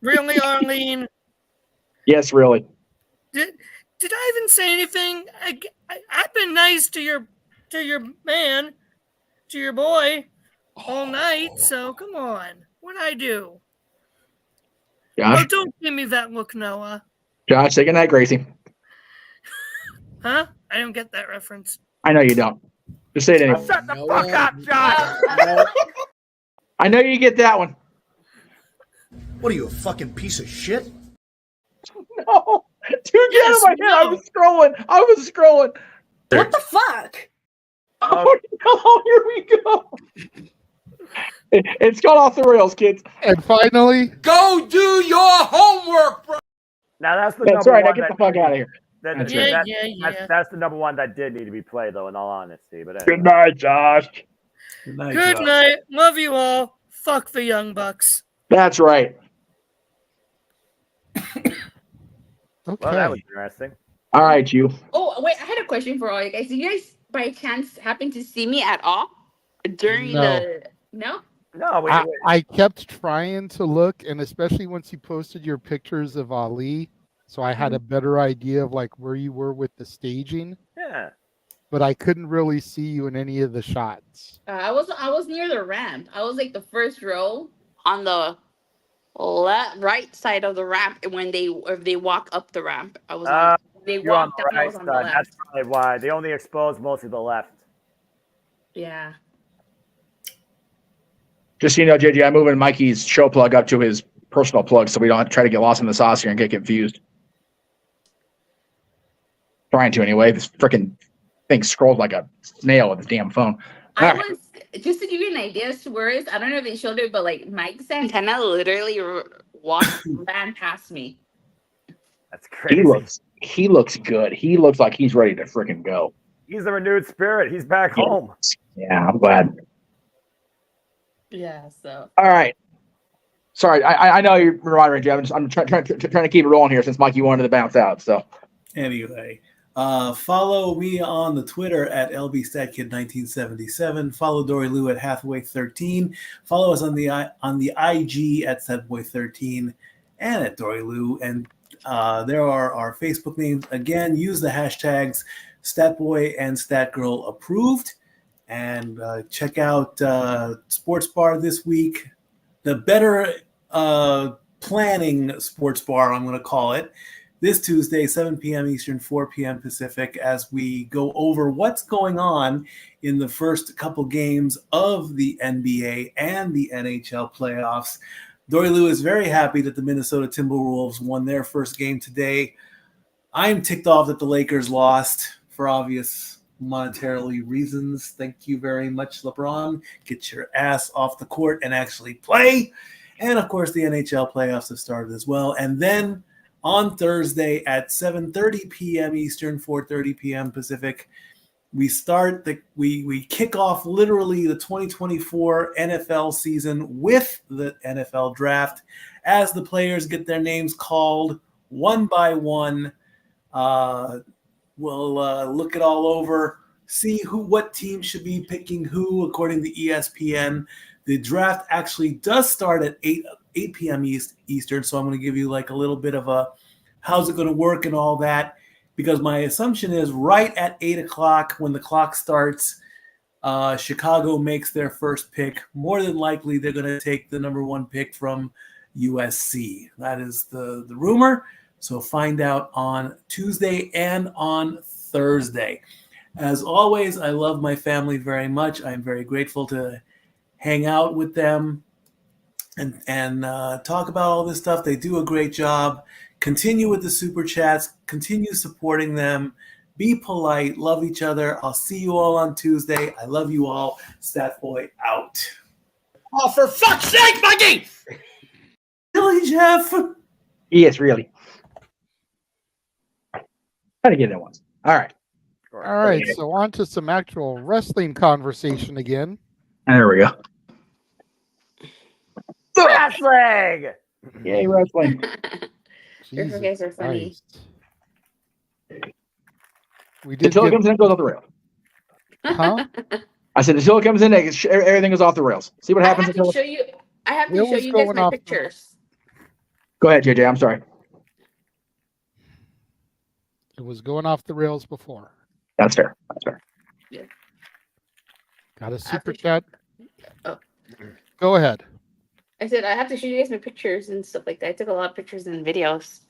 Really, Arlene? Yes, really. Did I even say anything? I've been nice to your man, to your boy, all night. So come on, what'd I do? Josh? Oh, don't give me that look, Noah. Josh, say goodnight, Gracie. Huh? I don't get that reference. I know you don't. Just say it anyway. Shut the fuck up, Josh. I know you get that one. What are you, a fucking piece of shit? no. Dude, get out of my head. I was scrolling. What the fuck? Oh, no. Here we go. It's gone off the rails, kids. And finally, Go do your homework, bro. Now that's the That's number right. Now one. get the fuck out of here. That's the number one that did need to be played, though. In all honesty, but anyway. Good night, Josh. Good night. Good Josh. night. Love you all. Fuck the Young Bucks. That's right. okay. Well, that was interesting. All right, you. Oh, wait, I had a question for all you guys. Did you guys, by chance, happen to see me at all during No. No? No, I kept trying to look, and especially once you posted your pictures of Ali, so I had a better idea of like where you were with the staging. Yeah. But I couldn't really see you in any of the shots. I was near the ramp. I was like the first row on the right side of the ramp. And if they walk up the ramp, I was on. They You're on walk the down. I right was on the side. left. That's probably why they only exposed mostly the left. Yeah. Just so you know, JJ, I'm moving Mikey's show plug up to his personal plug so we don't try to get lost in the sauce here and get confused. Trying to anyway. This freaking thing scrolled like a snail with his damn phone. I was just to give you an idea as to where it is. I don't know if they showed it, but like Mike's antenna literally ran past me. That's crazy. He looks good. He looks like he's ready to freaking go. He's a renewed spirit. He's back home. Yeah, I'm glad. Yeah. So. All right. Sorry, I know you're moderating, Jeff. I'm trying to keep it rolling here since Mikey wanted to bounce out. So. Anyway, follow me on the Twitter at LBStatKid1977. Follow Dory Lou at Hathaway13. Follow us on the IG at Setboy13 and at Dory Lou. And there are our Facebook names. Again, use the hashtags StatBoy and StatGirl approved. And check out Sports Bar this week. The better planning sports bar, I'm going to call it. This Tuesday, 7 p.m. Eastern, 4 p.m. Pacific, as we go over what's going on in the first couple games of the NBA and the NHL playoffs. Dory Lou is very happy that the Minnesota Timberwolves won their first game today. I'm ticked off that the Lakers lost for obvious monetarily reasons. Thank you very much, LeBron. Get your ass off the court and actually play. And, of course, the NHL playoffs have started as well. And then on Thursday at 7:30 p.m. Eastern, 4:30 p.m. Pacific, we kick off literally the 2024 NFL season with the NFL draft as the players get their names called one by one. We'll look it all over, see what team should be picking who according to ESPN. The draft actually does start at 8 p.m. Eastern, so I'm going to give you like a little bit of a how's it going to work and all that, because my assumption is right at 8 o'clock when the clock starts, Chicago makes their first pick. More than likely, they're going to take the number one pick from USC. That is the rumor. So find out on Tuesday and on Thursday. As always, I love my family very much. I'm very grateful to hang out with them and talk about all this stuff. They do a great job. Continue with the super chats. Continue supporting them. Be polite. Love each other. I'll see you all on Tuesday. I love you all. Statboy out. Oh, for fuck's sake, Mikey! Really, Jeff? Yes, really. Try to get it once. All right. All right. So on to some actual wrestling conversation again. There we go. Wrestling! Yay, wrestling. You guys are funny. We did until it comes in, it goes off the rail. Huh? I said until it comes in, everything goes off the rails. See what happens. I have to show you guys my pictures. Go ahead, JJ. I'm sorry. It was going off the rails before. That's fair. That's fair. Yeah. Got a super chat. Oh. Go ahead. I said I have to show you guys my pictures and stuff like that. I took a lot of pictures and videos.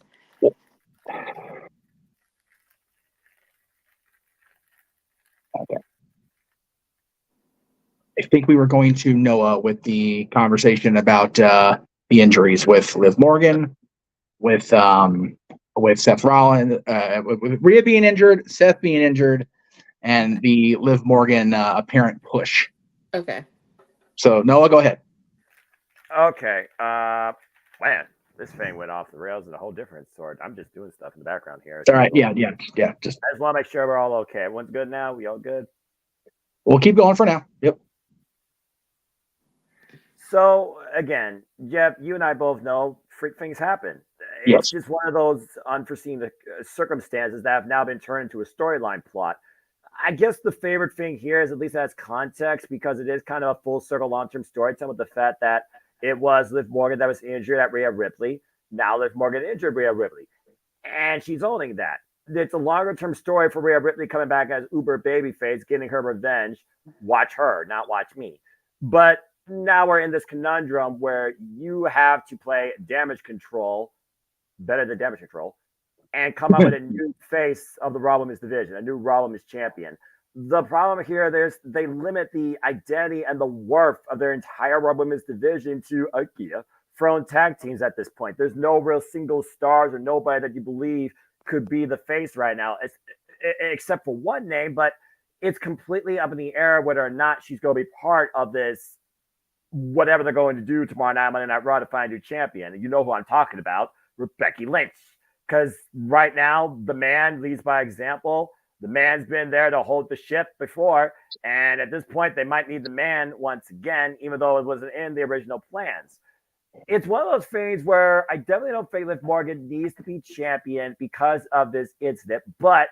Okay. I think we were going to Noah with the conversation about the injuries with Liv Morgan, with with Seth Rollins, with Rhea being injured, Seth being injured, and the Liv Morgan apparent push. Okay. So Noah, go ahead. Okay. Man, this thing went off the rails in a whole different sort. I'm just doing stuff in the background here. All right. Yeah. Just I just want to make sure we're all okay. Everyone's good now. We all good? We'll keep going for now. Yep. So again, Jeff, you and I both know freak things happen. Yes. It's just one of those unforeseen circumstances that have now been turned into a storyline plot. I guess the favorite thing here is at least has context because it is kind of a full circle long-term storytelling with the fact that it was Liv Morgan that was injured at Rhea Ripley. Now Liv Morgan injured Rhea Ripley. And she's owning that. It's a longer-term story for Rhea Ripley coming back as uber babyface, getting her revenge. Watch her, not watch me. But now we're in this conundrum where you have to play damage control, better than damage control, and come up with a new face of the Raw Women's division, a new Raw Women's champion. The problem here, they limit the identity and the worth of their entire Raw Women's division to IKEA thrown tag teams at this point. There's no real single stars or nobody that you believe could be the face right now, except for one name, but it's completely up in the air whether or not she's going to be part of this, whatever they're going to do tomorrow night, Monday Night Raw, to find a new champion. And you know who I'm talking about, Becky Lynch. Because right now, the man leads by example. The man's been there to hold the ship before. And at this point, they might need the man once again, even though it wasn't in the original plans. It's one of those things where I definitely don't think Liv Morgan needs to be champion because of this incident. But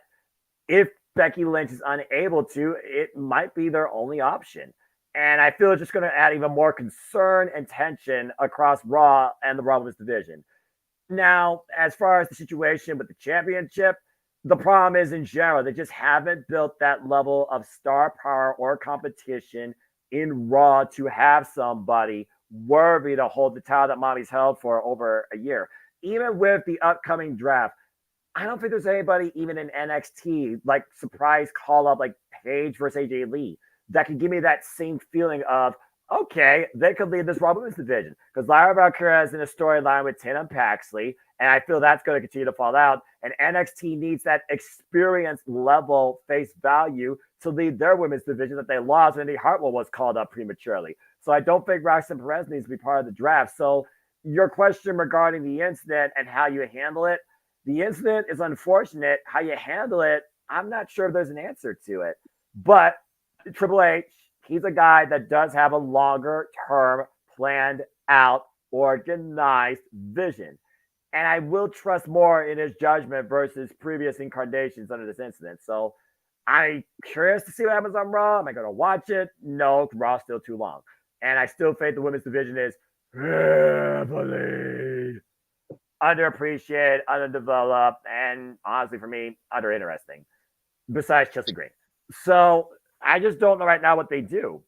if Becky Lynch is unable to, it might be their only option. And I feel it's just going to add even more concern and tension across Raw and the Raw Women's division. Now, as far as the situation with the championship, the problem is in general, they just haven't built that level of star power or competition in Raw to have somebody worthy to hold the title that Mommy's held for over a year. Even with the upcoming draft, I don't think there's anybody even in NXT, like surprise call up like Paige versus AJ Lee, that can give me that same feeling of, okay, they could lead this Raw Women's division because Lyra Valkyria is in a storyline with Tatum Paxley, and I feel that's going to continue to fall out. And NXT needs that experience level face value to lead their women's division that they lost when Indy Hartwell was called up prematurely. So I don't think Roxanne Perez needs to be part of the draft. So your question regarding the incident and how you handle it, the incident is unfortunate. How you handle it, I'm not sure if there's an answer to it. But Triple H, he's a guy that does have a longer term planned out organized vision. And I will trust more in his judgment versus previous incarnations under this incident. So I'm curious to see what happens on Raw. Am I going to watch it? No, Raw's still too long. And I still think the women's division is heavily underappreciated, underdeveloped, and honestly for me, underinteresting, besides Chelsea Green. So I just don't know right now what they do.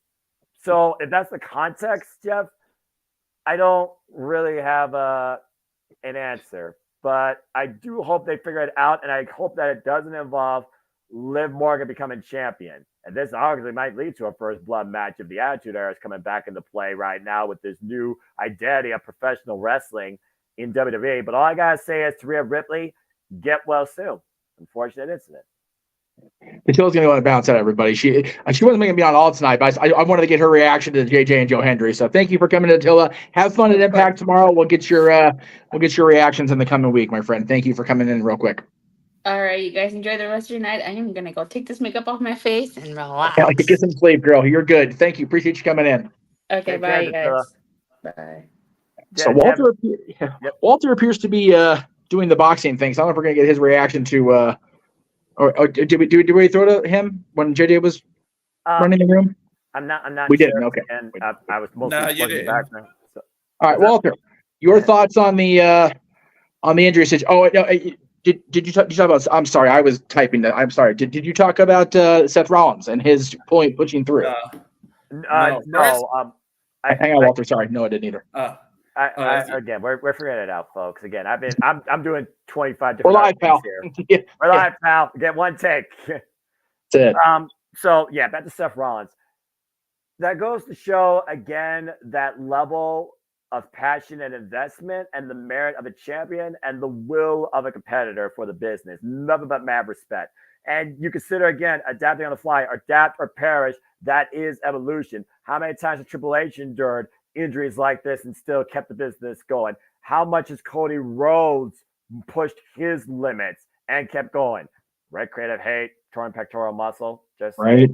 So if that's the context, Jeff, I don't really have an answer. But I do hope they figure it out, and I hope that it doesn't involve Liv Morgan becoming champion. And this arguably might lead to a first blood match if the Attitude Era is coming back into play right now with this new identity of professional wrestling in WWE. But all I got to say is to Rhea Ripley, get well soon. Unfortunate incident. Patilla's going to want to bounce out everybody. She wasn't going to be on all tonight, but I wanted to get her reaction to JJ and Joe Hendry. So thank you for coming to Attila. Have fun at Impact tomorrow. We'll get your reactions in the coming week, my friend. Thank you for coming in real quick. All right, you guys enjoy the rest of your night. I am gonna go take this makeup off my face and relax. Yeah, get some sleep, girl. You're good. Thank you. Appreciate you coming in. Okay, bye, you guys. Bye. So Walter appears to be doing the boxing thing. So I don't know if we're gonna get his reaction to. Or did we throw to him when JJ was running the room? I'm not. We sure. didn't. Okay. And I was mostly in the background. So. All right, Walter. Your thoughts on the injury situation? Oh no. Did you talk about? I'm sorry, I was typing that. I'm sorry. Did you talk about Seth Rollins and his pushing through? No. Hang on, Walter. Sorry, no, I didn't either. Again, we're figuring it out, folks. Again, I'm doing 25 different. We're live, pal. Here. We're live, pal. Get one take. That's it. So yeah, back to Seth Rollins. That goes to show again that level of passion and investment and the merit of a champion and the will of a competitor for the business. Nothing but mad respect. And you consider, again, adapting on the fly, adapt or perish. That is evolution. How many times has Triple H endured injuries like this and still kept the business going? How much has Cody Rhodes pushed his limits and kept going? Red creative hate, torn pectoral muscle, just right.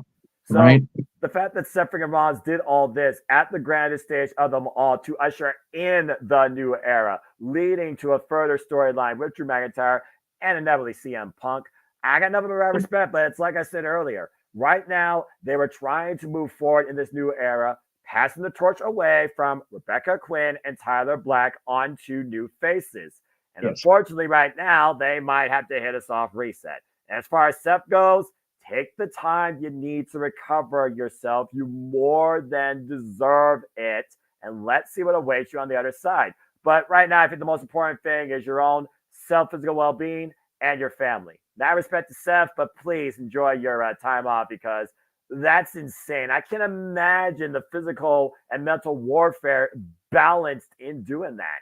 So right. the fact that Seth freaking Rollins did all this at the grandest stage of them all to usher in the new era, leading to a further storyline with Drew McIntyre and inevitably CM Punk, I got nothing but respect, but it's like I said earlier. Right now, they were trying to move forward in this new era, passing the torch away from Rebecca Quinn and Tyler Black onto new faces. And unfortunately, right now, they might have to hit a soft reset. As far as Seth goes, take the time you need to recover yourself. You more than deserve it. And let's see what awaits you on the other side. But right now, I think the most important thing is your own self-physical well-being and your family. Now, respect to Seth, but please enjoy your time off because that's insane. I can't imagine the physical and mental warfare balanced in doing that.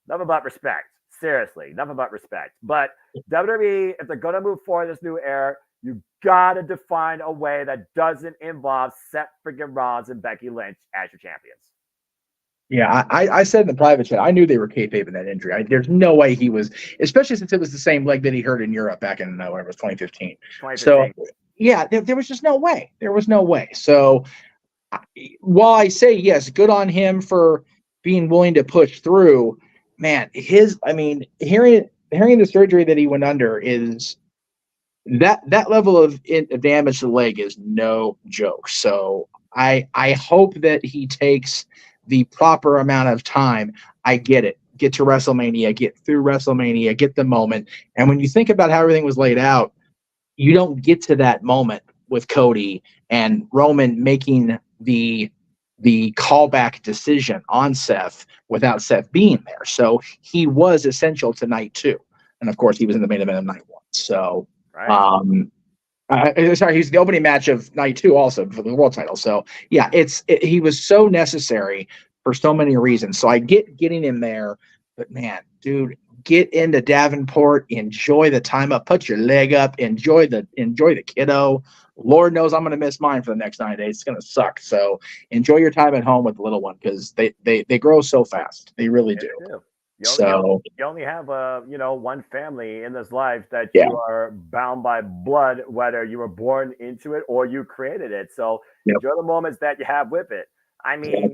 Nothing but respect. Seriously, nothing but respect. But WWE, if they're going to move forward this new era, you got to define a way that doesn't involve Seth freaking Rollins and Becky Lynch as your champions. Yeah, I said in the private chat, I knew they were kayfabing that injury. There's no way he was, especially since it was the same leg that he hurt in Europe back in whatever it was 2015. So yeah, there was just no way. There was no way. So while I say yes, good on him for being willing to push through, man, hearing the surgery that he went under is that level of damage to the leg is no joke. So I hope that he takes the proper amount of time. I get it. Get to WrestleMania, get through WrestleMania, get the moment. And when you think about how everything was laid out, you don't get to that moment with Cody and Roman making the callback decision on Seth without Seth being there. So he was essential to night 2. And of course, he was in the main event of night 1. So, he's the opening match of night 2 also for the world title. So yeah, he was so necessary for so many reasons. So I get getting him there, but man, dude, get into Davenport, enjoy the time up, put your leg up, enjoy the kiddo. Lord knows I'm going to miss mine for the next 9 days. It's going to suck. So enjoy your time at home with the little one because they grow so fast. They really do. You only have one family in this life that you are bound by blood, whether you were born into it or you created it. So enjoy the moments that you have with it. I mean,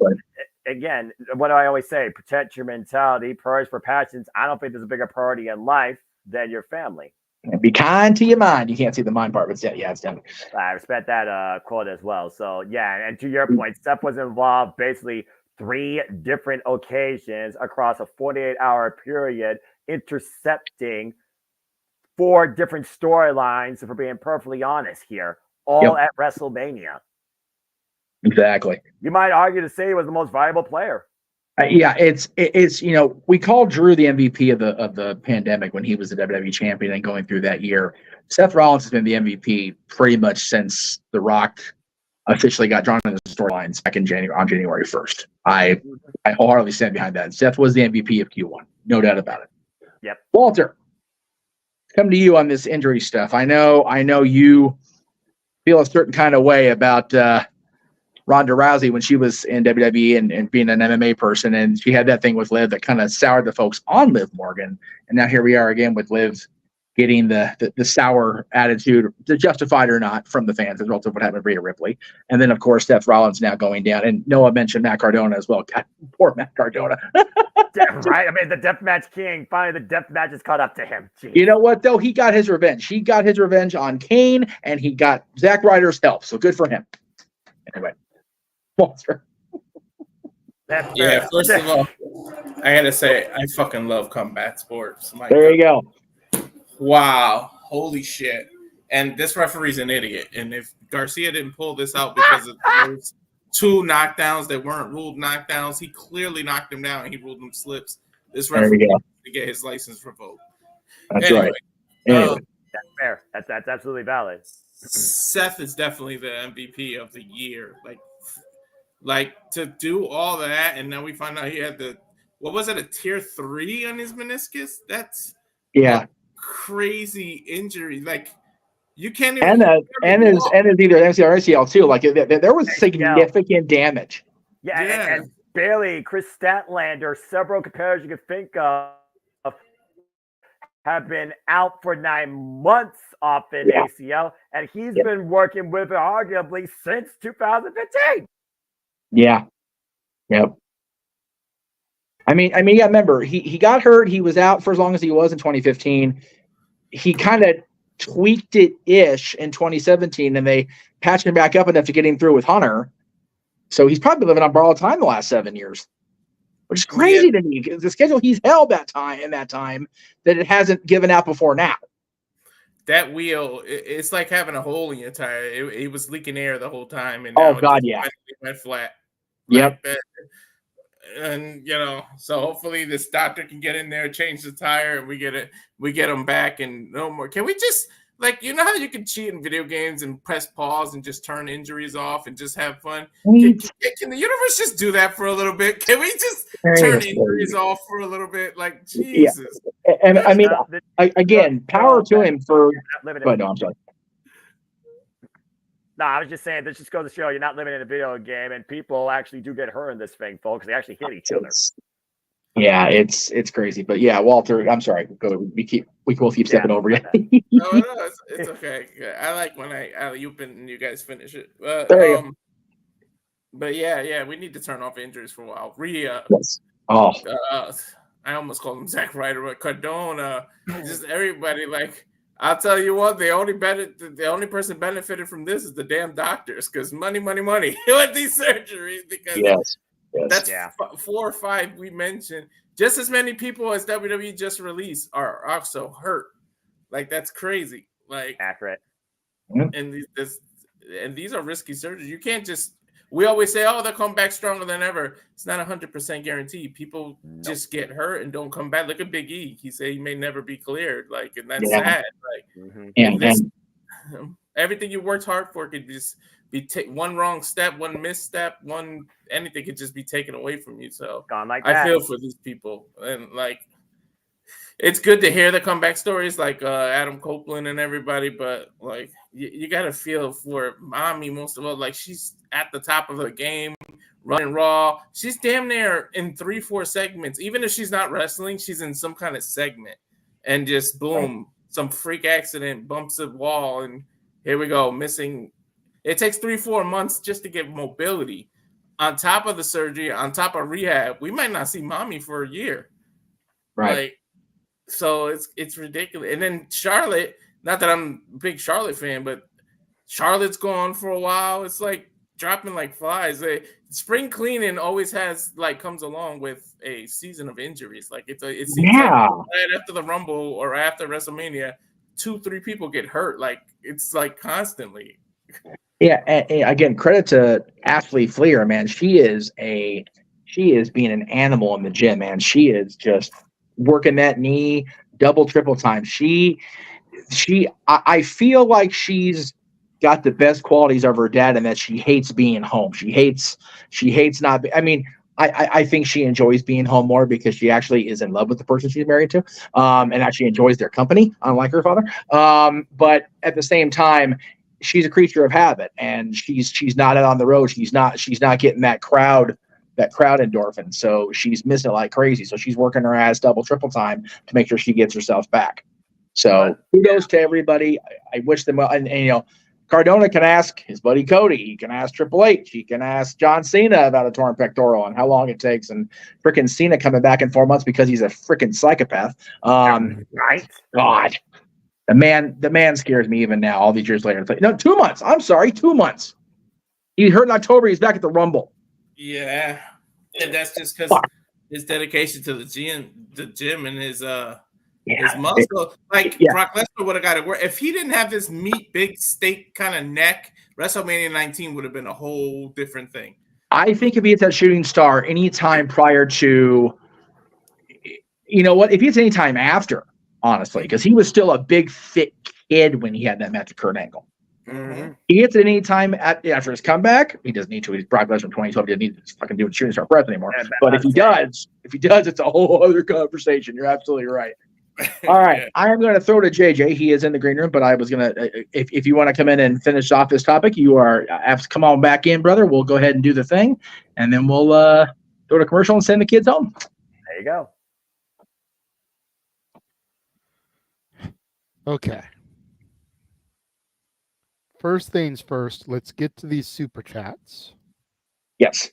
again, what do I always say? Protect your mentality, purge for passions. I don't think there's a bigger priority in life than your family. And be kind to your mind. You can't see the mind part, but it's done. I respect that quote as well. So yeah, and to your point, Seth was involved basically 3 different occasions across a 48-hour period, intercepting 4 different storylines, if we're being perfectly honest here, all at WrestleMania. Exactly. You might argue to say he was the most valuable player. It's we called Drew the MVP of the pandemic when he was the WWE champion and going through that year. Seth Rollins has been the MVP pretty much since The Rock officially got drawn into the storylines back on January 1st. I wholeheartedly stand behind that. Seth was the MVP of Q1, no doubt about it. Yep. Walter, come to you on this injury stuff. I know you feel a certain kind of way about Ronda Rousey when she was in WWE and being an MMA person, and she had that thing with Liv that kind of soured the folks on Liv Morgan, and now here we are again with Liv getting the sour attitude, justified or not, from the fans as a result of what happened with Rhea Ripley, and then of course Seth Rollins now going down, and Noah mentioned Matt Cardona as well. God, poor Matt Cardona. Right? I mean, the Deathmatch King. Finally, the Deathmatch is caught up to him. Jeez. You know what though? He got his revenge. He got his revenge on Kane, and he got Zack Ryder's help. So good for him. Anyway. Walter. First of all, I gotta say, I fucking love combat sports. There you go. Wow. Holy shit. And this referee's an idiot. And if Garcia didn't pull this out because of those 2 knockdowns that weren't ruled knockdowns, he clearly knocked him down and he ruled them slips. This referee needs to get his license revoked. That's right. Anyway. That's fair. That's absolutely valid. Seth is definitely the MVP of the year. Like to do all that, and then we find out he had the what was it, a tier 3 on his meniscus? That's crazy injury. Like you can't even. And is either MCL or ACL too. Like there was significant damage. And Bailey, Chris Statlander, several competitors you could think of have been out for 9 months off an ACL, and he's been working with it arguably since 2015. Yeah. Yep. I mean, remember, he got hurt. He was out for as long as he was in 2015. He kind of tweaked it-ish in 2017, and they patched him back up enough to get him through with Hunter. So he's probably living on borrowed time the last 7 years, which is crazy to me. The schedule he's held that time that it hasn't given out before now. That wheel, it's like having a hole in your tire. It was leaking air the whole time, and now it went flat. Yep. And so hopefully this doctor can get in there, change the tire, and we get him back, and no more. Can we just how you can cheat in video games and press pause and just turn injuries off and just have fun? Can the universe just do that for a little bit? Can we just turn injuries off for a little bit? Like Jesus. Yeah. And I mean, again, power to him for. But no, I'm sorry. No, I was just saying, this just goes to show you're not living in a video game, and people actually do get hurt in this thing, folks. They actually hit each other. Yeah, it's crazy. But yeah, Walter, I'm sorry. We will keep stepping over you. No, it's okay. I like when you guys finish it. But yeah, we need to turn off injuries for a while. Yes. Oh. I almost called him Zack Ryder, but Cardona, just everybody. I'll tell you what, the only person benefited from this is the damn doctors, because money with these surgeries. Because that's 4 or 5 we mentioned. Just as many people as WWE just released are also hurt. That's crazy. Accurate. And these are risky surgeries. You can't just. We always say, "Oh, they'll come back stronger than ever." It's not 100% guaranteed. People just get hurt and don't come back. Look at Big E. He said he may never be cleared. And that's sad. Everything you worked hard for could just be one wrong step, one misstep, anything could just be taken away from you. So I feel for these people, and it's good to hear the comeback stories like Adam Copeland and everybody, but you got to feel for Mommy most of all. She's at the top of the game, running Raw. She's damn near in 3-4 segments. Even if she's not wrestling, she's in some kind of segment, and just boom, some freak accident, bumps a wall, and here we go, missing. It takes 3-4 months just to get mobility. On top of the surgery, on top of rehab, we might not see Mommy for a year. Right. So it's ridiculous. And then Charlotte, not that I'm a big Charlotte fan, but Charlotte's gone for a while. It's dropping like flies. Spring cleaning always comes along with a season of injuries. It seems right after the Rumble or after WrestleMania, 2-3 people get hurt. It's constantly. Yeah, and again, credit to Ashley Fleer, man. She is being an animal in the gym, man. She is just working that knee double, triple time. I feel like she's got the best qualities of her dad, and that she hates being home. She hates not. I think she enjoys being home more because she actually is in love with the person she's married to, and actually enjoys their company, unlike her father. But at the same time, she's a creature of habit, and she's not out on the road. She's not getting that crowd endorphin. So she's missing it like crazy. So she's working her ass double, triple time to make sure she gets herself back. So kudos to everybody. I wish them well. And Cardona can ask his buddy Cody. He can ask Triple H. He can ask John Cena about a torn pectoral and how long it takes. And freaking Cena coming back in 4 months because he's a freaking psychopath. Right. God. The man scares me even now, all these years later. It's 2 months. I'm sorry, 2 months. He hurt in October. He's back at the Rumble. Yeah, and that's just because his dedication to the gym, and his muscle. Brock Lesnar would have got it. If he didn't have this big steak kind of neck, WrestleMania 19 would have been a whole different thing. I think if he hits that shooting star anytime prior to, if he hits any time after, honestly, because he was still a big, thick kid when he had that match with Kurt Angle. Mm-hmm. He gets it any time after his comeback. He doesn't need to. He's Brock Lesnar 2012. He doesn't need to fucking do shooting star press anymore. But if he does, it's a whole other conversation. You're absolutely right. All right, yeah. I am going to throw to JJ. He is in the green room, but I was going to, if you want to come in and finish off this topic, you are come on back in, brother. We'll go ahead and do the thing, and then we'll go to commercial and send the kids home. There you go. Okay. First things first, let's get to these super chats. Yes.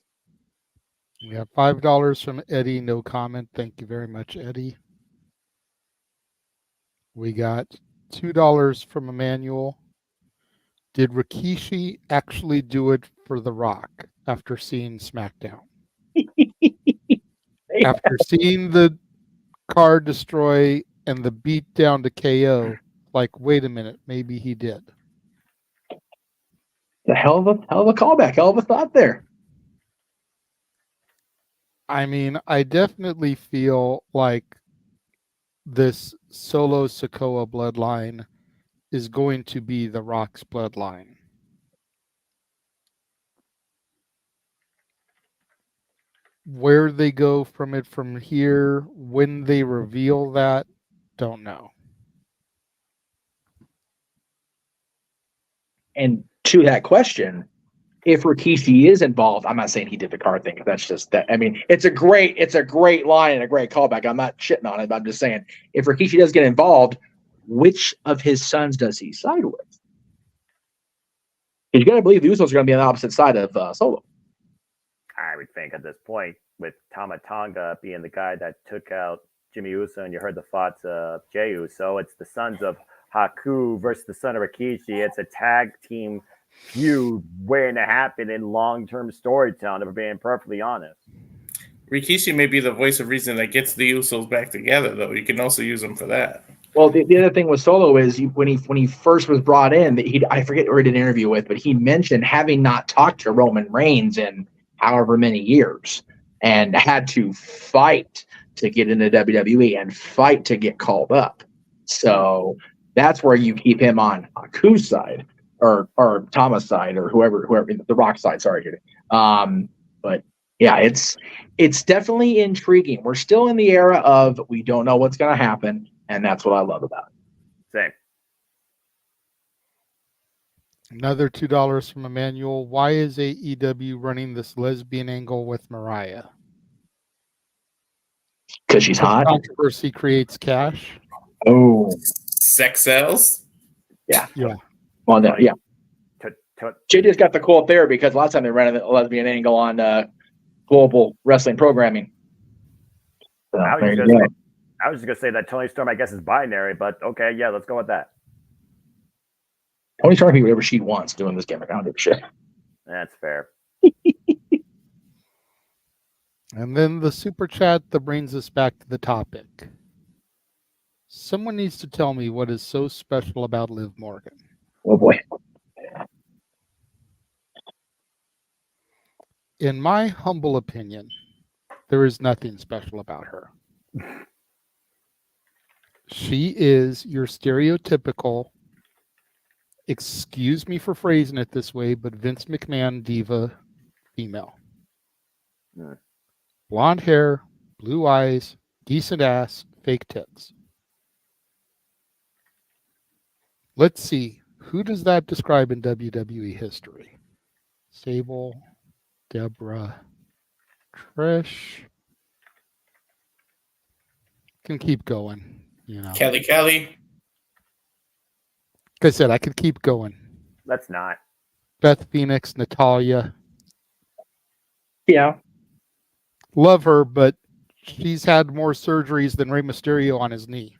We have $5 from Eddie, no comment. Thank you very much, Eddie. We got $2 from Emmanuel. Did Rikishi actually do it for The Rock after seeing SmackDown? After seeing the car destroy and the beat down to KO, like, wait a minute, maybe he did. The hell of a callback, hell of a thought there. I mean, I definitely feel like this Solo Sikoa bloodline is going to be The Rock's bloodline. Where they go from it from here, when they reveal that, don't know. And to that question, if Rikishi is involved, I'm not saying he did the car thing. That's just that. I mean, it's a great line and a great callback. I'm not shitting on it, but I'm just saying, if Rikishi does get involved, which of his sons does he side with? You got to believe the Usos are going to be on the opposite side of Solo. I would think at this point, with Tama Tonga being the guy that took out Jimmy Uso, and you heard the thoughts of Jey Uso, it's the sons of Haku versus the son of Rikishi. It's a tag team feud waiting to happen in long-term storytelling, if we're being perfectly honest. Rikishi may be the voice of reason that gets the Usos back together, though. You can also use them for that. Well, the other thing with Solo is when he first was brought in, I forget who he did an interview with, but he mentioned having not talked to Roman Reigns in however many years and had to fight to get into WWE and fight to get called up. So that's where you keep him on Haku's side or Tama's side or whoever the Rock side. Sorry, but yeah, it's definitely intriguing. We're still in the era of we don't know what's going to happen, and that's what I love about it. Same. Another $2 from Emmanuel. Why is AEW running this lesbian angle with Mariah? Because she's hot. Controversy creates cash. Oh, sex sells. Yeah. Yeah. Well, no, yeah. JJ's got the quote there because last time they ran a lesbian angle on Global Wrestling Programming. So, I was just gonna say that Tony Storm, I guess, is binary, but okay, yeah, let's go with that. Tony Storm can do whatever she wants doing this gimmick. I don't give a shit. That's fair. And then the super chat that brings us back to the topic. Someone needs to tell me what is so special about Liv Morgan. Oh boy. In my humble opinion, there is nothing special about her. She is your stereotypical, excuse me for phrasing it this way, but Vince McMahon diva female. Blonde hair, blue eyes, decent ass, fake tits. Let's see. Who does that describe in WWE history? Sable, Deborah, Trish. Can keep going. You know. Kelly. Like I said, I could keep going. Let's not. Beth Phoenix, Natalia. Yeah. Love her, but she's had more surgeries than Rey Mysterio on his knee.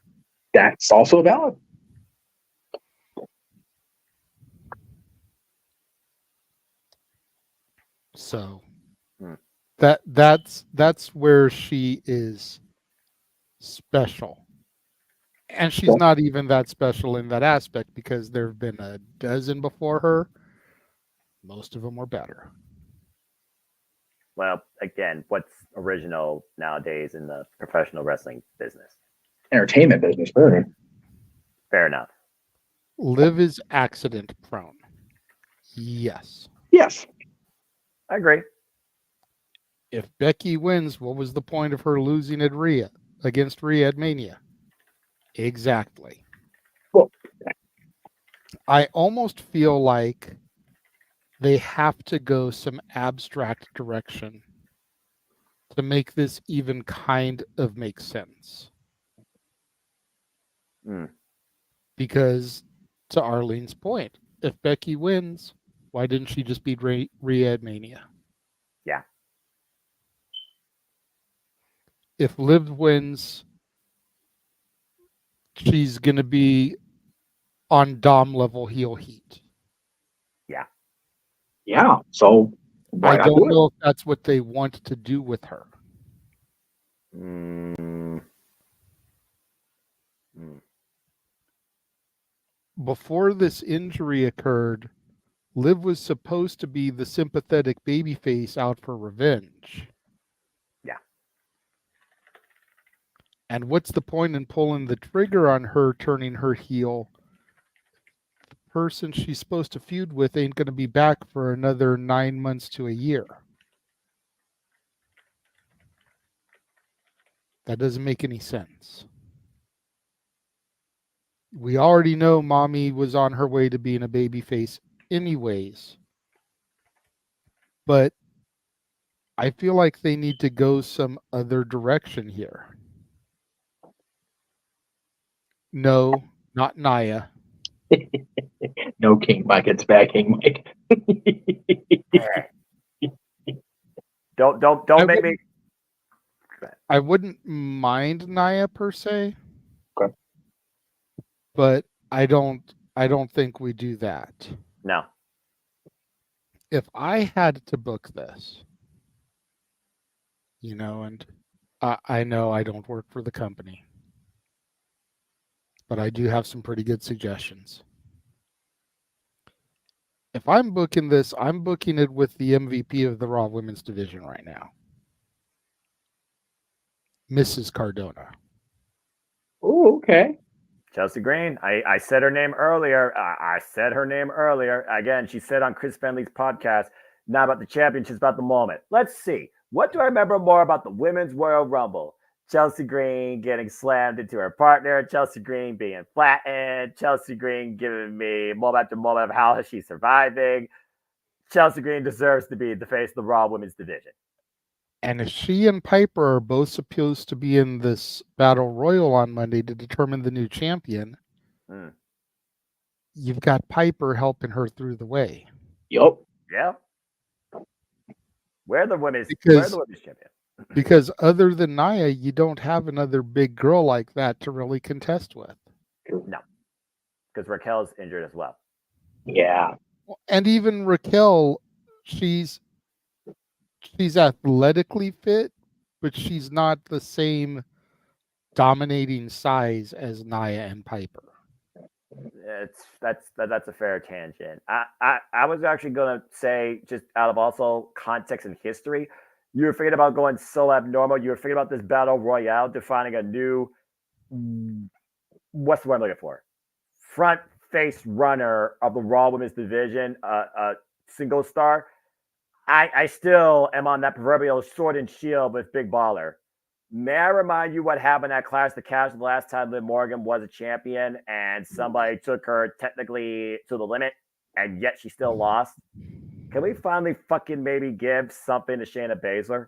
That's also valid. So that's where she is special. And she's not even that special in that aspect because there have been a dozen before her. Most of them were better. Well, again, what's original nowadays in the professional wrestling business? Entertainment business, really. Fair enough. Liv is accident prone. Yes. Yes. I agree. If Becky wins, what was the point of her losing at Rhea against Rhea at Mania? Exactly. Well, I almost feel like they have to go some abstract direction to make this even kind of make sense. Because to Arlene's point, if Becky wins, why didn't she just beat Rhea at Mania? Yeah. If Liv wins, she's going to be on Dom level heel heat. Yeah. Yeah. So why I not don't do it? know if that's what they want to do with her. Before this injury occurred, Liv was supposed to be the sympathetic babyface out for revenge. Yeah. And what's the point in pulling the trigger on her turning her heel? The person she's supposed to feud with ain't going to be back for another 9 months to a year. That doesn't make any sense. We already know Mommy was on her way to being a babyface anyways. But I feel like they need to go some other direction here. No, not Nia. No, King Mike. It's back, King Mike. Don't make me. I wouldn't mind Nia per se. Okay. But I don't think we do that. No. If I had to book this, and I know I don't work for the company, but I do have some pretty good suggestions. If I'm booking this, I'm booking it with the MVP of the Raw Women's Division right now, Mrs. Cardona. Oh, okay. Chelsea Green. I said her name earlier. I said her name earlier. Again, she said on Chris Bentley's podcast, not about the championship, about the moment. Let's see. What do I remember more about the Women's Royal Rumble? Chelsea Green getting slammed into her partner. Chelsea Green being flattened. Chelsea Green giving me moment after moment of how she's surviving. Chelsea Green deserves to be the face of the Raw Women's Division. And if she and Piper are both supposed to be in this battle royal on Monday to determine the new champion, you've got Piper helping her through the way. Yup. Yeah. We're the women's champion. Because other than Nia, you don't have another big girl like that to really contest with. No. Because Raquel's injured as well. Yeah. And even Raquel, she's athletically fit, but she's not the same dominating size as Nia and Piper. That's a fair tangent. I was actually going to say, just out of also context and history, you were thinking about going so abnormal. You were thinking about this battle royale defining a new, what's the word I'm looking for? Front face runner of the Raw Women's Division, single star. I still am on that proverbial sword and shield with Big Baller. May I remind you what happened at Clash of the Castle the last time Liv Morgan was a champion and somebody took her technically to the limit and yet she still lost? Can we finally fucking maybe give something to Shayna Baszler?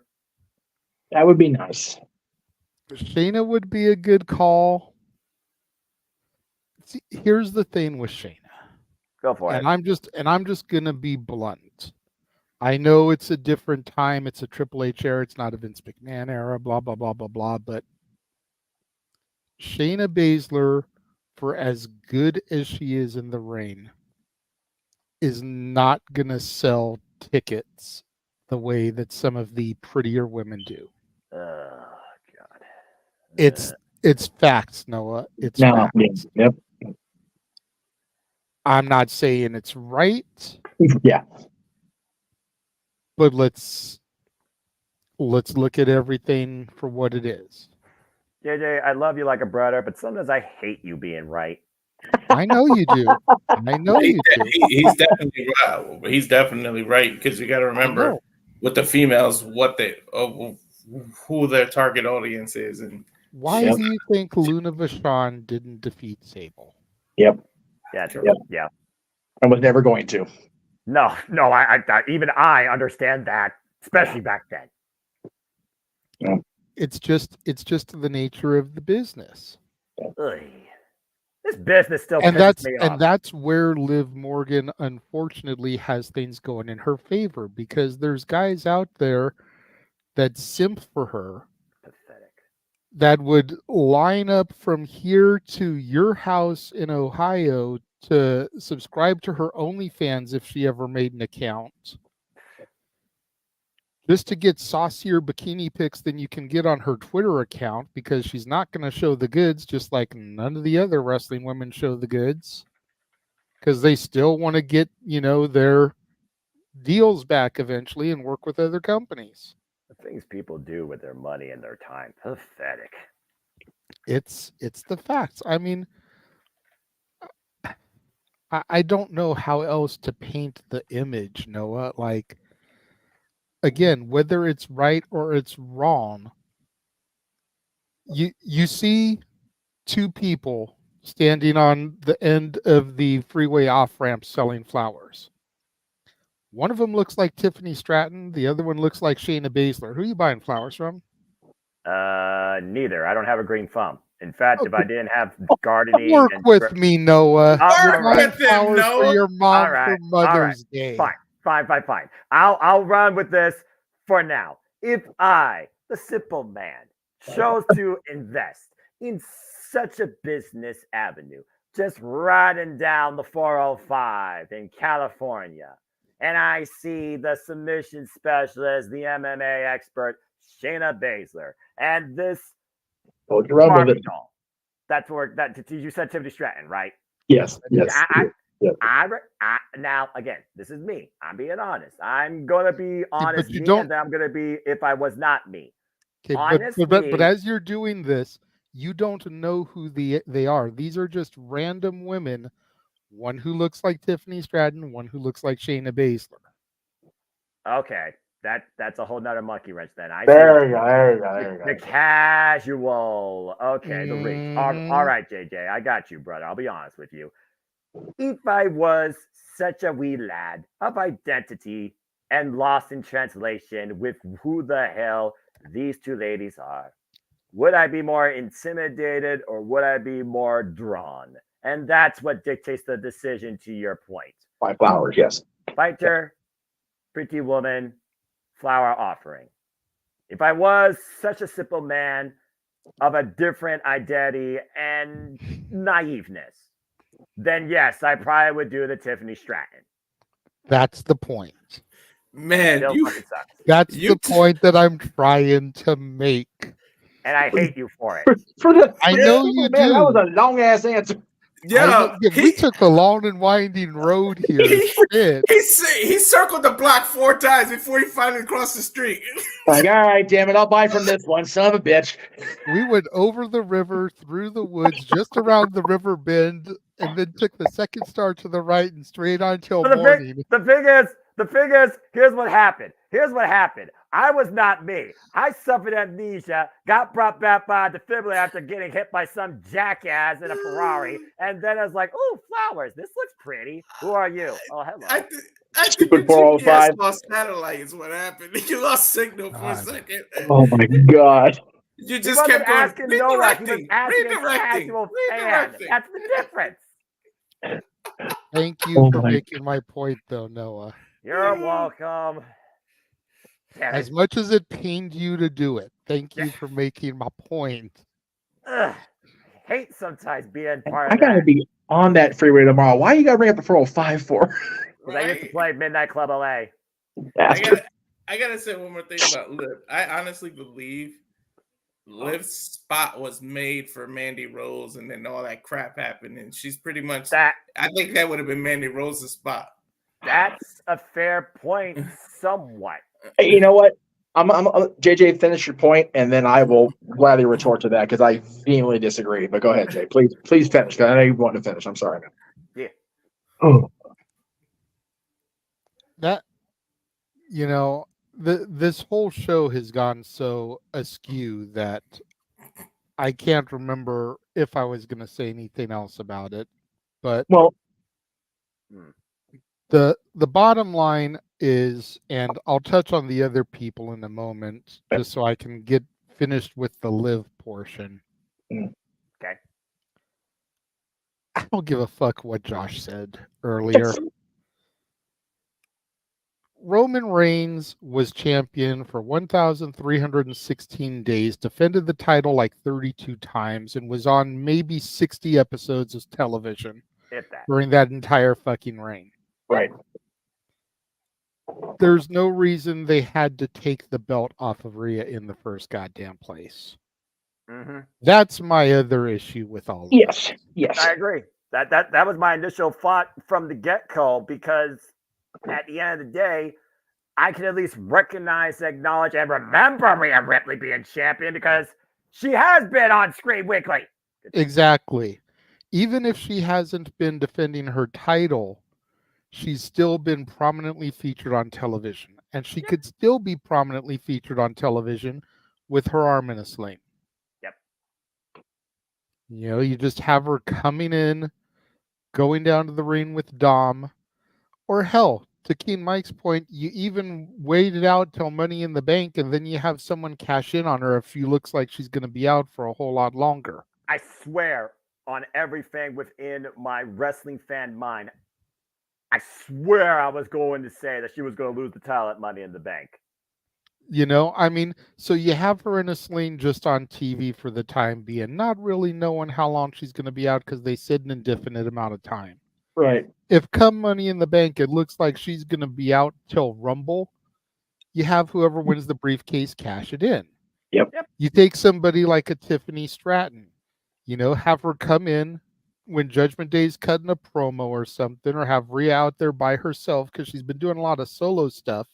That would be nice. Shayna would be a good call. See, here's the thing with Shayna. Go for it. I'm just gonna be blunt. I know it's a different time. It's a Triple H era. It's not a Vince McMahon era, blah, blah, blah, blah, blah. But Shayna Baszler, for as good as she is in the ring, is not going to sell tickets the way that some of the prettier women do. Oh, God. It's facts, Noah. It's facts. Yep. I'm not saying it's right. Yeah. But let's look at everything for what it is. JJ, I love you like a brother, but sometimes I hate you being right. I know you do. I know you do. He's definitely right. He's definitely right because you got to remember with the females what they who their target audience is, and why do you think Luna Vachon didn't defeat Sable? Yep. Yeah, true. Yep. Yeah. I was never going to. No, I even I understand that, especially back then. Yeah. It's just the nature of the business. Ugh. This business still And pisses me off. that's where Liv Morgan unfortunately has things going in her favor because there's guys out there that simp for her. Pathetic. That would line up from here to your house in Ohio to subscribe to her OnlyFans if she ever made an account. Just to get saucier bikini pics than you can get on her Twitter account because she's not going to show the goods, just like none of the other wrestling women show the goods. Because they still want to get, their deals back eventually and work with other companies. The things people do with their money and their time. Pathetic. It's the facts. I mean, I don't know how else to paint the image, Noah. Like, again, whether it's right or it's wrong, you see two people standing on the end of the freeway off-ramp selling flowers. One of them looks like Tiffany Stratton. The other one looks like Shayna Baszler. Who are you buying flowers from? Neither. I don't have a green thumb. In fact, if I didn't have gardening, work with me, Noah. You're buying flowers for your mom for Mother's Day. Fine. I'll run with this for now. If I, the simple man, chose to invest in such a business avenue, just riding down the 405 in California, and I see the submission specialist, the MMA expert, Shayna Baszler, and this Barbie doll. That's where you said Tiffany Stratton, right? Yes. Now again, this is me. I'm being honest. I'm gonna be honest. And I'm gonna be if I was not me. Okay, but as you're doing this, you don't know who they are. These are just random women. One who looks like Tiffany Stratton, one who looks like Shayna Baszler. Okay, that's a whole nother monkey wrench. Then There you go. The casual. Okay, the reach. All right, JJ, I got you, brother. I'll be honest with you. If I was such a wee lad of identity and lost in translation with who the hell these two ladies are, would I be more intimidated or would I be more drawn? And that's what dictates the decision, to your point. 5 flowers, yes. Fighter, pretty woman, flower offering. If I was such a simple man of a different identity and naiveness, then yes, I probably would do the Tiffany Stratton. That's the point. Man, that's the point that I'm trying to make. And I hate you for it. I know you do. That was a long ass answer. Yeah, we took a long and winding road here. He circled the block 4 times before he finally crossed the street. Like, all right, damn it, I'll buy from this one, son of a bitch. We went over the river, through the woods, just around the river bend, and then took the second star to the right and straight on till morning. The thing is, here's what happened. I was not me. I suffered amnesia, got brought back by a defibrillator after getting hit by some jackass in a Ferrari, and then I was like, "Ooh, flowers! This looks pretty. Who are you? Oh, hello." I think the GPS lost satellite is what happened. You lost signal for a second. Oh my god! You just kept going. Asking Noah. He was asking a casual fan. That's the difference. Thank you for making my point, though, Noah. You're welcome. As much as it pained you to do it, thank you for making my point. I hate sometimes being part of I gotta be on that freeway tomorrow. Why you gotta bring up the 405 for? Because I used to play Midnight Club LA. I gotta say one more thing about Liv. I honestly believe Liv's spot was made for Mandy Rose, and then all that crap happened, and she's pretty much that. I think that would have been Mandy Rose's spot. That's a fair point, somewhat. You know what? JJ, finish your point, and then I will gladly retort to that because I vehemently disagree. But go ahead, Jay. Please finish. 'Cause I know you want to finish. I'm sorry. Yeah. Oh. That this whole show has gone so askew that I can't remember if I was going to say anything else about it. But the bottom line is, and I'll touch on the other people in a moment, just so I can get finished with the live portion. Okay. I don't give a fuck what Josh said earlier. Roman Reigns was champion for 1,316 days, defended the title like 32 times, and was on maybe 60 episodes of television during that entire fucking reign. Right. There's no reason they had to take the belt off of Rhea in the first goddamn place. Mm-hmm. That's my other issue with all of Yes. I agree. That was my initial thought from the get-go, because at the end of the day, I can at least recognize, acknowledge, and remember Rhea Ripley being champion because she has been on screen weekly. Exactly. Even if she hasn't been defending her title, she's still been prominently featured on television. And she could still be prominently featured on television with her arm in a sling. Yep. You just have her coming in, going down to the ring with Dom, or hell, to Keen Mike's point, you even waited out till Money in the Bank, and then you have someone cash in on her if she looks like she's going to be out for a whole lot longer. I swear on everything within my wrestling fan mind, I swear I was going to say that she was going to lose the title at Money in the Bank. So you have her in a sling just on TV for the time being, not really knowing how long she's going to be out because they said an indefinite amount of time. Right. If come Money in the Bank, it looks like she's going to be out till Rumble, you have whoever wins the briefcase cash it in. Yep. You take somebody like a Tiffany Stratton, have her come in when Judgment Day's cutting a promo or something, or have Rhea out there by herself because she's been doing a lot of solo stuff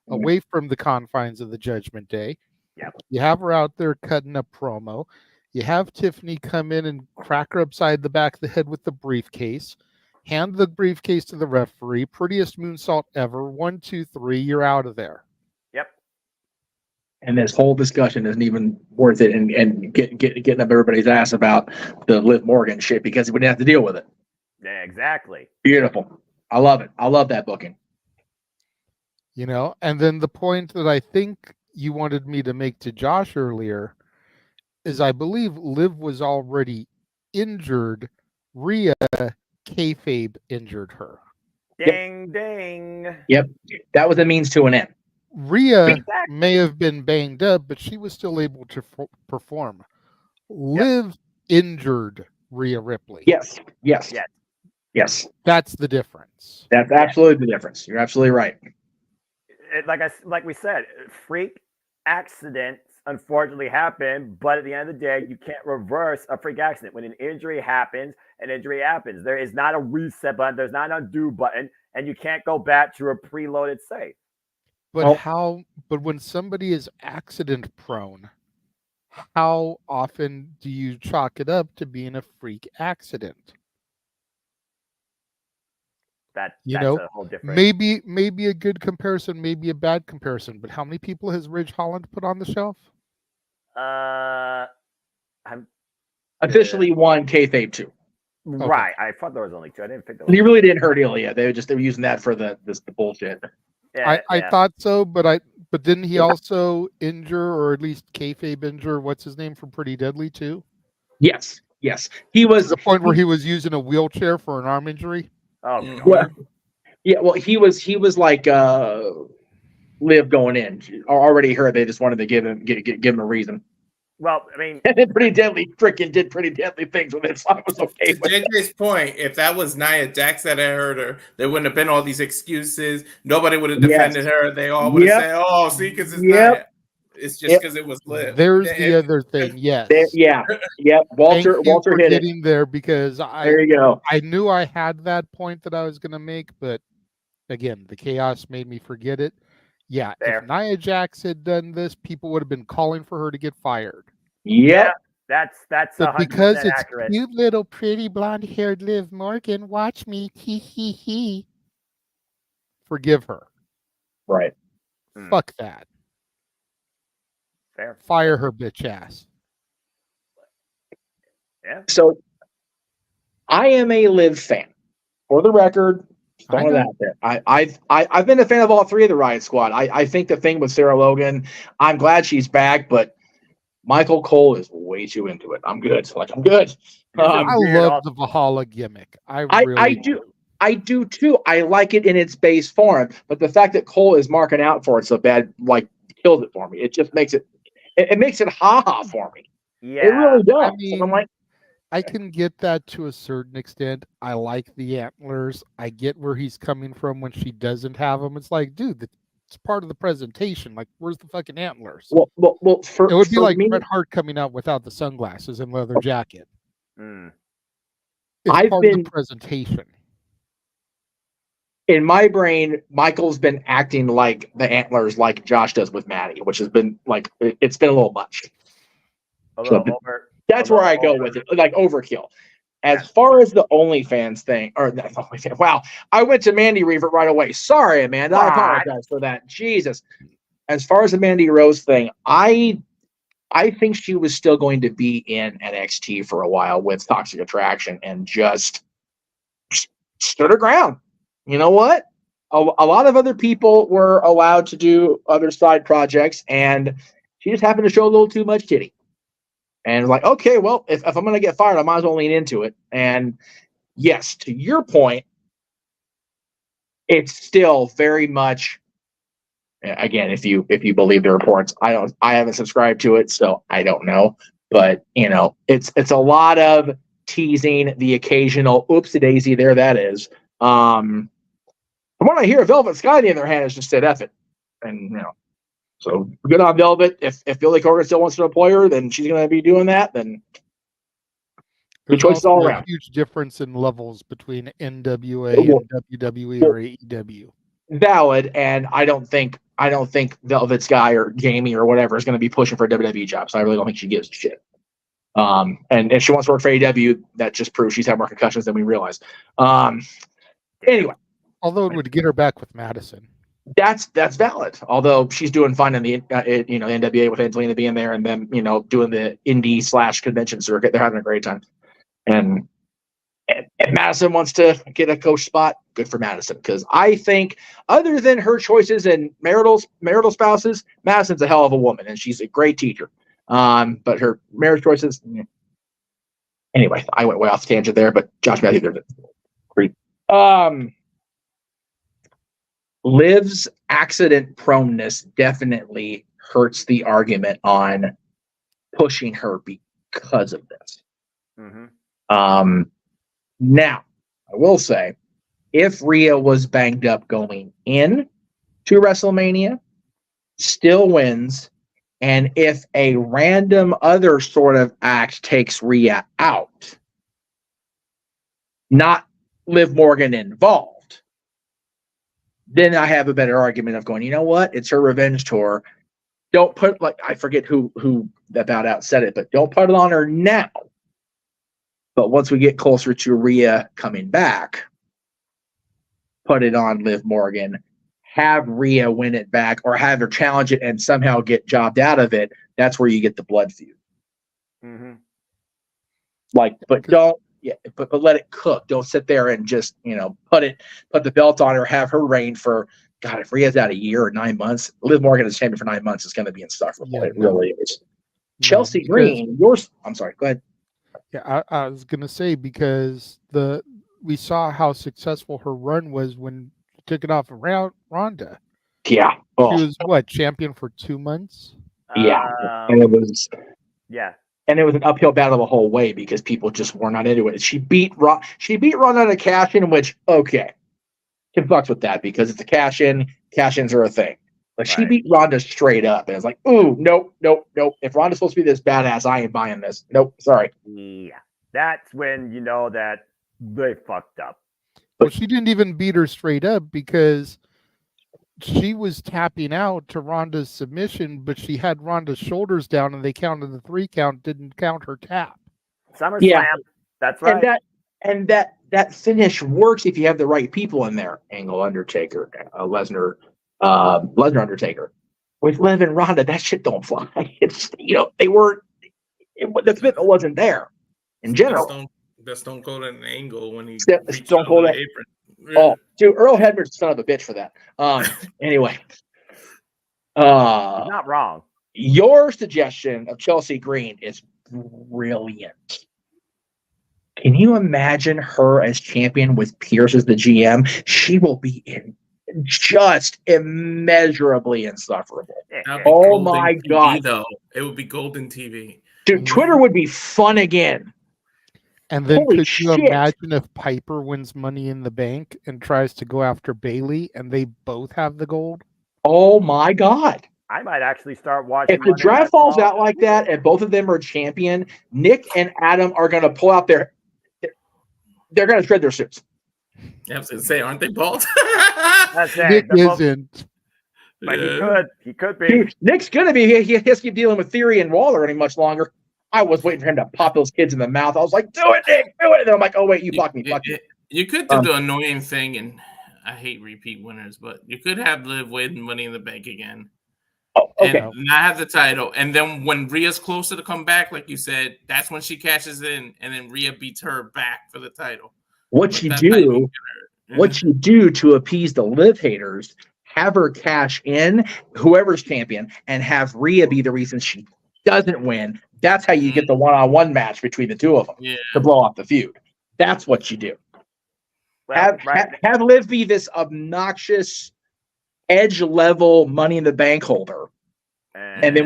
away from the confines of the Judgment Day. Yep. You have her out there cutting a promo. You have Tiffany come in and crack her upside the back of the head with the briefcase. Hand the briefcase to the referee. Prettiest moonsault ever. 1, 2, 3. You're out of there. Yep. And this whole discussion isn't even worth it, and getting up everybody's ass about the Liv Morgan shit because we didn't have to deal with it. Yeah, exactly. Beautiful. I love it. I love that booking. And then the point that I think you wanted me to make to Josh earlier is I believe Liv was already injured. Rhea kayfabe injured her. Ding, ding. Yep. That was a means to an end. Rhea may have been banged up, but she was still able to perform. Liv injured Rhea Ripley. Yes. That's the difference. That's absolutely the difference. You're absolutely right. Like we said, freak accidents unfortunately happen, but at the end of the day, you can't reverse a freak accident. When an injury happens, an injury happens. There is not a reset button. There's not an undo button, and you can't go back to a preloaded save. But But when somebody is accident prone, how often do you chalk it up to being a freak accident? That's a whole different. Maybe a good comparison, maybe a bad comparison. But how many people has Ridge Holland put on the shelf? I'm officially one kayfabe 2. Right. Okay. I thought there was only 2. I didn't think there was. He really didn't hurt Ilya. They were using that for the bullshit. Yeah, I thought so, but didn't he also injure, or at least kayfabe injure, what's his name from Pretty Deadly too? Yes. He was to the point where he was using a wheelchair for an arm injury. Oh, well, yeah. Well, he was like Liv going in. Already heard they just wanted to give him a reason. Well, I mean, and then Pretty Deadly freaking did pretty deadly things with it, so I was okay with it. JJ's point, if that was Nia Jax that had hurt her, there wouldn't have been all these excuses. Nobody would have defended her. They all would have said, "Oh, see, because it's Nia." It's just because it was Liv. There's the other thing. Yes. Walter hit it. Getting there because there you go. I knew I had that point that I was going to make, but again, the chaos made me forget it. Yeah, Fair. if Nia Jax had done this, people would have been calling for her to get fired. Yeah, that's But 100% because it's accurate. cute little pretty blonde-haired Liv Morgan, watch me, hee hee hee. Forgive her. Right. Fuck that. Fair. Fire her bitch ass. Yeah. So I am a Liv fan. For the record, throwing it out there. I've been a fan of all three of the Riot Squad. I think the thing with Sarah Logan, I'm glad she's back, but Michael Cole is way too into it. I'm good. I'm good. I love the Valhalla gimmick. I do too. I like it in its base form, but the fact that Cole is marking out for it so bad, kills it for me. It just makes it makes it ha-ha for me. Yeah. It really does. I mean, I can get that to a certain extent. I like the antlers. I get where he's coming from when she doesn't have them. It's like, dude, it's part of the presentation. Like, where's the fucking antlers? Well, it would be like me, Bret Hart coming out without the sunglasses and leather jacket. Mm. It's part of the presentation. In my brain, Michael's been acting like the antlers, like Josh does with Maddie, which has been it's been a little much. That's where I go with it, like overkill. As far as the OnlyFans thing, or not OnlyFans, wow, I went to Mandy Reaver right away. Sorry, Amanda, I apologize for that. Jesus. As far as the Mandy Rose thing, I think she was still going to be in NXT for a while with Toxic Attraction and just stood her ground. You know what? A lot of other people were allowed to do other side projects, and she just happened to show a little too much titty. And like, okay, well, if I'm going to get fired, I might as well lean into it. And yes, to your point, it's still very much, again, if you believe the reports, I haven't subscribed to it, so I don't know. But it's a lot of teasing, the occasional oopsie daisy, there that is. From what I hear, Velvet Sky, on the other hand, has just said F it. And so good on Velvet. If Billy Corgan still wants to employ her, then she's going to be doing that. Then good choices all around. A huge difference in levels between NWA and WWE or AEW. Valid, and I don't think Velvet Sky or Jamie or whatever is going to be pushing for a WWE job. So I really don't think she gives a shit. And if she wants to work for AEW, that just proves she's had more concussions than we realized. Anyway, although it would get her back with Madison. That's valid. Although she's doing fine in the NWA with Angelina being there, and then doing the indie / convention circuit. They're having a great time. And if Madison wants to get a coach spot, good for Madison, because I think other than her choices and marital spouses, Madison's a hell of a woman, and she's a great teacher. But her marriage choices. Anyway, I went way off the tangent there, but Josh Matthews, they're great. Liv's accident proneness definitely hurts the argument on pushing her because of this. Mm-hmm. Now, I will say, if Rhea was banged up going in to WrestleMania, still wins, and if a random other sort of act takes Rhea out, not Liv Morgan involved, then I have a better argument of going, you know what? It's her revenge tour. Don't put, I forget who that bowed out said it, but don't put it on her now. But once we get closer to Rhea coming back, put it on Liv Morgan, have Rhea win it back, or have her challenge it and somehow get jobbed out of it. That's where you get the blood feud. Mm-hmm. But let it cook. Don't sit there and just, put the belt on her, have her reign for, God, if Rhea's out a year or 9 months, Liv Morgan is champion for 9 months. It's going to be insufferable. Yeah, it really is. Chelsea Green, I'm sorry, go ahead. Yeah, I was going to say, because we saw how successful her run was when she took it off around Ronda. Yeah. She was, champion for 2 months? Yeah. And it was... Yeah. And it was an uphill battle the whole way because people just were not into it. She beat Ronda to cash in, which, okay, can fuck with that because it's a cash in. Cash ins are a thing. But she beat Ronda straight up, and it's like, ooh, nope. If Ronda's supposed to be this badass, I ain't buying this. Nope, sorry. Yeah, that's when you know that they fucked up. Well, she didn't even beat her straight up because she was tapping out to Ronda's submission, but she had Ronda's shoulders down, and they counted the 3 count, didn't count her tap. SummerSlam. Yeah. That's right. And that finish works if you have the right people in there. Angle, Undertaker, Lesnar, Undertaker. With Liv and Ronda, that shit don't fly. It's they weren't. The commitment wasn't there in general. That's Stone Cold at an angle when he Stone Cold the apron. Oh, dude, Earl Hebner's son of a bitch for that. Anyway, not wrong. Your suggestion of Chelsea Green is brilliant. Can you imagine her as champion with Pierce as the GM? She will be just immeasurably insufferable. Oh my God. Though. It would be golden TV. Dude, Twitter would be fun again. And then Holy could you shit. imagine if Piper wins Money in the Bank and tries to go after Bailey and they both have the gold? Oh my God. I might actually start watching. If the draft falls out like that and both of them are champion, Nick and Adam are going to pull out they're going to shred their suits. I was going to say, aren't they bald? That's Nick isn't. But he could be. Dude, Nick's going to be. He has to keep dealing with Theory and Waller any much longer. I was waiting for him to pop those kids in the mouth. I was like, do it, Nick, do it. And then I'm like, oh, wait, you fuck me. You could do the annoying thing, and I hate repeat winners, but you could have Liv win Money in the Bank again. Oh, okay. And not have the title. And then when Rhea's closer to come back, like you said, that's when she cashes in, and then Rhea beats her back for the title. What you do to appease the Liv haters, have her cash in, whoever's champion, and have Rhea be the reason she doesn't win. That's how you get the one-on-one match between the two of them to blow off the feud. That's what you do. Well, have Liv be this obnoxious edge level Money in the Bank holder, and then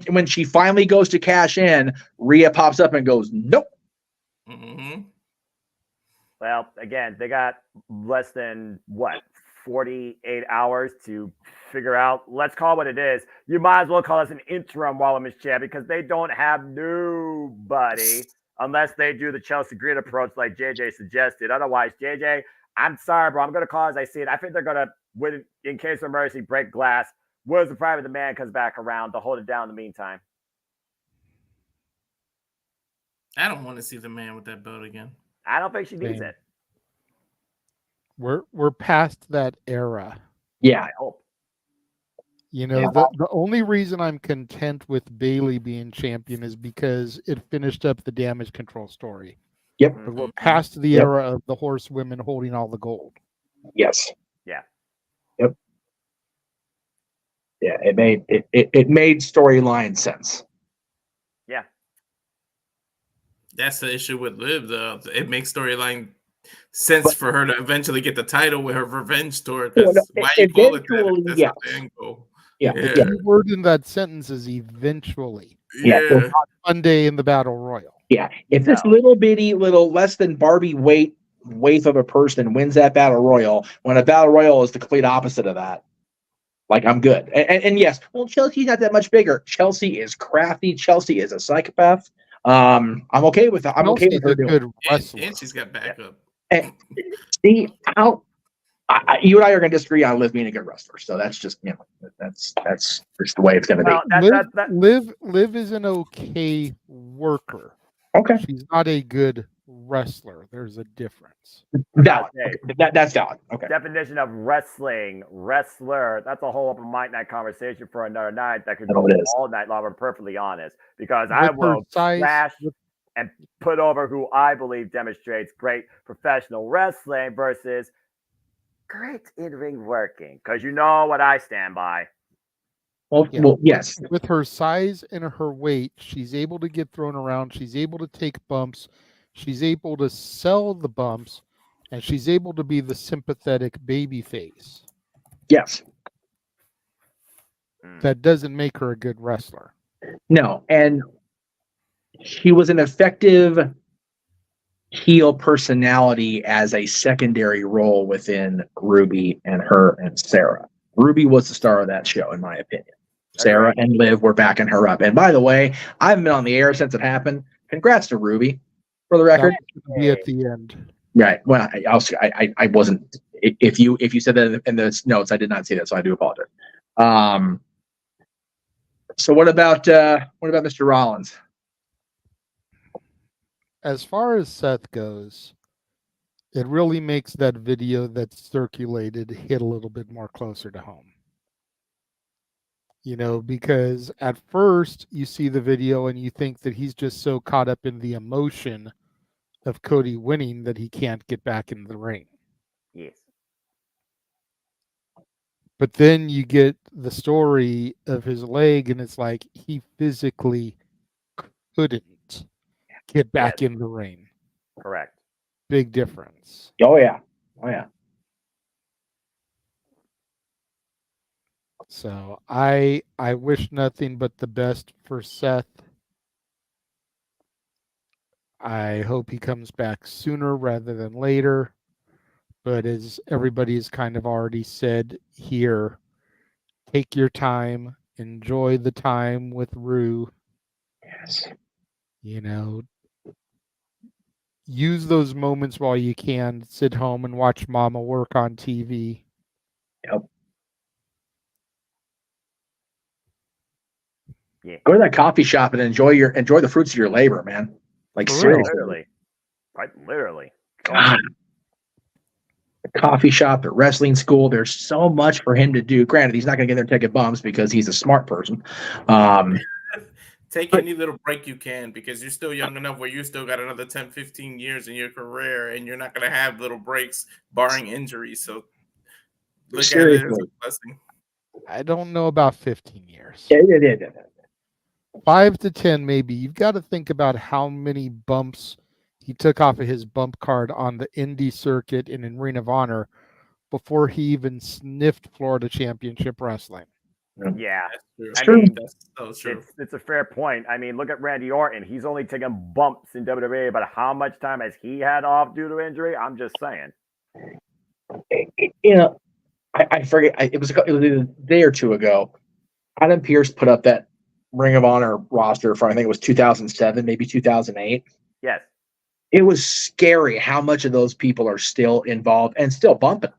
when she finally goes to cash in, Rhea pops up and goes, nope. Mm-hmm. Well, again, they got less than 48 hours to figure out. Let's call it what it is. You might as well call us an interim Woman's champ because they don't have nobody unless they do the Chelsea Green approach like JJ suggested. Otherwise, JJ, I'm sorry, bro. I'm going to call as I see it. I think they're going to, win in case of emergency, break glass. Where's the private man comes back around to hold it down in the meantime? I don't want to see the man with that belt again. I don't think she needs it. We're past that era. Yeah. I hope. The only reason I'm content with Bailey being champion is because it finished up the Damage Control story. Yep. But we're past the era of the horsewomen holding all the gold. Yes. Yeah. Yep. Yeah, it made storyline sense. Yeah. That's the issue with Liv, though. It makes storyline sense for her to eventually get the title with her revenge tour. Because why you call it that? That's not the angle. Yeah. The word in that sentence is eventually. Yeah. One day in the Battle Royal. Yeah. If this little less than Barbie waif of a person wins that Battle Royal, when a Battle Royal is the complete opposite of that, like, I'm good. And yes, well, Chelsea's not that much bigger. Chelsea is crafty. Chelsea is a psychopath. I'm okay with that. I'm okay with her doing it. And she's got backup. And see how you and I are going to disagree on Liv being a good wrestler. So that's just that's just the way it's going to be. Liv is an okay worker. Okay, she's not a good wrestler. There's a difference. Valid. Okay. That's valid. Okay. Definition of wrestler. That's a whole open mic night conversation for another night that could go all night long. I'm perfectly honest because I will slash and put over who I believe demonstrates great professional wrestling versus great in-ring working. Because you know what I stand by. Well, yes. With her size and her weight, she's able to get thrown around. She's able to take bumps. She's able to sell the bumps, and she's able to be the sympathetic baby face. Yes. That doesn't make her a good wrestler. No, and she was an effective heel personality as a secondary role within Ruby and her and Sarah. Ruby was the star of that show, in my opinion. Sarah and Liv were backing her up. And by the way, I haven't been on the air since it happened. Congrats to Ruby, for the record. Be at the end. Right. Well, I wasn't If you said that in the notes, I did not see that, so I do apologize. So what about Mr. Rollins? As far as Seth goes, it really makes that video that's circulated hit a little bit more closer to home. Because at first you see the video and you think that he's just so caught up in the emotion of Cody winning that he can't get back in the ring. Yes. But then you get the story of his leg, and it's like he physically couldn't get back in the ring. Correct. Big difference. Oh yeah. So I wish nothing but the best for Seth. I hope he comes back sooner rather than later. But as everybody has kind of already said here, take your time, enjoy the time with Rue. Yes. Use those moments while you can. Sit home and watch Mama work on TV. Yep. Yeah. Go to that coffee shop and enjoy the fruits of your labor, man. Like seriously. Literally. God. The coffee shop, the wrestling school. There's so much for him to do. Granted, he's not going to get there taking bumps because he's a smart person. Take any little break you can, because you're still young enough where you still got another 10, 15 years in your career, and you're not going to have little breaks barring injuries. So look Seriously. at it as a blessing. I don't know about 15 years. Yeah. 5 to 10, maybe. You've got to think about how many bumps he took off of his bump card on the indie circuit and in Ring of Honor before he even sniffed Florida Championship Wrestling. Yeah. That's true. That's so true. It's a fair point. I mean, look at Randy Orton. He's only taken bumps in WWE, but how much time has he had off due to injury? I'm just saying. I forget. It was a day or two ago. Adam Pearce put up that Ring of Honor roster for, I think it was 2007, maybe 2008. Yes. It was scary how much of those people are still involved and still bumping.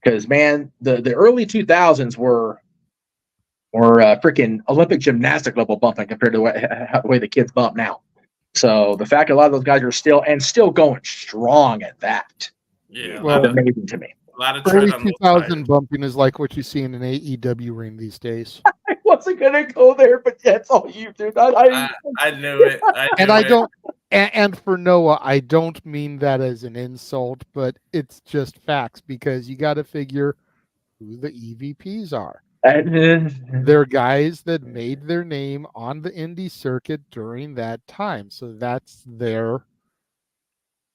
Because, man, the early 2000s were freaking Olympic gymnastic level bumping compared to the way the kids bump now. So the fact that a lot of those guys are still going strong at that, yeah, well, is amazing to me. A lot of early tread on those 2000 bumping is like what you see in an AEW ring these days. I wasn't gonna go there, but that's all you do. I knew it. And for Noah, I don't mean that as an insult, but it's just facts, because you got to figure who the EVPs are. They're guys that made their name on the indie circuit during that time, so that's their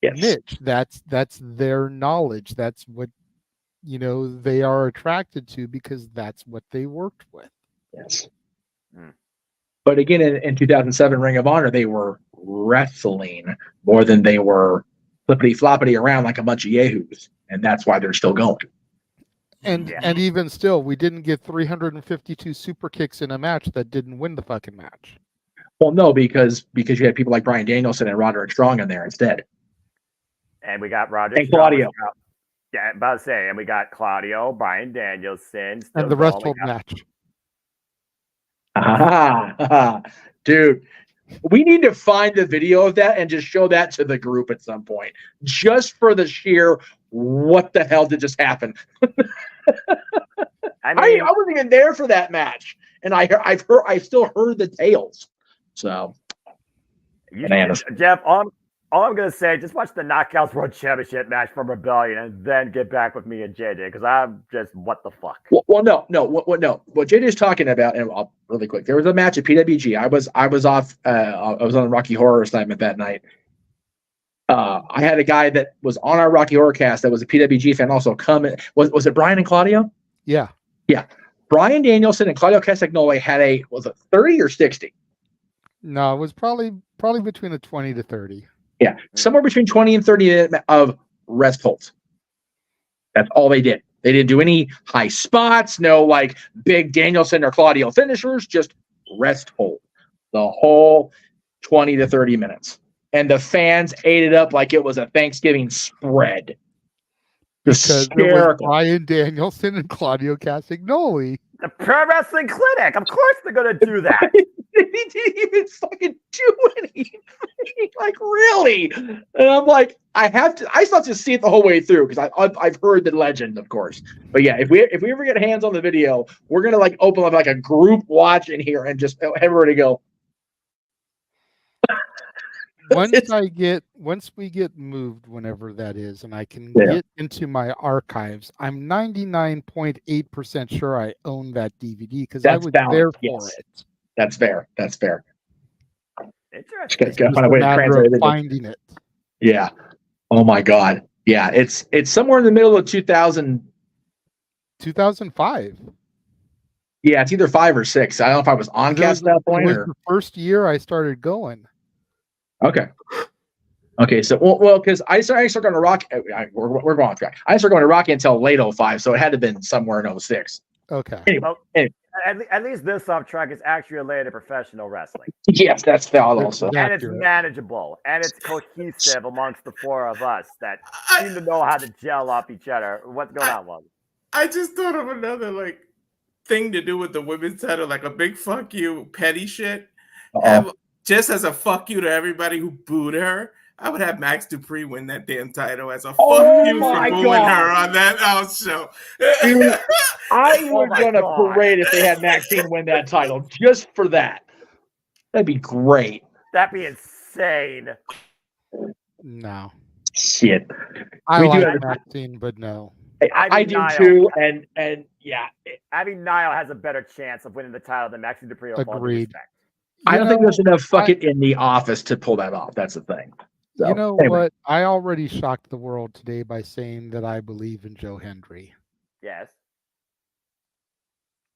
niche. That's their knowledge. That's what they are attracted to, because that's what they worked with. Yes. But again, in 2007 Ring of Honor, they were wrestling more than they were flippity floppity around like a bunch of yahoos, and that's why they're still going. And even still, we didn't get 352 super kicks in a match that didn't win the fucking match. Well, no, because you had people like Bryan Danielson and Roderick Strong in there instead. And we got Roger and Claudio. Yeah, about to say, and we got Claudio, Bryan Danielson, and the rest hold match. Dude, we need to find the video of that and just show that to the group at some point, just for the sheer what the hell did just happen. I wasn't even there for that match, and I still heard the tales. So, Jeff, all I'm gonna say, just watch the Knockouts World Championship match from Rebellion, and then get back with me and JJ, because I'm just what the fuck. Well, no. What JJ's talking about, and I'll really quick. There was a match at PWG. I was off. I was on a Rocky Horror assignment that night. I had a guy that was on our Rocky Horror cast that was a PWG fan also come. Was it Brian and Claudio? Yeah. Bryan Danielson and Claudio Castagnoli had was it 30 or 60? No, it was probably between a 20 to 30. Yeah, somewhere between 20 and 30 of rest holds. That's all they did. They didn't do any high spots, no like big Danielson or Claudio finishers, just rest hold. The whole 20 to 30 minutes. And the fans ate it up like it was a Thanksgiving spread. Because it was Bryan Danielson and Claudio Castagnoli. The Pro Wrestling Clinic. Of course they're going to do that. He didn't even fucking do anything. Like, really? And I'm like, I still have to see it the whole way through because I've heard the legend, of course. But yeah, if we ever get hands on the video, we're gonna like open up like a group watch in here and just have everybody go. Once we get moved, whenever that is, and I can get into my archives, I'm 99.8% sure I own that DVD because I was there for it. That's fair. That's fair. Interesting. It's just a matter of finding it. Yeah. Oh my God. Yeah. It's somewhere in the middle of 2005. Yeah, it's either 5 or 6. I don't know if I was on cast at that point. It was the first year I started going. Okay. So well, because I started going to Rocky. We're going off track. I started going to Rocky until late 05, so it had to have been somewhere in 06. Okay. Anyway. At least this off track is actually related to professional wrestling. Yes, that's valid also. And it's manageable and it's cohesive amongst the four of us that seem to know how to gel off each other. What's going on, Logan? I just thought of another thing to do with the women's title, like a big fuck you, petty shit. Just as a fuck you to everybody who booed her, I would have Max Dupree win that damn title as a fuck you for booing her on that house show. Dude, I was going to parade if they had Maxine win that title just for that. That'd be great. That'd be insane. No. Shit. I like Maxine, but no. I do too, and yeah. Abby Nile has a better chance of winning the title than Maxine Dupree. Agreed. I don't think there's enough fucking in the office to pull that off. That's the thing. So, you know what? I already shocked the world today by saying that I believe in Joe Hendry. Yes.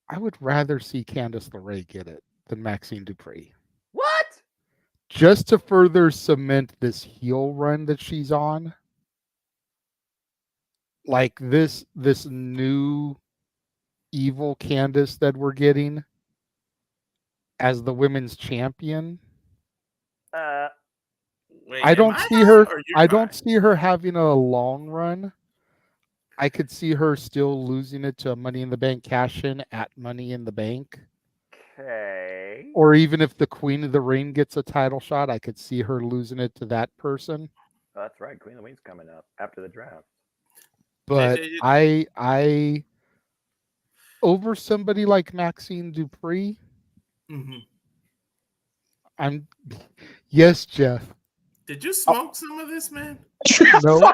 I would rather see Candice LeRae get it than Maxine Dupree. What? Just to further cement this heel run that she's on. Like this new evil Candice that we're getting as the women's champion. Wait, I don't see her having a long run. I could see her still losing it to a Money in the Bank cash-in at Money in the Bank. Okay. Or even if the Queen of the Ring gets a title shot, I could see her losing it to that person. Oh, that's right. Queen of the Ring's coming up after the draft. But I over somebody like Maxine Dupree. Mm-hmm. Yes, Jeff. Did you smoke some of this, man? No.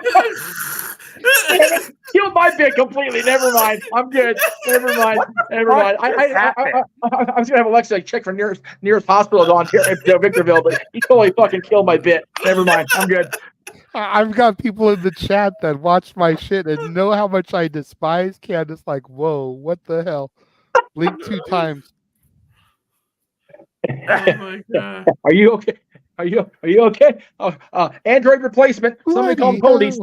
Killed my bit completely. Never mind. I'm good. Never mind. I was gonna have Alexa check for nearest hospital on here at Victorville, but he totally fucking killed my bit. Never mind. I'm good. I've got people in the chat that watch my shit and know how much I despise Candice. Like, whoa, what the hell? Blink 2 times. Oh my God. Are you okay? Are you okay? Android replacement. Somebody call police.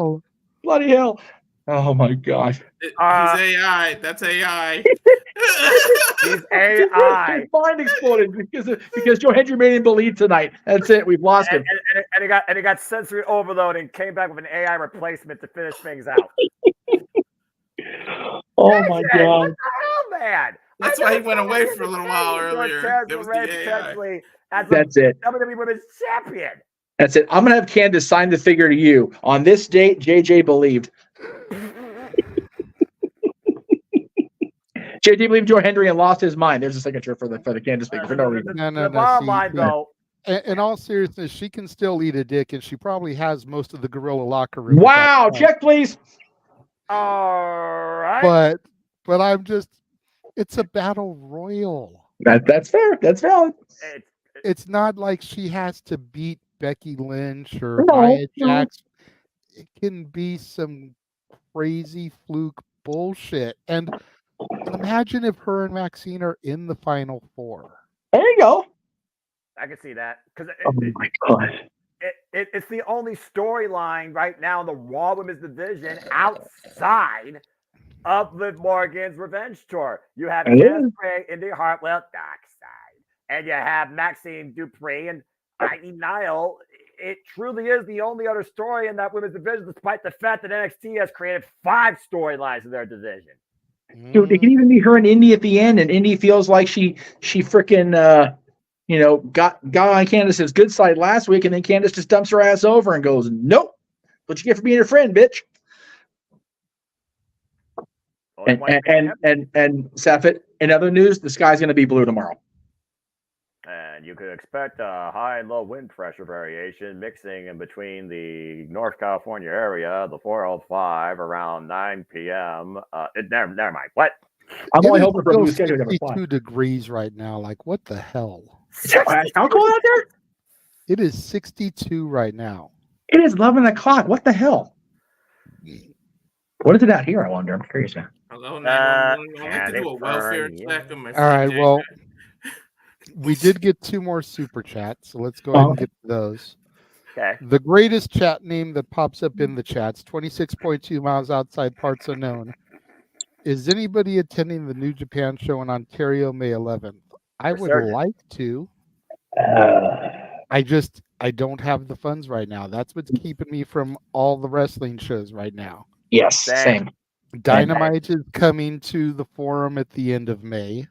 Bloody hell. Oh my God. He's AI. That's AI. He's AI. His mind exploded because Joe Hendry made him believe tonight. That's it. We've lost him. And he got sensory overload and came back with an AI replacement to finish things out. Oh my God. What the hell, man? That's why he went away for a little while earlier. There was the AI. That's it. WWE Women's Champion. That's it. I'm gonna have Candice sign the figure to you on this date. JJ believed. JJ believed Joe Hendry and lost his mind. There's a signature for the Candice figure for no reason. No. Bottom line, though. In all seriousness, she can still eat a dick, and she probably has most of the gorilla locker room. Wow, check please. All right. But I'm just. It's a battle royal. That's fair. That's valid. It's not like she has to beat Becky Lynch or Nia Jax. It can be some crazy fluke bullshit. And imagine if her and Maxine are in the Final Four. There you go. I can see that. Because my God. It's the only storyline right now in the Raw Women's Division outside of Liv Morgan's Revenge Tour. You have Candice LeRae, Indy Hartwell, Dark Side. And you have Maxine Dupree and Ivy Nile it truly is the only other story in that women's division, despite the fact that NXT has created 5 storylines in their division. Dude, it can even be her and Indy at the end, and Indy feels like she freaking got on Candace's good side last week, and then Candace just dumps her ass over and goes, "Nope, what you get for being her friend, bitch." And Safit, in other news, the sky's going to be blue tomorrow. And you could expect a high and low wind pressure variation mixing in between the North California area, the 405, around 9 p.m. Never mind. What? I'm only hoping for a blue schedule. 62 degrees right now. Like, what the hell? How cold out there? It is 62 right now. It is 11 o'clock. What the hell? What is it out here? I wonder. I'm curious now. Hello, 911. I'd like to do a welfare check on my All right, well, we did get 2 more super chats, so let's go ahead and get to those. Okay. The greatest chat name that pops up in the chats, 26.2 miles outside parts unknown. Is anybody attending the New Japan show in Ontario May 11th? I would like to. I don't have the funds right now. That's what's keeping me from all the wrestling shows right now. Yes, same. Dynamite is coming to the Forum at the end of May.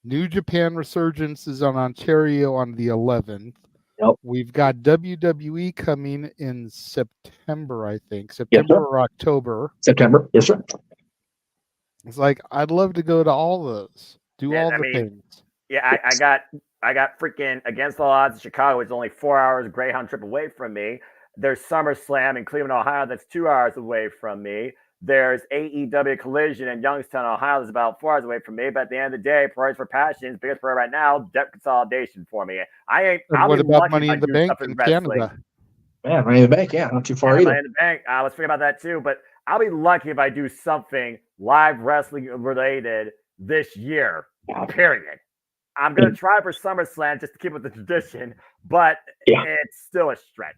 New Japan Resurgence is on Ontario on the 11th. Yep. We've got WWE coming in September, I think. September or October. September, yes, sir. It's like, I'd love to go to all those. Do all the things. Yeah, I got freaking Against All Odds in Chicago. It's only 4 hours Greyhound trip away from me. There's SummerSlam in Cleveland, Ohio. That's 2 hours away from me. There's AEW Collision in Youngstown, Ohio. That's about 4 hours away from me. But at the end of the day, Priorities for Passions, biggest priority right now, debt consolidation for me. What about Money in the Bank in Canada? Yeah, Money in the Bank. Yeah, not too far either. Money in the Bank. I was thinking about that too. But I'll be lucky if I do something live wrestling related this year. Period. I'm going to try for SummerSlam just to keep with the tradition, but it's still a stretch.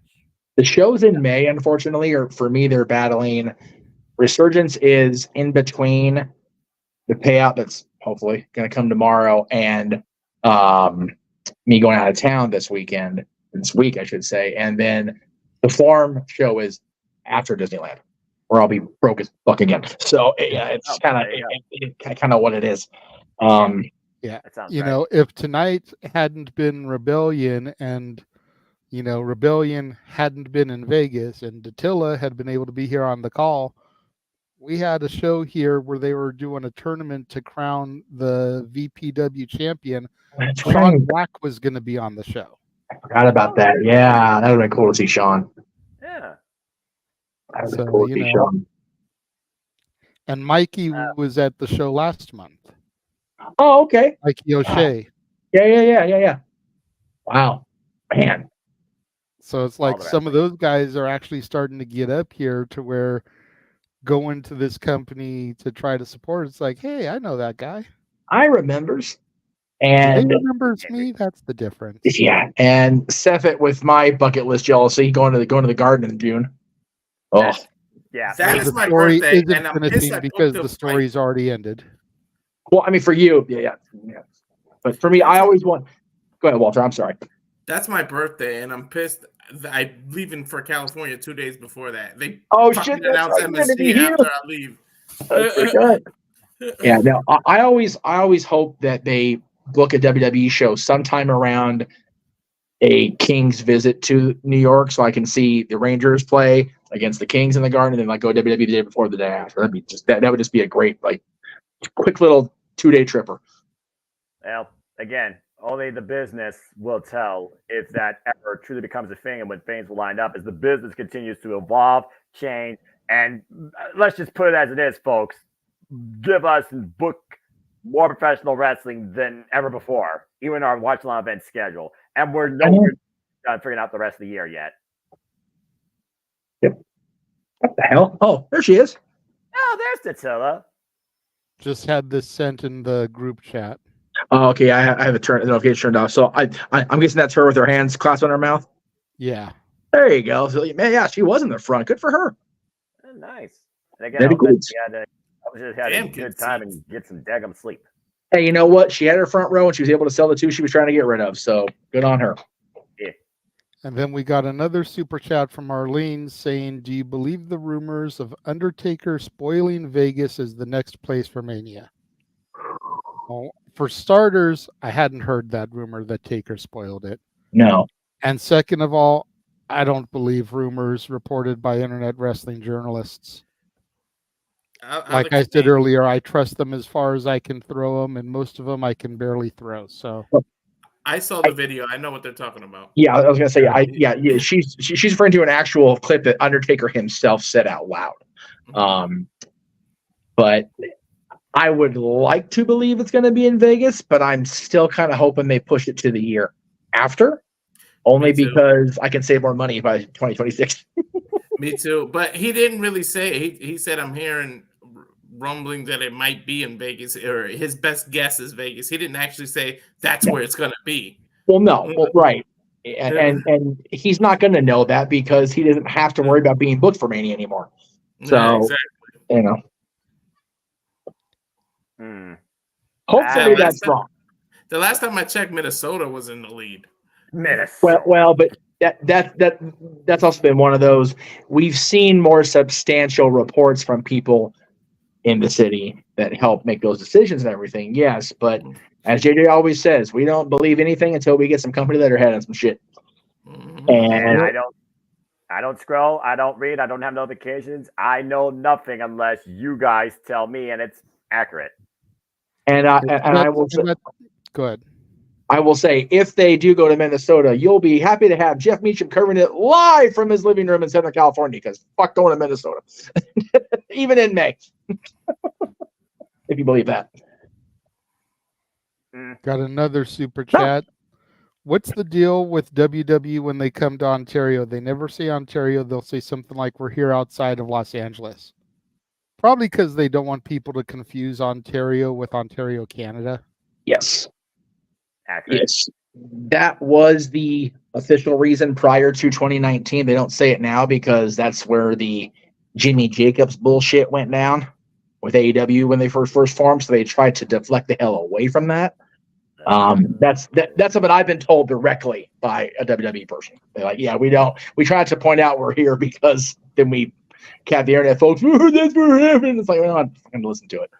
The shows in May, unfortunately, are for me, they're battling. Resurgence is in between the payout that's hopefully going to come tomorrow and me going out of town this week, I should say. And then the Forum show is after Disneyland, where I'll be broke as fuck again. So it's kind of what it is. Yeah, if tonight hadn't been Rebellion and, Rebellion hadn't been in Vegas and Dattila had been able to be here on the call, we had a show here where they were doing a tournament to crown the VPW champion. Sean Black was going to be on the show. I forgot about that. Yeah, that would have been cool to see Sean. Yeah. That would have been cool to see Sean. And Mikey was at the show last month. Oh, okay. Mikey O'Shea. Yeah. Wow, man. So it's like some of those guys are actually starting to get up here to where going to this company to try to support. It's like, hey, I know that guy. I remembers. And he remembers me. That's the difference. Yeah. And Seth with my bucket list jealousy going to the Garden in June. Oh, yeah. That's my story birthday, isn't and I'm finishing pissed because the story's already ended. Well, I mean, for you, yeah. But for me, I always want. Go ahead, Walter. I'm sorry. That's my birthday, and I'm pissed. I'm leaving for California 2 days before that. They shit! Announce MSC after I leave. Yeah, no. I always hope that they book a WWE show sometime around a Kings visit to New York, so I can see the Rangers play against the Kings in the Garden, and then go WWE the day before, the day after. That'd be that would just be a great quick little 2-day tripper. Well, again, only the business will tell if that ever truly becomes a thing and when things will line up as the business continues to evolve, change, and let's just put it as it is, folks. Give us and book more professional wrestling than ever before, even our watch long event schedule. And we're nowhere done figuring out the rest of the year yet. Yep. What the hell? Oh, there she is. Oh, there's Dattila. Just had this sent in the group chat. Oh, okay. I have the notification turned off. So I'm guessing that's her with her hands clasped on her mouth. Yeah. There you go. So, man, yeah, she was in the front. Good for her. Oh, nice. And again, I had a good time and get some daggum sleep. Hey, you know what? She had her front row and she was able to sell the 2 she was trying to get rid of. So good on her. Yeah. And then we got another super chat from Arlene saying, "Do you believe the rumors of Undertaker spoiling Vegas as the next place for Mania?" Well, for starters, I hadn't heard that rumor that Taker spoiled it. No. And second of all, I don't believe rumors reported by internet wrestling journalists. Like I said earlier, I trust them as far as I can throw them, and most of them I can barely throw. So I saw the video. I know what they're talking about. Yeah, I was gonna say, she's referring to an actual clip that Undertaker himself said out loud. But I would like to believe it's going to be in Vegas, but I'm still kind of hoping they push it to the year after, only because I can save more money by 2026. Me too. But he didn't really say. He said, "I'm hearing rumblings that it might be in Vegas, or his best guess is Vegas." He didn't actually say that's where it's going to be. Well, no, right. And he's not going to know that because he doesn't have to worry about being booked for Mania anymore. So, Yeah, exactly. Hopefully that's wrong. The last time I checked, Minnesota was in the lead. Well, but that's also been one of those. We've seen more substantial reports from people in the city that help make those decisions and everything. Yes, but as JJ always says, we don't believe anything until we get some company letterhead and some shit. And I don't scroll, I don't read, I don't have notifications. I know nothing unless you guys tell me and it's accurate. And I will say, go ahead. I will say, if they do go to Minnesota, you'll be happy to have Jeff Meacham covering it live from his living room in Southern California, because fuck going to Minnesota, even in May, if you believe that. Got another super chat. What's the deal with WWE when they come to Ontario? They never say Ontario. They'll say something like, "We're here outside of Los Angeles." Probably because they don't want people to confuse Ontario with Ontario, Canada. Yes. Accurate. Yes. That was the official reason prior to 2019. They don't say it now because that's where the Jimmy Jacobs bullshit went down with AEW when they first formed. So they tried to deflect the hell away from that. That's something I've been told directly by a WWE person. They're like, yeah, we tried to point out we're here because then we have the internet folks, "Oh, that's where it happened." It's like, well, I'm going to listen to it.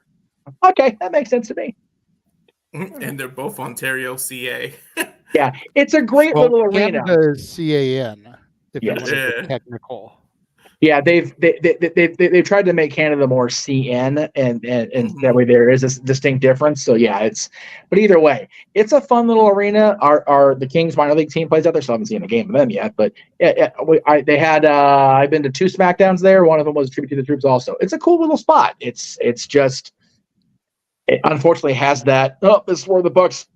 Okay, that makes sense to me. And they're both Ontario, CA. Yeah, it's a great little arena. Canada is CAN, if you want to be technical. Yeah, they've tried to make Canada more CN, and that way there is a distinct difference. So yeah, but either way, it's a fun little arena. The Kings minor league team plays out there, so I haven't seen a game of them yet. But they had I've been to 2 SmackDowns there. One of them was a tribute to the troops. Also, it's a cool little spot. It's just. It unfortunately has that, this is where the Bucks,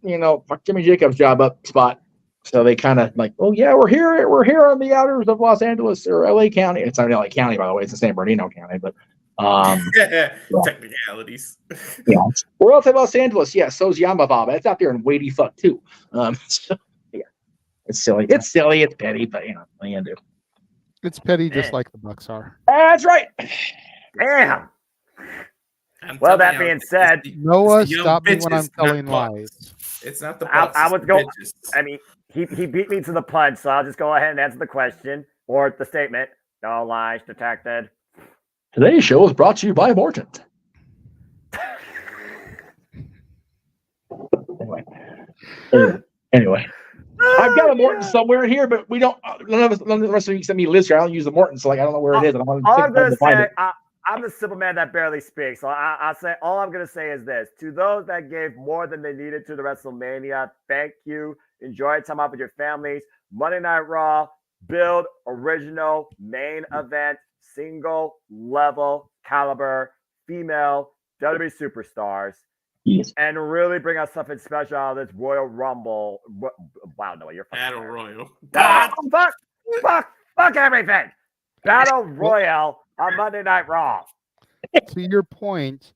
fuck Jimmy Jacobs job up spot. So they kind of like, oh yeah, we're here on the outers of Los Angeles or LA County. It's not LA County, by the way, it's the San Bernardino County, but technicalities. Yeah. We're outside Los Angeles. Yeah, so's Yamababa. It's out there in Wadey fuck too. So yeah. It's silly. It's petty, but what are you gonna do? It's petty just like the Bucks are. That's right. Damn. Well, that being said, Noah, stop me when I'm telling lies. It's not the Bucks. I would go. I mean, he beat me to the punch, so I'll just go ahead and answer the question or the statement. No lies detected. Today's show is brought to you by Morton. Anyway. I've got a Morton somewhere in here, but we don't. None of the rest of you except me lives here. I don't use the Morton, so like I don't know where it is. I'm the simple man that barely speaks. So I say all I'm gonna say is this: to those that gave more than they needed to the WrestleMania, thank you. Enjoy time out with your families. Monday Night Raw, build original main event, single level caliber female WWE superstars. Yes. And really bring us something special out of this Royal Rumble. Wow, no, you're fucking Battle Royal. Fuck everything. Battle Royale on Monday Night Raw. To your point,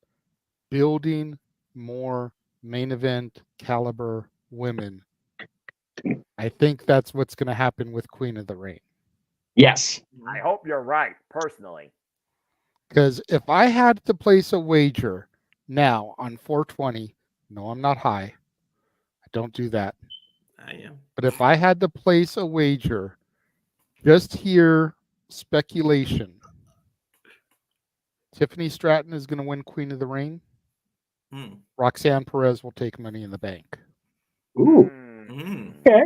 building more main event caliber women. I think that's what's going to happen with Queen of the Ring. Yes. I hope you're right, personally. Because if I had to place a wager now on 420, no, I'm not high. I don't do that. I am. But if I had to place a wager Just hear speculation. Tiffany Stratton is going to win Queen of the Ring. Roxanne Perez will take Money in the Bank. Ooh. Okay.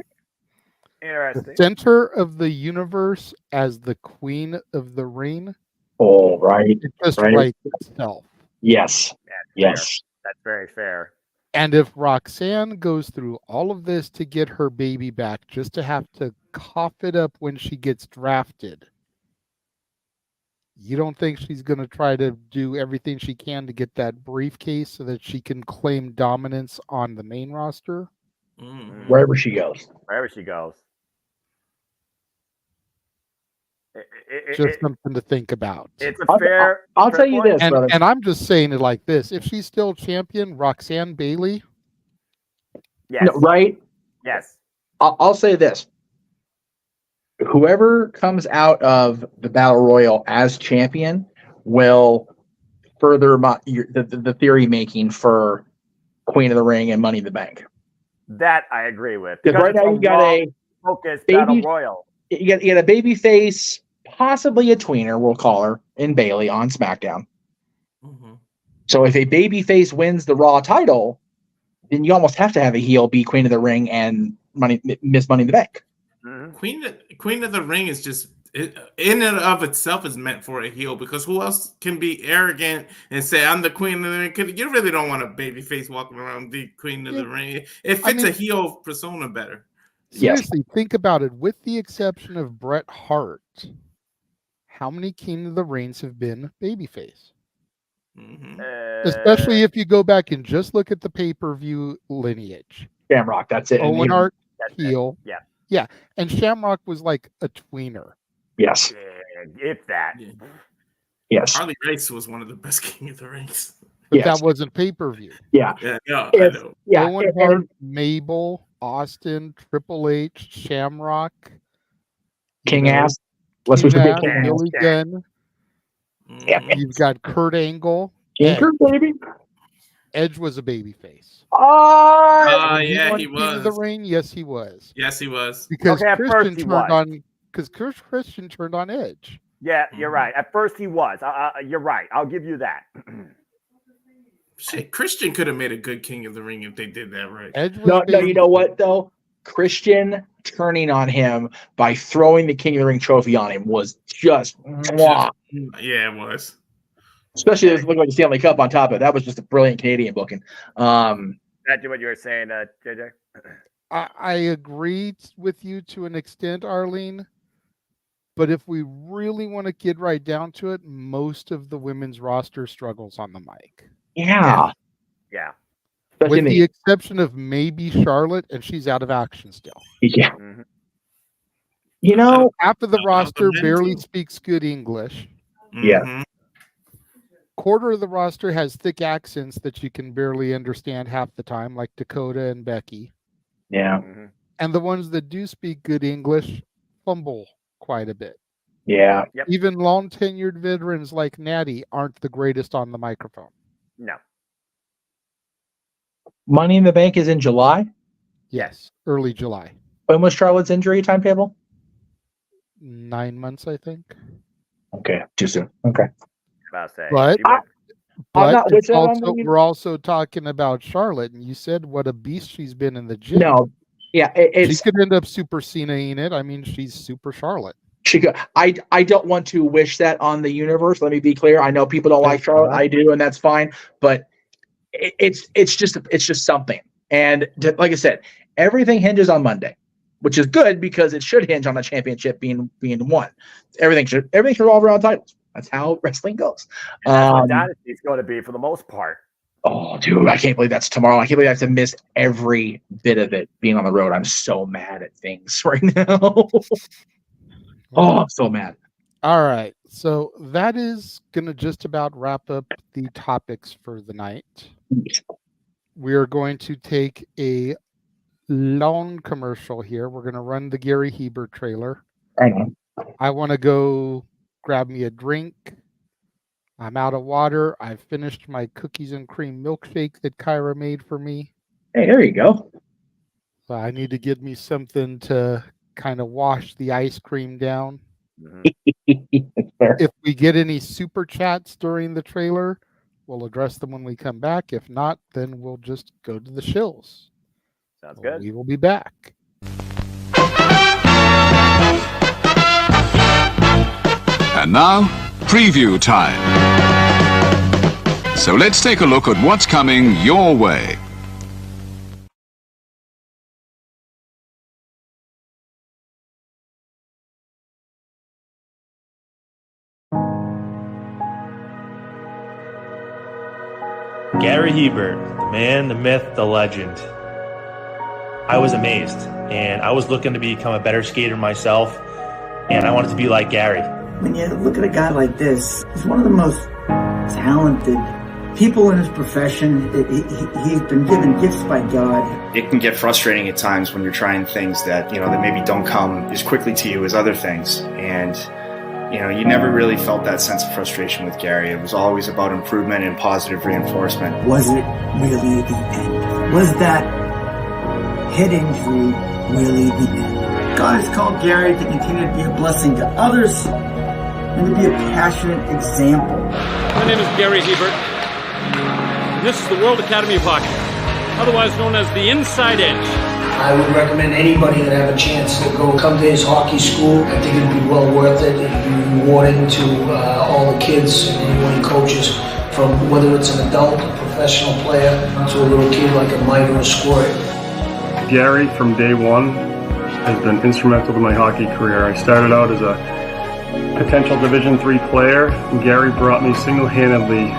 Interesting. The center of the universe as the Queen of the Ring. Oh, right. It just right. writes itself. Yes. That's Yes. fair. That's very fair. And if Roxanne goes through all of this to get her baby back, just to have to cough it up when she gets drafted, you don't think she's going to try to do everything she can to get that briefcase so that she can claim dominance on the main roster? Wherever she goes. Wherever she goes. Just something to think about. It's a fair. I'll tell you this, brother. And I'm just saying it like this. If she's still champion, Roxanne Bailey. Yes. No, right? Yes. I'll say this. Whoever comes out of the Battle Royal as champion will further the theory making for Queen of the Ring and Money in the Bank. That I agree with. Because right now you got a focused baby, Battle Royal. You got a baby face, possibly a tweener, we'll call her, in Bailey on SmackDown. So if a baby face wins the Raw title, then you almost have to have a heel be Queen of the Ring and Miss Money in the Bank. Queen of the Ring is just in and of itself is meant for a heel, because who else can be arrogant and say I'm the Queen of the Ring? You really don't want a baby face walking around the Queen of the Ring. It fits a heel persona better. Seriously, think about it. With the exception of Bret Hart, how many King of the Rings have been babyface? Especially if you go back and just look at the pay-per-view lineage. Shamrock, that's it. Owen Hart, heel. Yeah. Yeah. And Shamrock was like a tweener. Yes. If that. Yes. Harley Race was one of the best King of the Rings. But that wasn't pay-per-view. Yeah. I know. Owen Hart, Mabel, Austin, Triple H, Shamrock, King Ass. Let's switch to King Billy Gunn. You've got Kurt Angle. Kurt, baby. Edge was a babyface. Yeah, he King was. of the Ring? Yes, he was. Yes, he was. Because Okay, at first Christian he turned was. on. Because Christian turned on Edge. Yeah, you're right. At first he was. You're right. I'll give you that. Shit, Christian could have made a good King of the Ring if they did that right. Edge was No, you know what though? Christian turning on him by throwing the King of the Ring trophy on him was just mwah. Yeah, it was. Especially if it looked like the Stanley Cup on top of it. That was just a brilliant Canadian booking. That's what you were saying, JJ. I agree with you to an extent, Arlene. But if we really want to get right down to it, most of the women's roster struggles on the mic. Yeah. Yeah. With the exception of maybe Charlotte, and she's out of action still. Yeah. You know, half of the roster barely speaks good English. Yeah. Quarter of the roster has thick accents that you can barely understand half the time, like Dakota and Becky. Yeah. And the ones that do speak good English fumble quite a bit. Yeah. Even long-tenured veterans like Natty aren't the greatest on the microphone. No. Money in the Bank is in July? Yes, early July. When was Charlotte's injury timetable? 9 months, I think. Okay, too soon. Okay. About to say, But it's we're also talking about Charlotte, and you said what a beast she's been in the gym. No, yeah, she could end up Super Cena-ing it. I mean, she's Super Charlotte. She could. I don't want to wish that on the universe. Let me be clear. I know people don't like Charlotte. I do, and that's fine. But it's just something. And like I said, everything hinges on Monday, which is good because it should hinge on the championship being won. Everything should revolve around titles. That's how wrestling goes. That's what Dynasty is going to be for the most part. Oh, dude, I can't believe that's tomorrow. I can't believe I have to miss every bit of it being on the road. I'm so mad at things right now. Oh, I'm so mad. All right. So that is going to just about wrap up the topics for the night. We are going to take a long commercial here. We're going to run the Gary Hebert trailer. I know. I want to go grab me a drink. I'm out of water. I've finished my cookies and cream milkshake that Kyra made for me. Hey, there you go. So I need to get me something to kind of wash the ice cream down. Fair. If we get any super chats during the trailer, we'll address them when we come back. If not, then we'll just go to the shills. Sounds good. We will be back. And now, preview time. So let's take a look at what's coming your way. Gary Hebert, the man, the myth, the legend. I was amazed, and I was looking to become a better skater myself, and I wanted to be like Gary. When you look at a guy like this, he's one of the most talented people in his profession. He's been given gifts by God. It can get frustrating at times when you're trying things that, that maybe don't come as quickly to you as other things. And, you never really felt that sense of frustration with Gary. It was always about improvement and positive reinforcement. Was it really the end? Was that head injury really the end? God has called Gary to continue to be a blessing to others and to be a passionate example. My name is Gary Hebert, and this is the World Academy of Hockey, otherwise known as the Inside Edge. I would recommend anybody that have a chance to come to his hockey school. I think it'd be well worth it. It'd be rewarding to all the kids and anyone he coaches, from whether it's an adult, a professional player, to a little kid like a Mike or a Squirt. Gary, from day one, has been instrumental to my hockey career. I started out as a potential Division III player, and Gary brought me single-handedly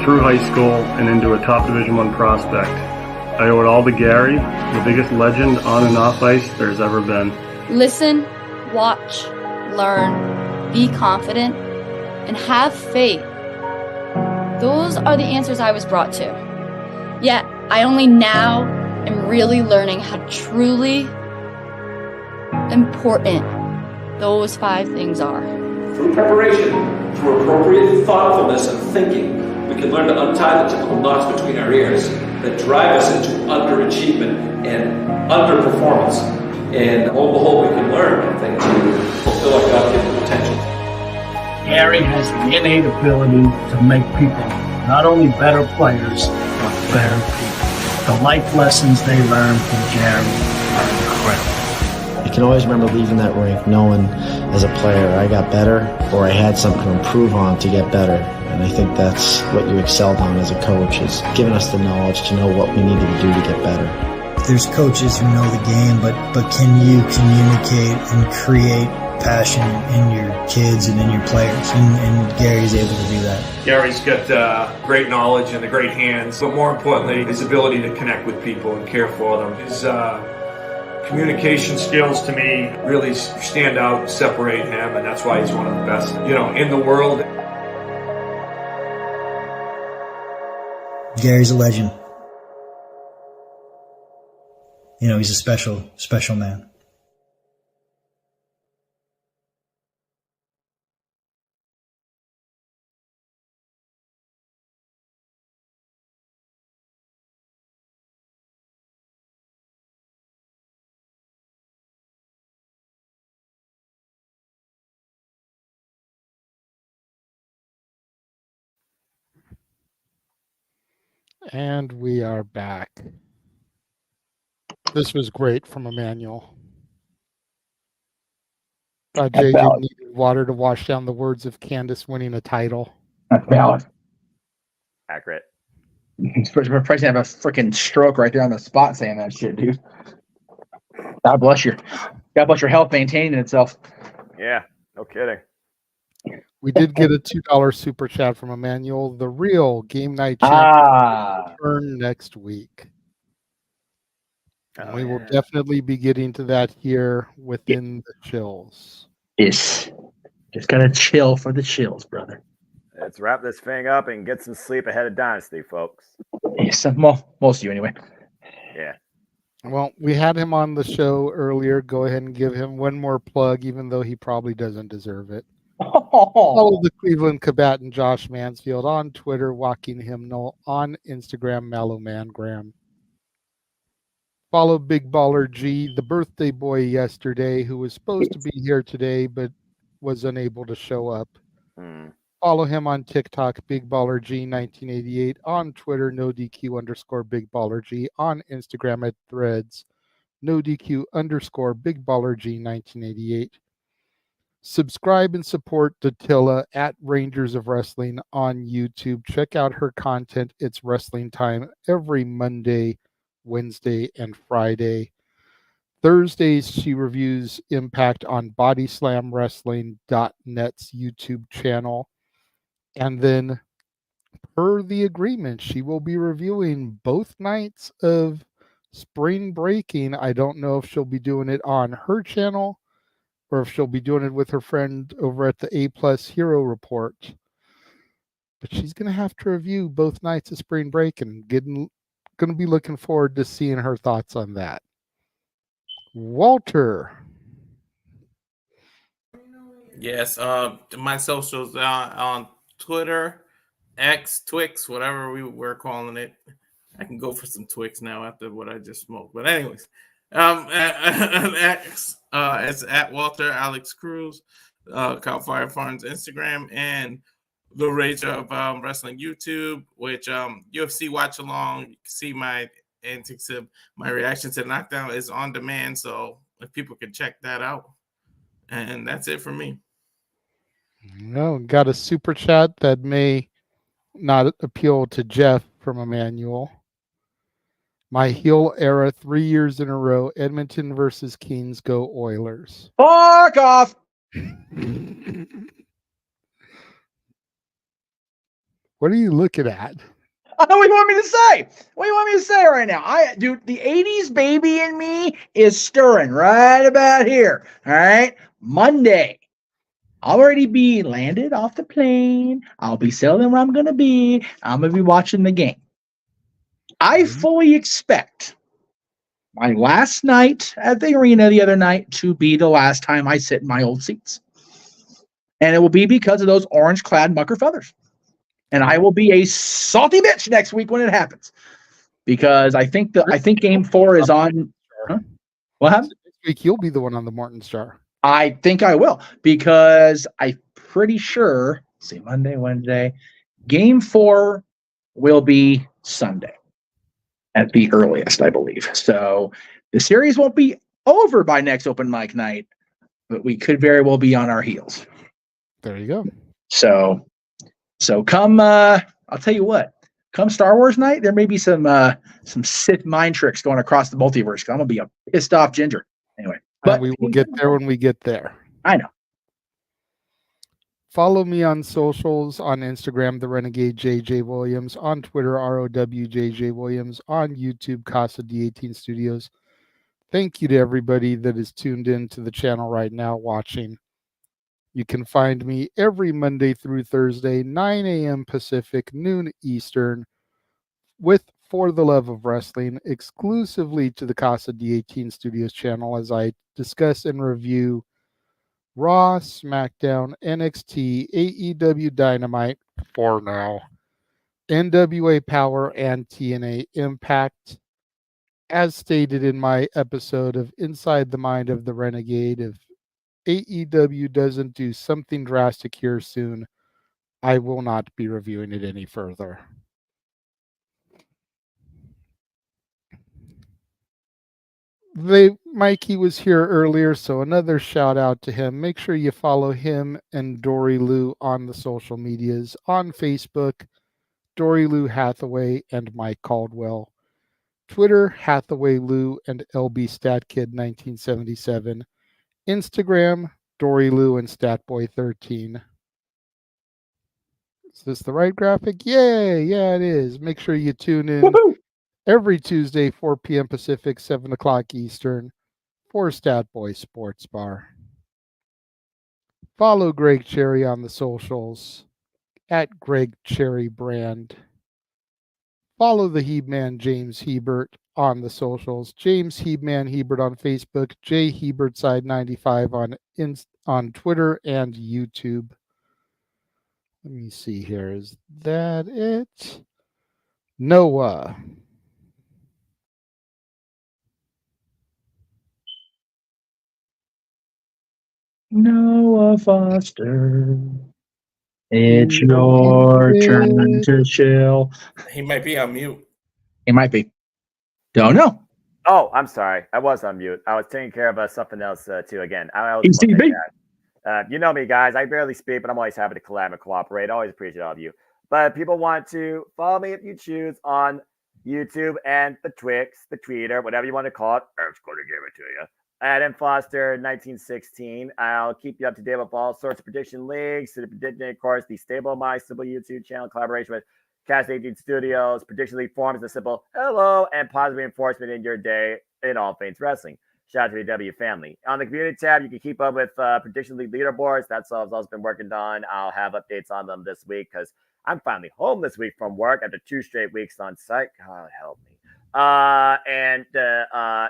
through high school and into a top Division I prospect. I owe it all to Gary, the biggest legend on and off ice there's ever been. Listen, watch, learn, be confident, and have faith. Those are the answers I was brought to. Yet, I only now am really learning how truly important those 5 things are. Through preparation, through appropriate thoughtfulness and thinking, we can learn to untie the typical knots between our ears that drive us into underachievement and underperformance. And lo and behold, we can learn, I think, to fulfill our God-given potential. Gary has the innate ability to make people not only better players, but better people. The life lessons they learn from Gary are incredible. I can always remember leaving that rink knowing as a player I got better, or I had something to improve on to get better. And I think that's what you excelled on as a coach, is giving us the knowledge to know what we needed to do to get better. There's coaches who know the game, but can you communicate and create passion in your kids and in your players? And Gary's able to do that. Gary's got great knowledge and the great hands, but more importantly, his ability to connect with people and care for them. His communication skills, to me, really stand out and separate him, and that's why he's one of the best, in the world. Gary's a legend. He's a special, special man. And we are back. This was great from Emmanuel. Jay, you needed water to wash down the words of Candace winning a title. That's valid. Accurate. We're probably gonna have a freaking stroke right there on the spot saying that shit, dude. God bless your health maintaining itself. Yeah, no kidding. We did get a $2 super chat from Emmanuel. The real game night champion will return next week. And we will definitely be getting to that here within the chills. Yes. Just gotta chill for the chills, brother. Let's wrap this thing up and get some sleep ahead of Dynasty, folks. Yes, most of you anyway. Yeah. Well, we had him on the show earlier. Go ahead and give him one more plug, even though he probably doesn't deserve it. Follow the Cleveland combatant Josh Mansfield on Twitter, Walking Hymnal, on Instagram, Mallow Mangram. Follow Big Baller G, the birthday boy yesterday, who was supposed to be here today but was unable to show up. Follow him on TikTok, Big Baller G 1988, on Twitter, NoDQ_Big Baller G, on Instagram at Threads, NoDQ_Big Baller G 1988. Subscribe and support Datilla at Rangers of Wrestling on YouTube. Check out her content. It's wrestling time every Monday, Wednesday, and Friday. Thursdays, she reviews Impact on BodySlamWrestling.net's YouTube channel. And then, per the agreement, she will be reviewing both nights of Spring Breaking. I don't know if she'll be doing it on her channel or if she'll be doing it with her friend over at the A+ Hero Report. But she's going to have to review both nights of Spring Break and going to be looking forward to seeing her thoughts on that. Walter. Yes, my socials on Twitter, X, Twix, whatever we were calling it. I can go for some Twix now after what I just smoked. But anyways, X, it's at Walter Alex Cruz, Cal Fire Farms Instagram, and the Rage of Wrestling YouTube, which UFC Watch Along. You can see my antics of my reaction to Knockdown is on demand, so if people can check that out. And that's it for me. No, got a super chat that may not appeal to Jeff from Emmanuel. My heel era 3 years in a row. Edmonton versus Kings. Go Oilers. Fuck off. What are you looking at? What do you want me to say? What do you want me to say right now? Dude, the 80s baby in me is stirring right about here. All right. Monday. I'll already be landed off the plane. I'll be selling where I'm going to be. I'm going to be watching the game. I fully expect my last night at the arena the other night to be the last time I sit in my old seats. And it will be because of those orange-clad mucker feathers. And I will be a salty bitch next week when it happens. Because I think game 4 is on. Huh? What happened? This week you'll be the one on the Morton Star. I think I will, because I'm pretty sure, let's see, Monday, Wednesday, game 4 will be Sunday at the earliest, I believe. So the series won't be over by next open mic night, but we could very well be on our heels. There you go. So come, I'll tell you what, come Star Wars night, there may be some Sith mind tricks going across the multiverse. I'm going to be a pissed off ginger. Anyway. But we will get there when we get there. I know. Follow me on socials, on Instagram, the Renegade JJ Williams, on Twitter, ROWJJ Williams, on YouTube, Casa D18 Studios. Thank you to everybody that is tuned in to the channel right now watching. You can find me every Monday through Thursday, 9 a.m. Pacific, noon Eastern, with For the Love of Wrestling, exclusively to the Casa D18 Studios channel, as I discuss and review Raw, SmackDown, NXT, AEW Dynamite, for now, NWA Power, and TNA Impact. As stated in my episode of Inside the Mind of the Renegade, if AEW doesn't do something drastic here soon, I will not be reviewing it any further. Mikey was here earlier, so another shout out to him. Make sure you follow him and Dory Lou on the social medias. On Facebook, Dory Lou Hathaway and Mike Caldwell. Twitter, Hathaway Lou and LB StatKid 1977. Instagram, Dory Lou and Statboy13. Is this the right graphic? Yay! Yeah, it is. Make sure you tune in. Woo-hoo! Every Tuesday, 4 p.m. Pacific, 7 o'clock Eastern, for Stat Boy Sports Bar. Follow Greg Cherry on the socials, at Greg Cherry Brand. Follow the Heebman James Hebert on the socials, James Heebman Hebert on Facebook, J Hebertside95 on Twitter and YouTube. Let me see here. Is that it? Noah. Noah Foster. It's your turn to chill. He might be on mute. He might be. Don't know. Oh, I'm sorry. I was on mute. I was taking care of something else too. Again, I always ECB. you know me, guys. I barely speak, but I'm always happy to collab and cooperate. Always appreciate all of you. But if people want to follow me if you choose on YouTube and the Twix, the Twitter, whatever you want to call it. I'm just going to give it to you. At mfoster1916. I'll keep you up to date with all sorts of prediction leagues. To the prediction, of course, the Stable My Simple YouTube channel collaboration with Cast 18 Studios. Prediction League forums a simple hello and positive reinforcement in your day in all things wrestling. Shout out to the W family. On the community tab, you can keep up with Prediction League leaderboards. That's all I've also been working on. I'll have updates on them this week because I'm finally home this week from work after 2 straight weeks on site. God help me. And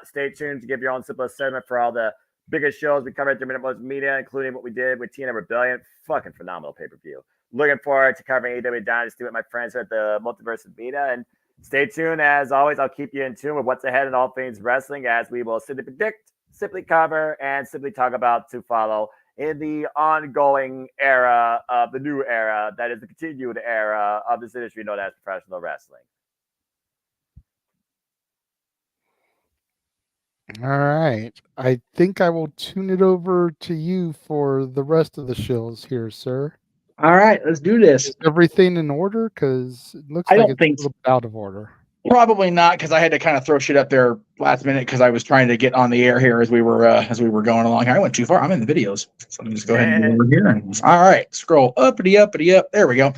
stay tuned to give your own simple assessment for all the biggest shows we covered at the Minute Most Media, including what we did with TNA Rebellion. Fucking phenomenal pay-per-view. Looking forward to covering AEW Dynasty with my friends at the Multiverse of Media. And stay tuned. As always, I'll keep you in tune with what's ahead in all things wrestling as we will simply predict, simply cover, and simply talk about to follow in the ongoing era of the new era that is the continued era of this industry known as professional wrestling. All right. I think I will tune it over to you for the rest of the shills here, sir. All right, let's do this. Is everything in order? Because it looks I like don't it's think a little bit out of order. Probably not, because I had to kind of throw shit up there last minute because I was trying to get on the air here as we were going along. I went too far. I'm in the videos, so let me just go ahead and get over here. And, all right, scroll uppity up. There we go.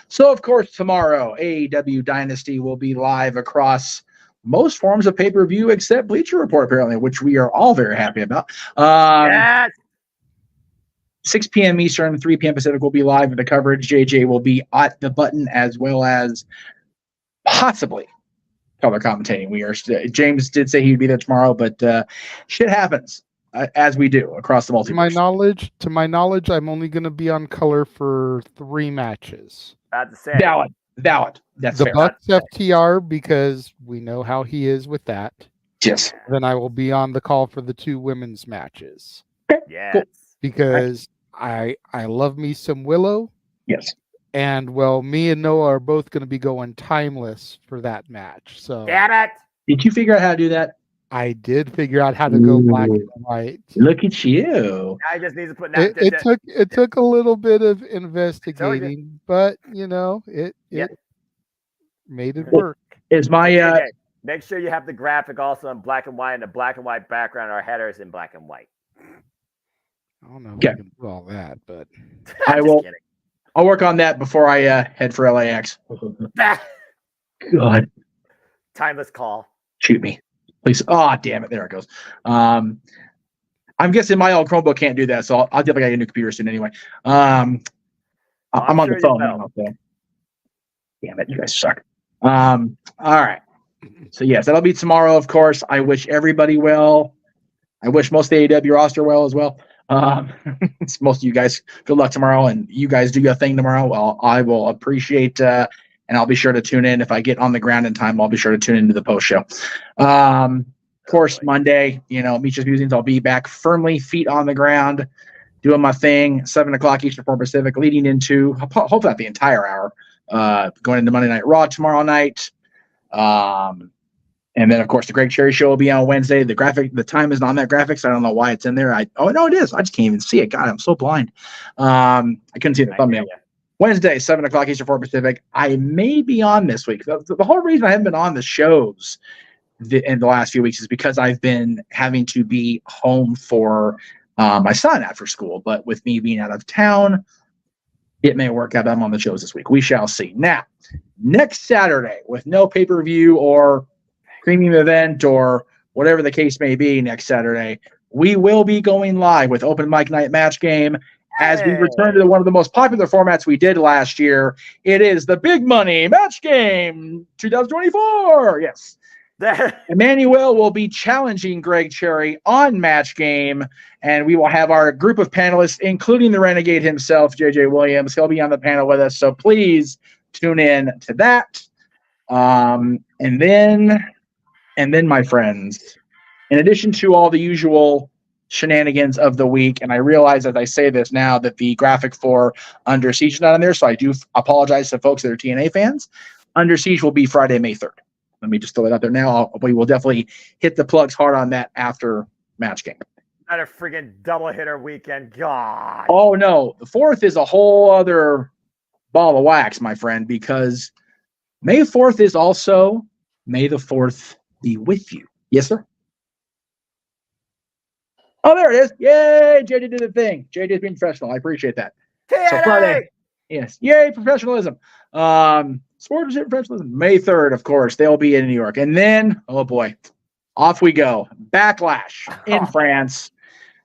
So of course tomorrow AEW Dynasty will be live across most forms of pay-per-view except Bleacher Report, apparently, which we are all very happy about. Yes. 6 p.m. Eastern, 3 p.m. Pacific will be live with the coverage. JJ will be at the button as well as possibly color commentating. James did say he'd be there tomorrow, but shit happens as we do across the multiverse. To my knowledge, I'm only going to be on color for 3 matches. Valid. That's the fair. Bucks FTR, because we know how he is with that. Yes. Then I will be on the call for the 2 women's matches. Yes. Cool. Because I love me some Willow. Yes. And well, me and Noah are both going to be going timeless for that match. So damn it! Did you figure out how to do that? I did figure out how to go black and white. Look at you! I just need to put it took a little bit of investigating, but it made it work. Is my make sure you have the graphic also in black and white and a black and white background. Our headers in black and white. I don't know if we can do all that, but I will. Kidding. I'll work on that before I head for LAX. God. Timeless call. Shoot me, please. Oh, damn it. There it goes. I'm guessing my old Chromebook can't do that, so I'll definitely get a new computer soon anyway. I'm on the phone now. So. Damn it, you guys suck. All right. So, yes, that'll be tomorrow, of course. I wish everybody well. I wish most of the AEW roster well as well. Most of you guys, good luck tomorrow, and you guys do your thing tomorrow. Well, I will appreciate, and I'll be sure to tune in. If I get on the ground in time, I'll be sure to tune into the post show. Of course, Monday, Meacham's Musings, I'll be back firmly, feet on the ground, doing my thing, 7:00 Eastern 4 Pacific, leading into hopefully not the entire hour, going into Monday Night Raw tomorrow night. And then, of course, the Greg Cherry Show will be on Wednesday. The time isn't on that graphic, so I don't know why it's in there. Oh, no, it is. I just can't even see it. God, I'm so blind. I couldn't see the thumbnail. Wednesday, 7:00 Eastern 4 Pacific. I may be on this week. The whole reason I haven't been on the shows in the last few weeks is because I've been having to be home for my son after school. But with me being out of town, it may work out. I'm on the shows this week. We shall see. Now, next Saturday, with no pay-per-view or premium event or whatever the case may be next Saturday, we will be going live with Open Mic Night Match Game as we return to one of the most popular formats we did last year. It is the Big Money Match Game 2024. Yes. Emmanuel will be challenging Greg Cherry on Match Game, and we will have our group of panelists, including the Renegade himself, JJ Williams. He'll be on the panel with us, so please tune in to that. And then, my friends, in addition to all the usual shenanigans of the week. And I realize as I say this now that the graphic for Under Siege is not on there. So I do apologize to folks that are TNA fans. Under Siege will be Friday, May 3rd. Let me just throw it out there now. We will definitely hit the plugs hard on that after Match Game. Not a friggin' double hitter weekend. God. Oh, no. The 4th is a whole other ball of wax, my friend, because May 4th is also May the 4th be with you. Yes, sir? Oh, there it is. Yay, JJ did the thing. JJ's being professional. I appreciate that. So Friday. Yes. Yay, professionalism. Sportsmanship professionalism. May 3rd, of course. They'll be in New York. And then, oh boy, off we go. Backlash in France.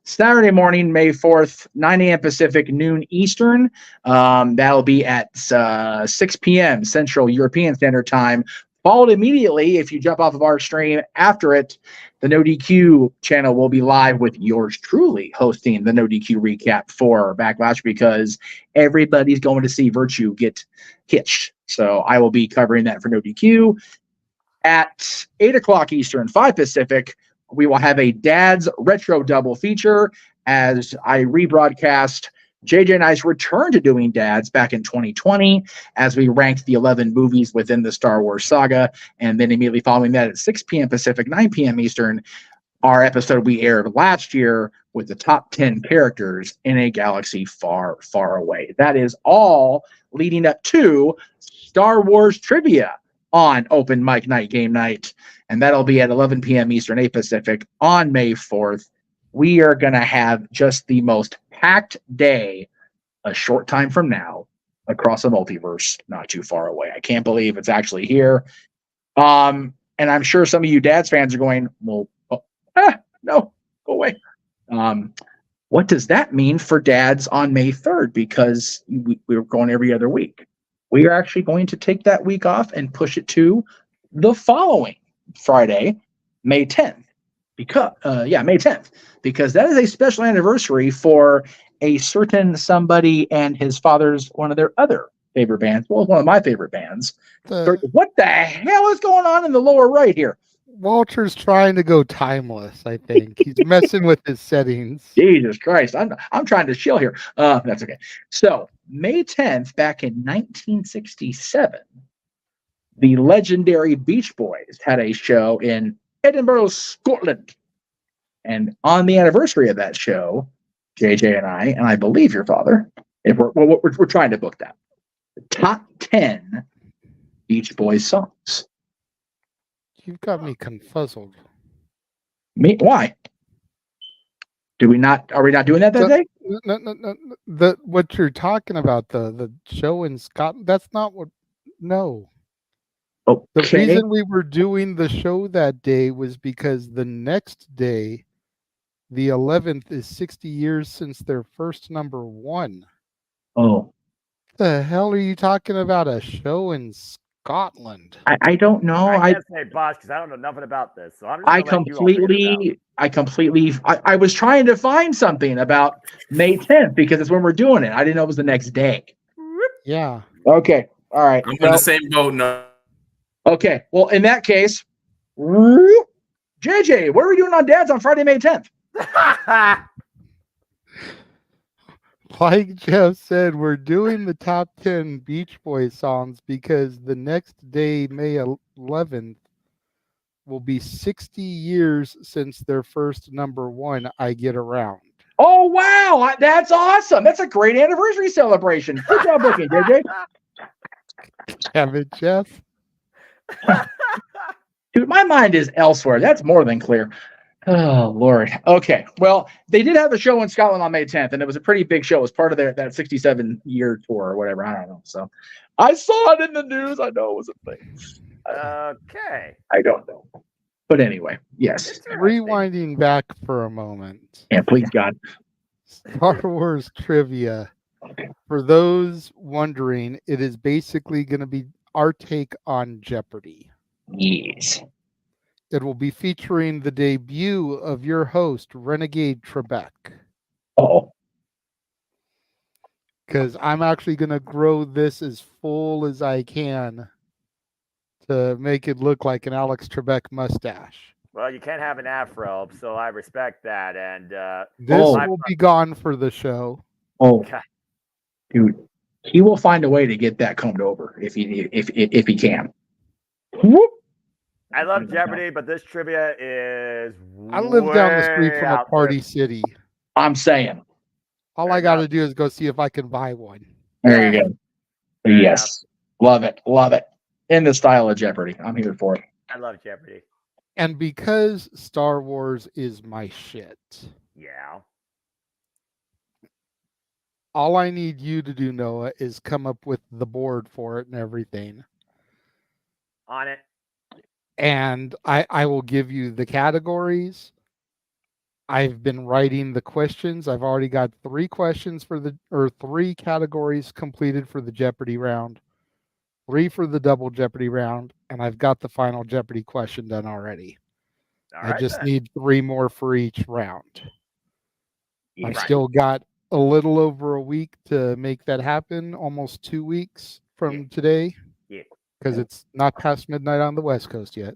Saturday morning, May 4th, 9 a.m. Pacific, noon Eastern. That'll be at 6 p.m. Central European Standard Time. Followed immediately, if you jump off of our stream after it, the No DQ channel will be live with yours truly hosting the No DQ recap for Backlash because everybody's going to see Virtue get hitched. So I will be covering that for No DQ. At 8 o'clock Eastern, 5 Pacific, we will have a Dad's Retro double feature as I rebroadcast JJ and I's return to doing Dads back in 2020 as we ranked the 11 movies within the Star Wars saga. And then immediately following that at 6 p.m. Pacific, 9 p.m. Eastern, our episode we aired last year with the top 10 characters in a galaxy far, far away. That is all leading up to Star Wars trivia on Open Mic Night Game Night. And that'll be at 11 p.m. Eastern, 8 Pacific on May 4th. We are going to have just the most packed day a short time from now across the multiverse, not too far away. I can't believe it's actually here. And I'm sure some of you Dads fans are going, well, no, go away. What does that mean for Dads on May 3rd? Because we're going every other week. We are actually going to take that week off and push it to the following Friday, May 10th. May 10th, because that is a special anniversary for a certain somebody and his father's one of their other favorite bands. Well, one of my favorite bands. What the hell is going on in the lower right here? Walter's trying to go timeless, I think. He's messing with his settings. Jesus Christ. I'm trying to chill here. That's okay. So, May 10th, back in 1967, the legendary Beach Boys had a show in Edinburgh, Scotland. And on the anniversary of that show, JJ and I believe your father, we're trying to book that. The top 10 Beach Boys songs. You've got me confuzzled. Why? Are we not doing that day? No. What you're talking about, the show in Scotland, that's not what. No. Okay. The reason we were doing the show that day was because the next day, the 11th, is 60 years since their first number one. Oh. The hell are you talking about? A show in Scotland? I don't know. I can't say boss because I don't know nothing about this. So I'm just I was trying to find something about May 10th because it's when we're doing it. I didn't know it was the next day. Yeah. Okay. All right. I'm in the same boat. No. Okay. Well, in that case, JJ, what are we doing on Dads on Friday, May 10th? Like Jeff said, we're doing the top 10 Beach Boys songs because the next day, May 11th, will be 60 years since their first number one, I Get Around. Oh, wow. That's awesome. That's a great anniversary celebration. Good job booking, JJ. Damn it, Jeff. Dude, my mind is elsewhere. That's more than clear. Oh, Lord. Okay. Well, they did have a show in Scotland on May 10th, and it was a pretty big show. It was part of that 67-year tour or whatever. I don't know. So I saw it in the news. I know it was a thing. Okay. I don't know. But anyway, yes. Rewinding back for a moment. Yeah, please, God. Star Wars trivia. Okay. For those wondering, it is basically going to be our take on Jeopardy. Yes. It will be featuring the debut of your host, Renegade Trebek. Oh. Because I'm actually going to grow this as full as I can to make it look like an Alex Trebek mustache. Well, you can't have an afro, so I respect that. And this will be gone for the show. Oh, dude, he will find a way to get that combed over if he can. Whoop. I love Jeopardy, but this trivia is. I live down the street way from a out party city. I'm saying. All I got to do is go see if I can buy one. There you go. Yes. Love it. Love it. In the style of Jeopardy. I'm here for it. I love Jeopardy. And because Star Wars is my shit. Yeah. All I need you to do, Noah, is come up with the board for it and everything. On it. And I will give you the categories. I've been writing the questions. I've already got 3 categories completed for the Jeopardy round, 3 for the double Jeopardy round, and I've got the final Jeopardy question done already. I just need 3 more for each round. I've still got a little over a week to make that happen, almost 2 weeks from today, because it's not past midnight on the West Coast yet.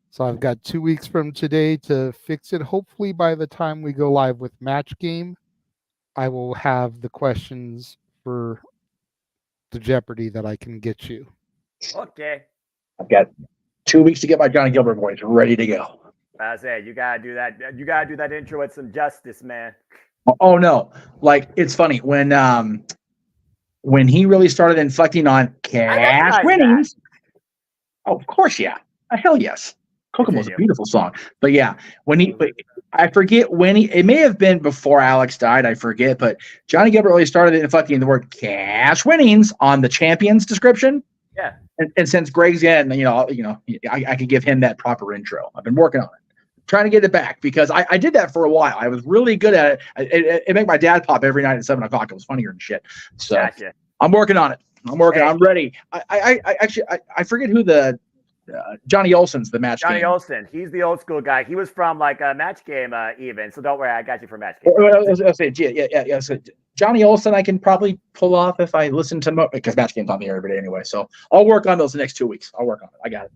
So I've got 2 weeks from today to fix it. Hopefully by the time we go live with Match Game, I will have the questions for the Jeopardy that I can get you. Okay. I've got 2 weeks to get my Johnny Gilbert voice ready to go. I say you gotta do that. You gotta do that intro with some justice, man. Oh no! Like it's funny when he really started inflecting on cash winnings. Oh, of course, yeah. Hell yes. Kokomo is a beautiful song, but yeah, I forget when it may have been before Alex died. I forget, but Johnny Gilbert really started inflecting the word cash winnings on the champions description. Yeah. And since Greg's in, I could give him that proper intro. I've been working on it, trying to get it back because I did that for a while. I was really good at it. It made my dad pop every night at 7:00. It was funnier than shit. So gotcha. I'm working on it. I'm ready. I forget who the Johnny Olsen's the match. Johnny Olsen. He's the old school guy. He was from like a Match Game even. So don't worry, I got you for Match Game. I say, yeah. So Johnny Olsen, I can probably pull off if I listen to because Match Game's on the air every day anyway. So I'll work on those the next 2 weeks. I'll work on it. I got it.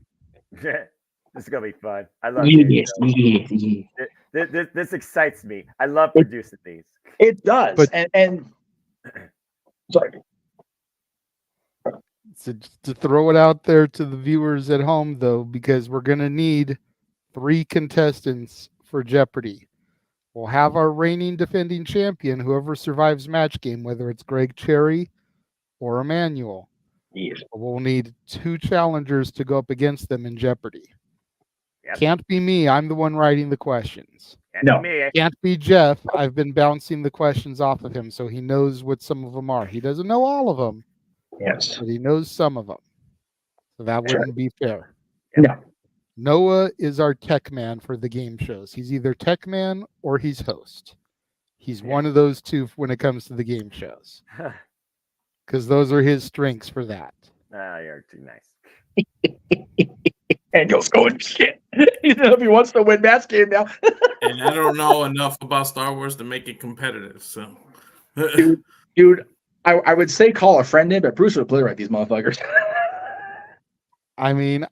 This is gonna be fun. I love it. This excites me. I love producing these. It does. But, and sorry. So to throw it out there to the viewers at home, though, because we're going to need 3 contestants for Jeopardy. We'll have our reigning defending champion, whoever survives Match Game, whether it's Greg Cherry or Emmanuel. Yes. We'll need 2 challengers to go up against them in Jeopardy. Yep. Can't be me. I'm the one writing the questions. Can't be Jeff. I've been bouncing the questions off of him, so he knows what some of them are. He doesn't know all of them. Yes. But he knows some of them. So that wouldn't be fair. No. Noah is our tech man for the game shows. He's either tech man or he's host. He's one of those 2 when it comes to the game shows. Because those are his strengths for that. You're too nice. And you're going shit. If he wants to win Match Game now. And I don't know enough about Star Wars to make it competitive. So, dude, I would say call a friend in, but Bruce would obliterate these motherfuckers. I mean,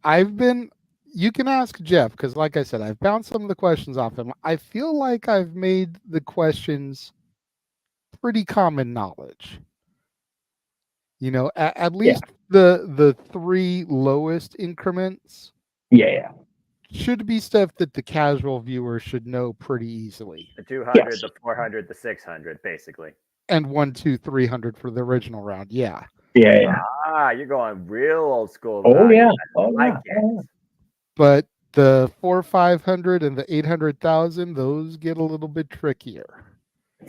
you can ask Jeff, because like I said, I've bounced some of the questions off him. I feel like I've made the questions pretty common knowledge. At least the 3 lowest increments. Yeah. Should be stuff that the casual viewer should know pretty easily. The 200, the 400, the 600, basically. And 1, 2, 300 for the original round. Yeah. Yeah. You're going real old school. Oh, yeah. But the 400, 500 and the 800,000, those get a little bit trickier.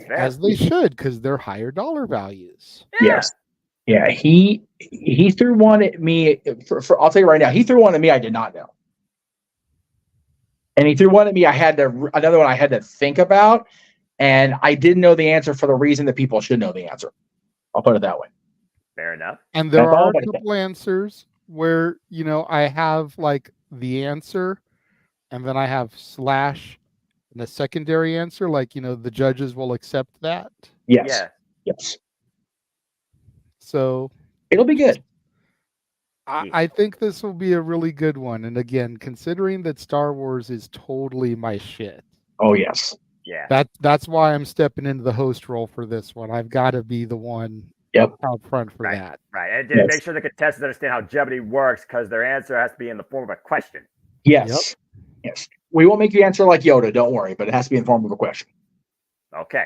As they should, because they're higher dollar values. Yes. Yeah. He threw one at me. I'll tell you right now, he threw one at me I did not know. And he threw one at me another one I had to think about. And I didn't know the answer for the reason that people should know the answer. I'll put it that way. Fair enough. And there are a couple answers where, I have like the answer and then I have slash and a secondary answer. Like, the judges will accept that. Yes. Yeah. Yes. So it'll be good. I think this will be a really good one. And again, considering that Star Wars is totally my shit. Oh yes. Yeah. That's why I'm stepping into the host role for this one. I've got to be the one out front for that. Right. And to make sure the contestants understand how Jeopardy works, because their answer has to be in the form of a question. Yes. Yes. We won't make you answer like Yoda, don't worry, but it has to be in the form of a question. Okay.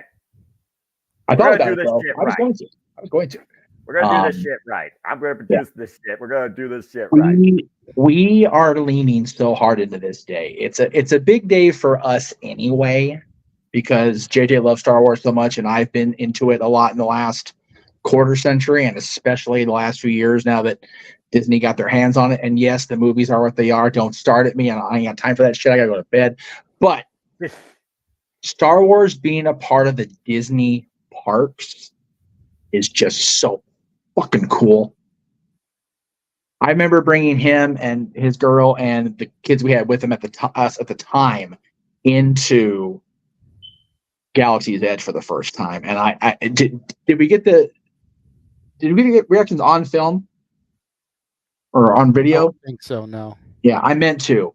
I We're thought gonna about do it, this though. shit I was right. going to. We're gonna do this shit right. I'm gonna produce this shit. We're gonna do this shit right. We are leaning so hard into this day. It's a big day for us anyway, because JJ loves Star Wars so much, and I've been into it a lot in the last quarter century, and especially the last few years now that Disney got their hands on it. And yes, the movies are what they are. Don't start at me, and I ain't got time for that shit. I gotta go to bed. But Star Wars being a part of the Disney parks is just so fucking cool. I remember bringing him and his girl and the kids we had with him at the time into Galaxy's Edge for the first time. And I did we get reactions on film or on video? I don't think so, no. Yeah, I meant to.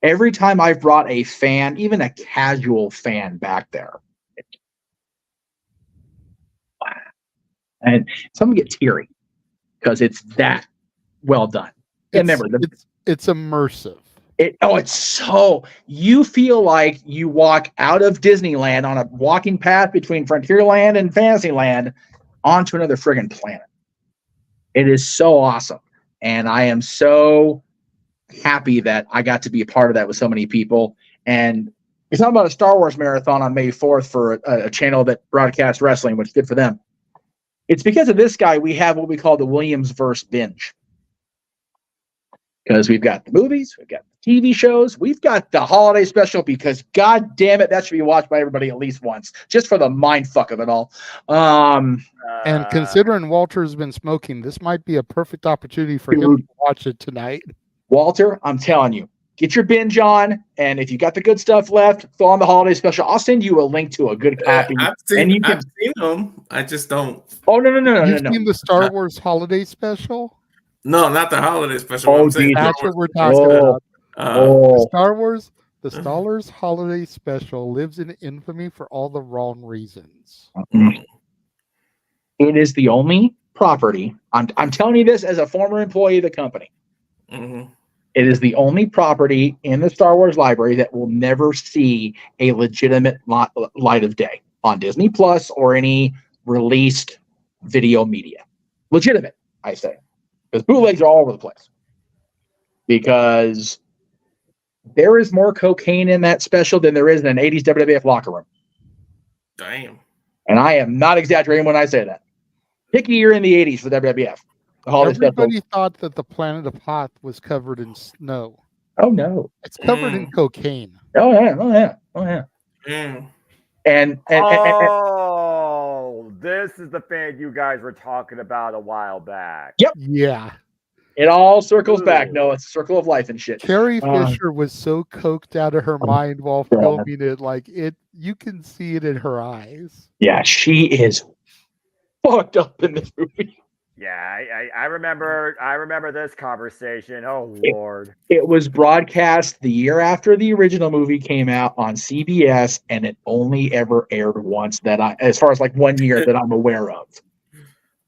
Every time I've brought a fan, even a casual fan back there, and some get teary because it's that well done. And remember, it's immersive. It's so, you feel like you walk out of Disneyland on a walking path between Frontierland and Fantasyland onto another friggin' planet. It is so awesome. And I am so happy that I got to be a part of that with so many people. And it's not about a Star Wars marathon on May 4th for a channel that broadcasts wrestling, which is good for them. It's because of this guy we have what we call the Williamsverse binge. Because we've got the movies, we've got the TV shows, we've got the holiday special, because god damn it, that should be watched by everybody at least once, just for the mind fuck of it all. And considering Walter's been smoking, this might be a perfect opportunity for him to watch it tonight. Walter, I'm telling you, get your binge on, and if you got the good stuff left, throw on the holiday special. I'll send you a link to a good copy. I've seen them. I just don't. Oh no! You've seen the Star Wars holiday special? No, not the holiday special. Oh, I'm saying that's Star what we're Wars. talking about. The Oh. Star Wars holiday special lives in infamy for all the wrong reasons. It is the only property. I'm telling you this as a former employee of the company. Mm-hmm. It is the only property in the Star Wars library that will never see a legitimate light of day on Disney Plus or any released video media. Legitimate, I say. Because bootlegs are all over the place. Because there is more cocaine in that special than there is in an 80s WWF locker room. Damn. And I am not exaggerating when I say that. Pick a year in the 80s for WWF. Everybody thought that the planet of Hoth was covered in snow. Oh, no. It's covered in cocaine. Oh, yeah. And this is the fan you guys were talking about a while back. Yep. Yeah. It all circles back. No, it's a circle of life and shit. Carrie Fisher was so coked out of her mind while filming it, like you can see it in her eyes. Yeah, she is fucked up in this movie. Yeah, I remember this conversation. Oh Lord. It was broadcast the year after the original movie came out on CBS, and it only ever aired once as far as like 1 year that I'm aware of.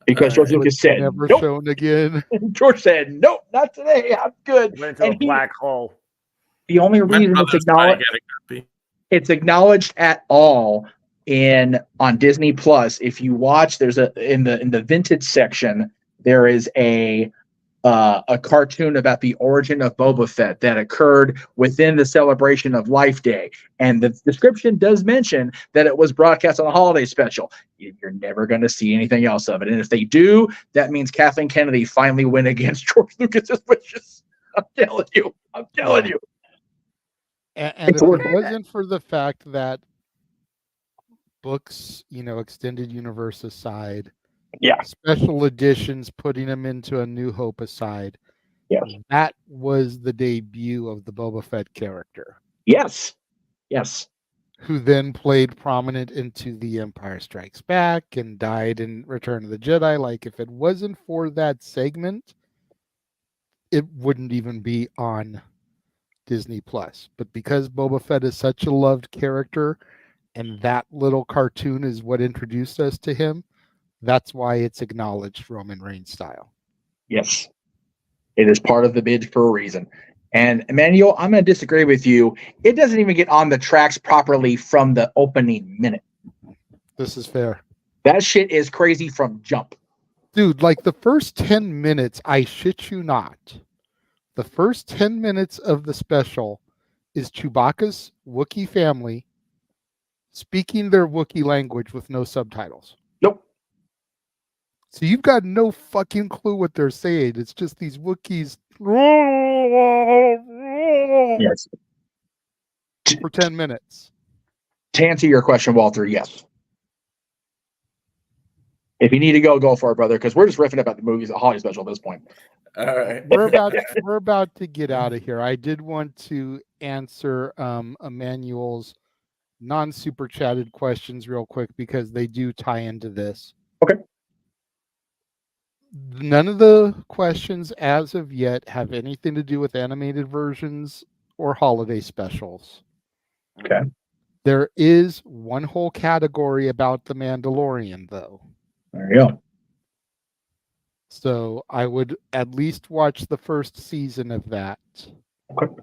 Because George Lucas said, never nope. shown again. And George said, nope, not today. I'm good. Went into a black hole. The only reason it's acknowledged at all on Disney Plus. If you watch, there's in the vintage section, there is a cartoon about the origin of Boba Fett that occurred within the celebration of Life Day. And the description does mention that it was broadcast on a holiday special. You're never going to see anything else of it. And if they do, that means Kathleen Kennedy finally went against George Lucas's wishes. I'm telling you. And if it wasn't for the fact that books, extended universe aside, special editions, putting them into A New Hope aside, that was the debut of the Boba Fett character. Yes. Who then played prominent into The Empire Strikes Back and died in Return of the Jedi. Like, if it wasn't for that segment, it wouldn't even be on Disney Plus. But because Boba Fett is such a loved character, and that little cartoon is what introduced us to him, that's why it's acknowledged Roman Reigns style. Yes. It is part of the bid for a reason. And Emmanuel, I'm going to disagree with you. It doesn't even get on the tracks properly from the opening minute. This is fair. That shit is crazy from jump. Dude, like the first 10 minutes, I shit you not. The first 10 minutes of the special is Chewbacca's Wookiee family speaking their Wookiee language with no subtitles. Nope. So you've got no fucking clue what they're saying. It's just these Wookiees. Yes. For 10 minutes. To answer your question, Walter, yes. If you need to go for it, brother, because we're just riffing about the movies at Holiday Special at this point. All right. We're about to get out of here. I did want to answer Emmanuel's non-super chatted questions real quick because they do tie into this. Okay. None of the questions as of yet have anything to do with animated versions or holiday specials. Okay. There is one whole category about The Mandalorian, though. There you go. So I would at least watch the first season of that. Okay.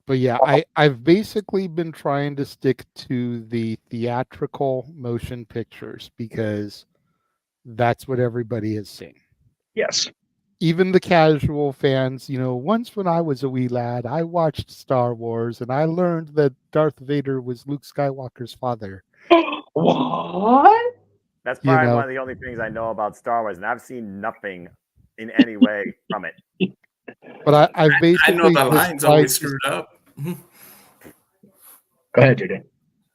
But yeah, I've basically been trying to stick to the theatrical motion pictures because that's what everybody has seen. Yes. Even the casual fans, once when I was a wee lad, I watched Star Wars and I learned that Darth Vader was Luke Skywalker's father. What? That's probably one of the only things I know about Star Wars, and I've seen nothing in any way from it. But I've basically I know the line's always screwed up. Go ahead, JD.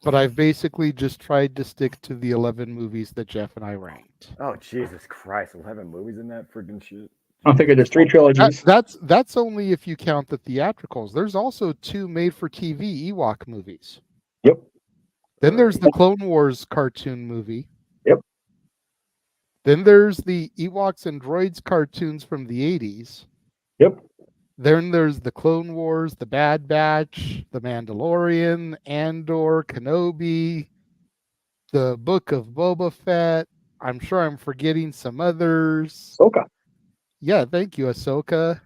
But I've basically just tried to stick to the 11 movies that Jeff and I ranked. Oh, Jesus Christ. 11 movies in that freaking shit? I figure there's 3 trilogies. That's only if you count the theatricals. There's also 2 made-for-TV Ewok movies. Yep. Then there's the Clone Wars cartoon movie. Yep. Then there's the Ewoks and Droids cartoons from the 80s. Yep. Then there's the Clone Wars, the Bad Batch, the Mandalorian, Andor, Kenobi, the Book of Boba Fett. I'm sure I'm forgetting some others. Ahsoka. Yeah, thank you, Ahsoka.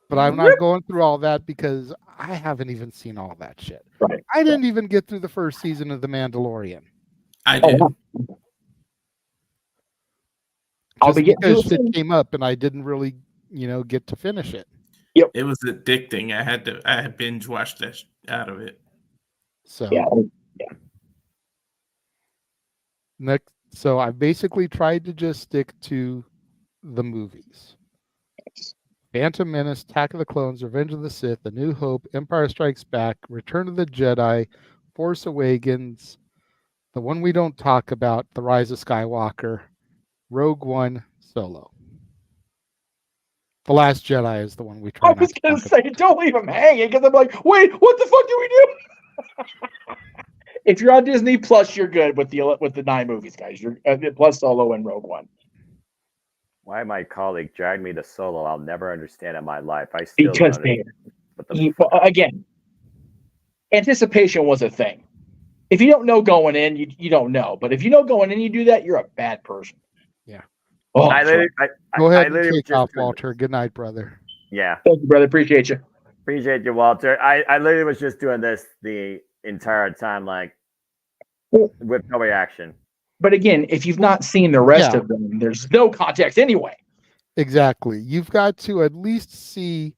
But I'm not going through all that because I haven't even seen all that shit. Right. I didn't even get through the first season of The Mandalorian. I did. I'll be getting because shit came up and I didn't really, get to finish it. Yep. It was addicting. I had binge watched that out of it. So yeah. Next, so I basically tried to just stick to the movies. Phantom Menace, Attack of the Clones, Revenge of the Sith, A New Hope, Empire Strikes Back, Return of the Jedi, Force Awakens, the one we don't talk about, The Rise of Skywalker, Rogue One, Solo. The Last Jedi is the one we try. I was going to say, don't leave them hanging because I'm like, wait, what the fuck do we do? If you're on Disney Plus, you're good with the 9 movies, guys. You're plus Solo and Rogue One. Why my colleague dragged me to Solo, I'll never understand in my life. I still because again, anticipation was a thing. If you don't know going in, you don't know. But if you know going in, you do that, you're a bad person. Yeah. Oh, Go ahead and take off, Walter. Good night, brother. Yeah. Thank you, brother. Appreciate you. Appreciate you, Walter. I literally was just doing this the entire time, like with no reaction. But again, if you've not seen the rest of them, there's no context anyway. Exactly. You've got to at least see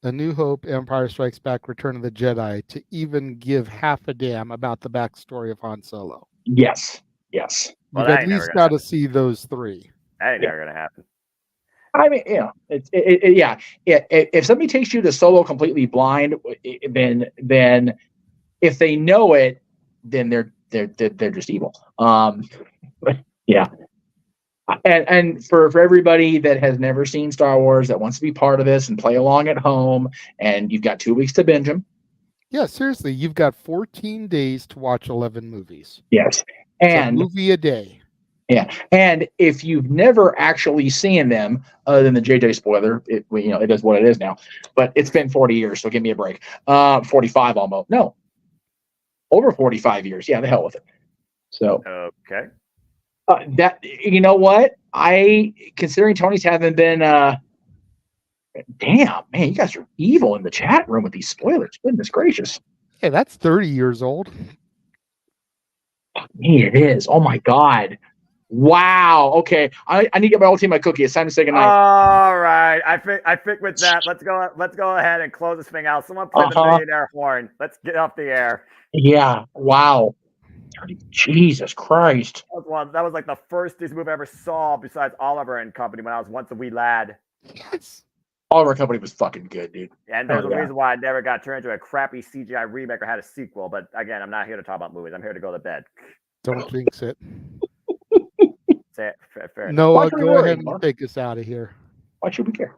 A New Hope, Empire Strikes Back, Return of the Jedi to even give half a damn about the backstory of Han Solo. Yes. Yes. You've at least got to see those 3. That ain't never going to happen. I mean, if somebody takes you to Solo completely blind, then if they know it, then they're just evil. Yeah. And for everybody that has never seen Star Wars that wants to be part of this and play along at home, and you've got 2 weeks to binge them. Yeah, seriously, you've got 14 days to watch 11 movies. Yes. And movie a day. Yeah, and if you've never actually seen them, other than the JJ spoiler, it is what it is now. But it's been 40 years, so give me a break. 45 almost. No, over 45 years. Yeah, the hell with it. So okay. That you know what? Considering Tony's haven't been. Damn, man, you guys are evil in the chat room with these spoilers. Goodness gracious. Hey, that's 30 years old. Yeah, it is. Oh my god. Wow. Okay. I need to get my old team my cookie. It's time to say goodnight. All right. I think with that, let's go ahead and close this thing out. Someone play the millionaire horn. Let's get off the air. Yeah. Wow. Jesus Christ. That was like the first Disney movie I ever saw besides Oliver and Company when I was once a wee lad. Yes. Oliver and Company was fucking good, dude. And there's a reason why I never got turned into a crappy CGI remake or had a sequel. But again, I'm not here to talk about movies. I'm here to go to bed. Don't jinx it. Fair Noah, go ahead and take us out of here. Why should we care?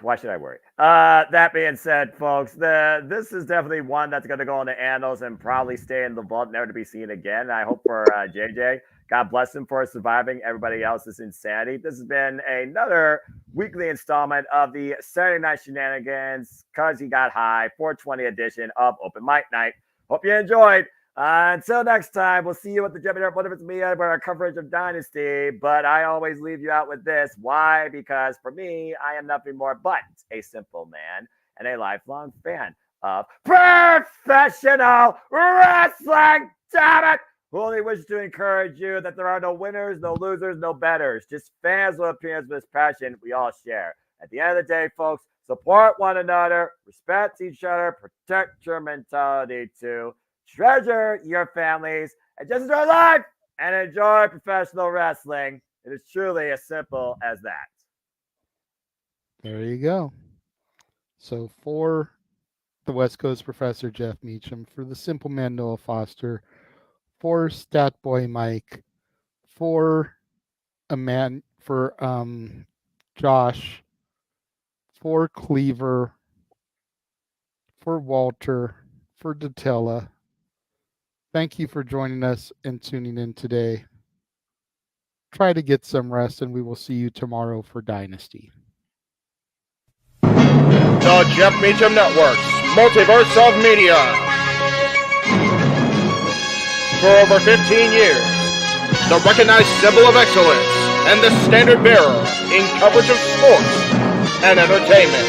Why should I worry? That being said, folks, this is definitely one that's going to go in the annals and probably stay in the vault, never to be seen again. I hope for JJ, God bless him for surviving everybody else's insanity. This has been another weekly installment of the Saturday Night Shenanigans, Cause He Got High 420 edition of Open Mic Night. Hope you enjoyed. Until next time, we'll see you at the Jimmy What If It's Me about our coverage of Dynasty. But I always leave you out with this. Why? Because for me, I am nothing more but a simple man and a lifelong fan of professional wrestling. Damn it! Who only wishes to encourage you that there are no winners, no losers, no betters. Just fans with opinions with this passion we all share. At the end of the day, folks, support one another, respect each other, protect your mentality too. Treasure your families and just enjoy life and enjoy professional wrestling. It is truly as simple as that. There you go. So for the West Coast Professor Jeff Meacham, for the Simple Man Noah Foster, for Stat Boy Mike, for Josh, for Cleaver, for Walter, for Datella. Thank you for joining us and tuning in today. Try to get some rest, and we will see you tomorrow for Dynasty. The Jeff Meacham Network's Multiverse of Media. For over 15 years, the recognized symbol of excellence and the standard bearer in coverage of sports and entertainment.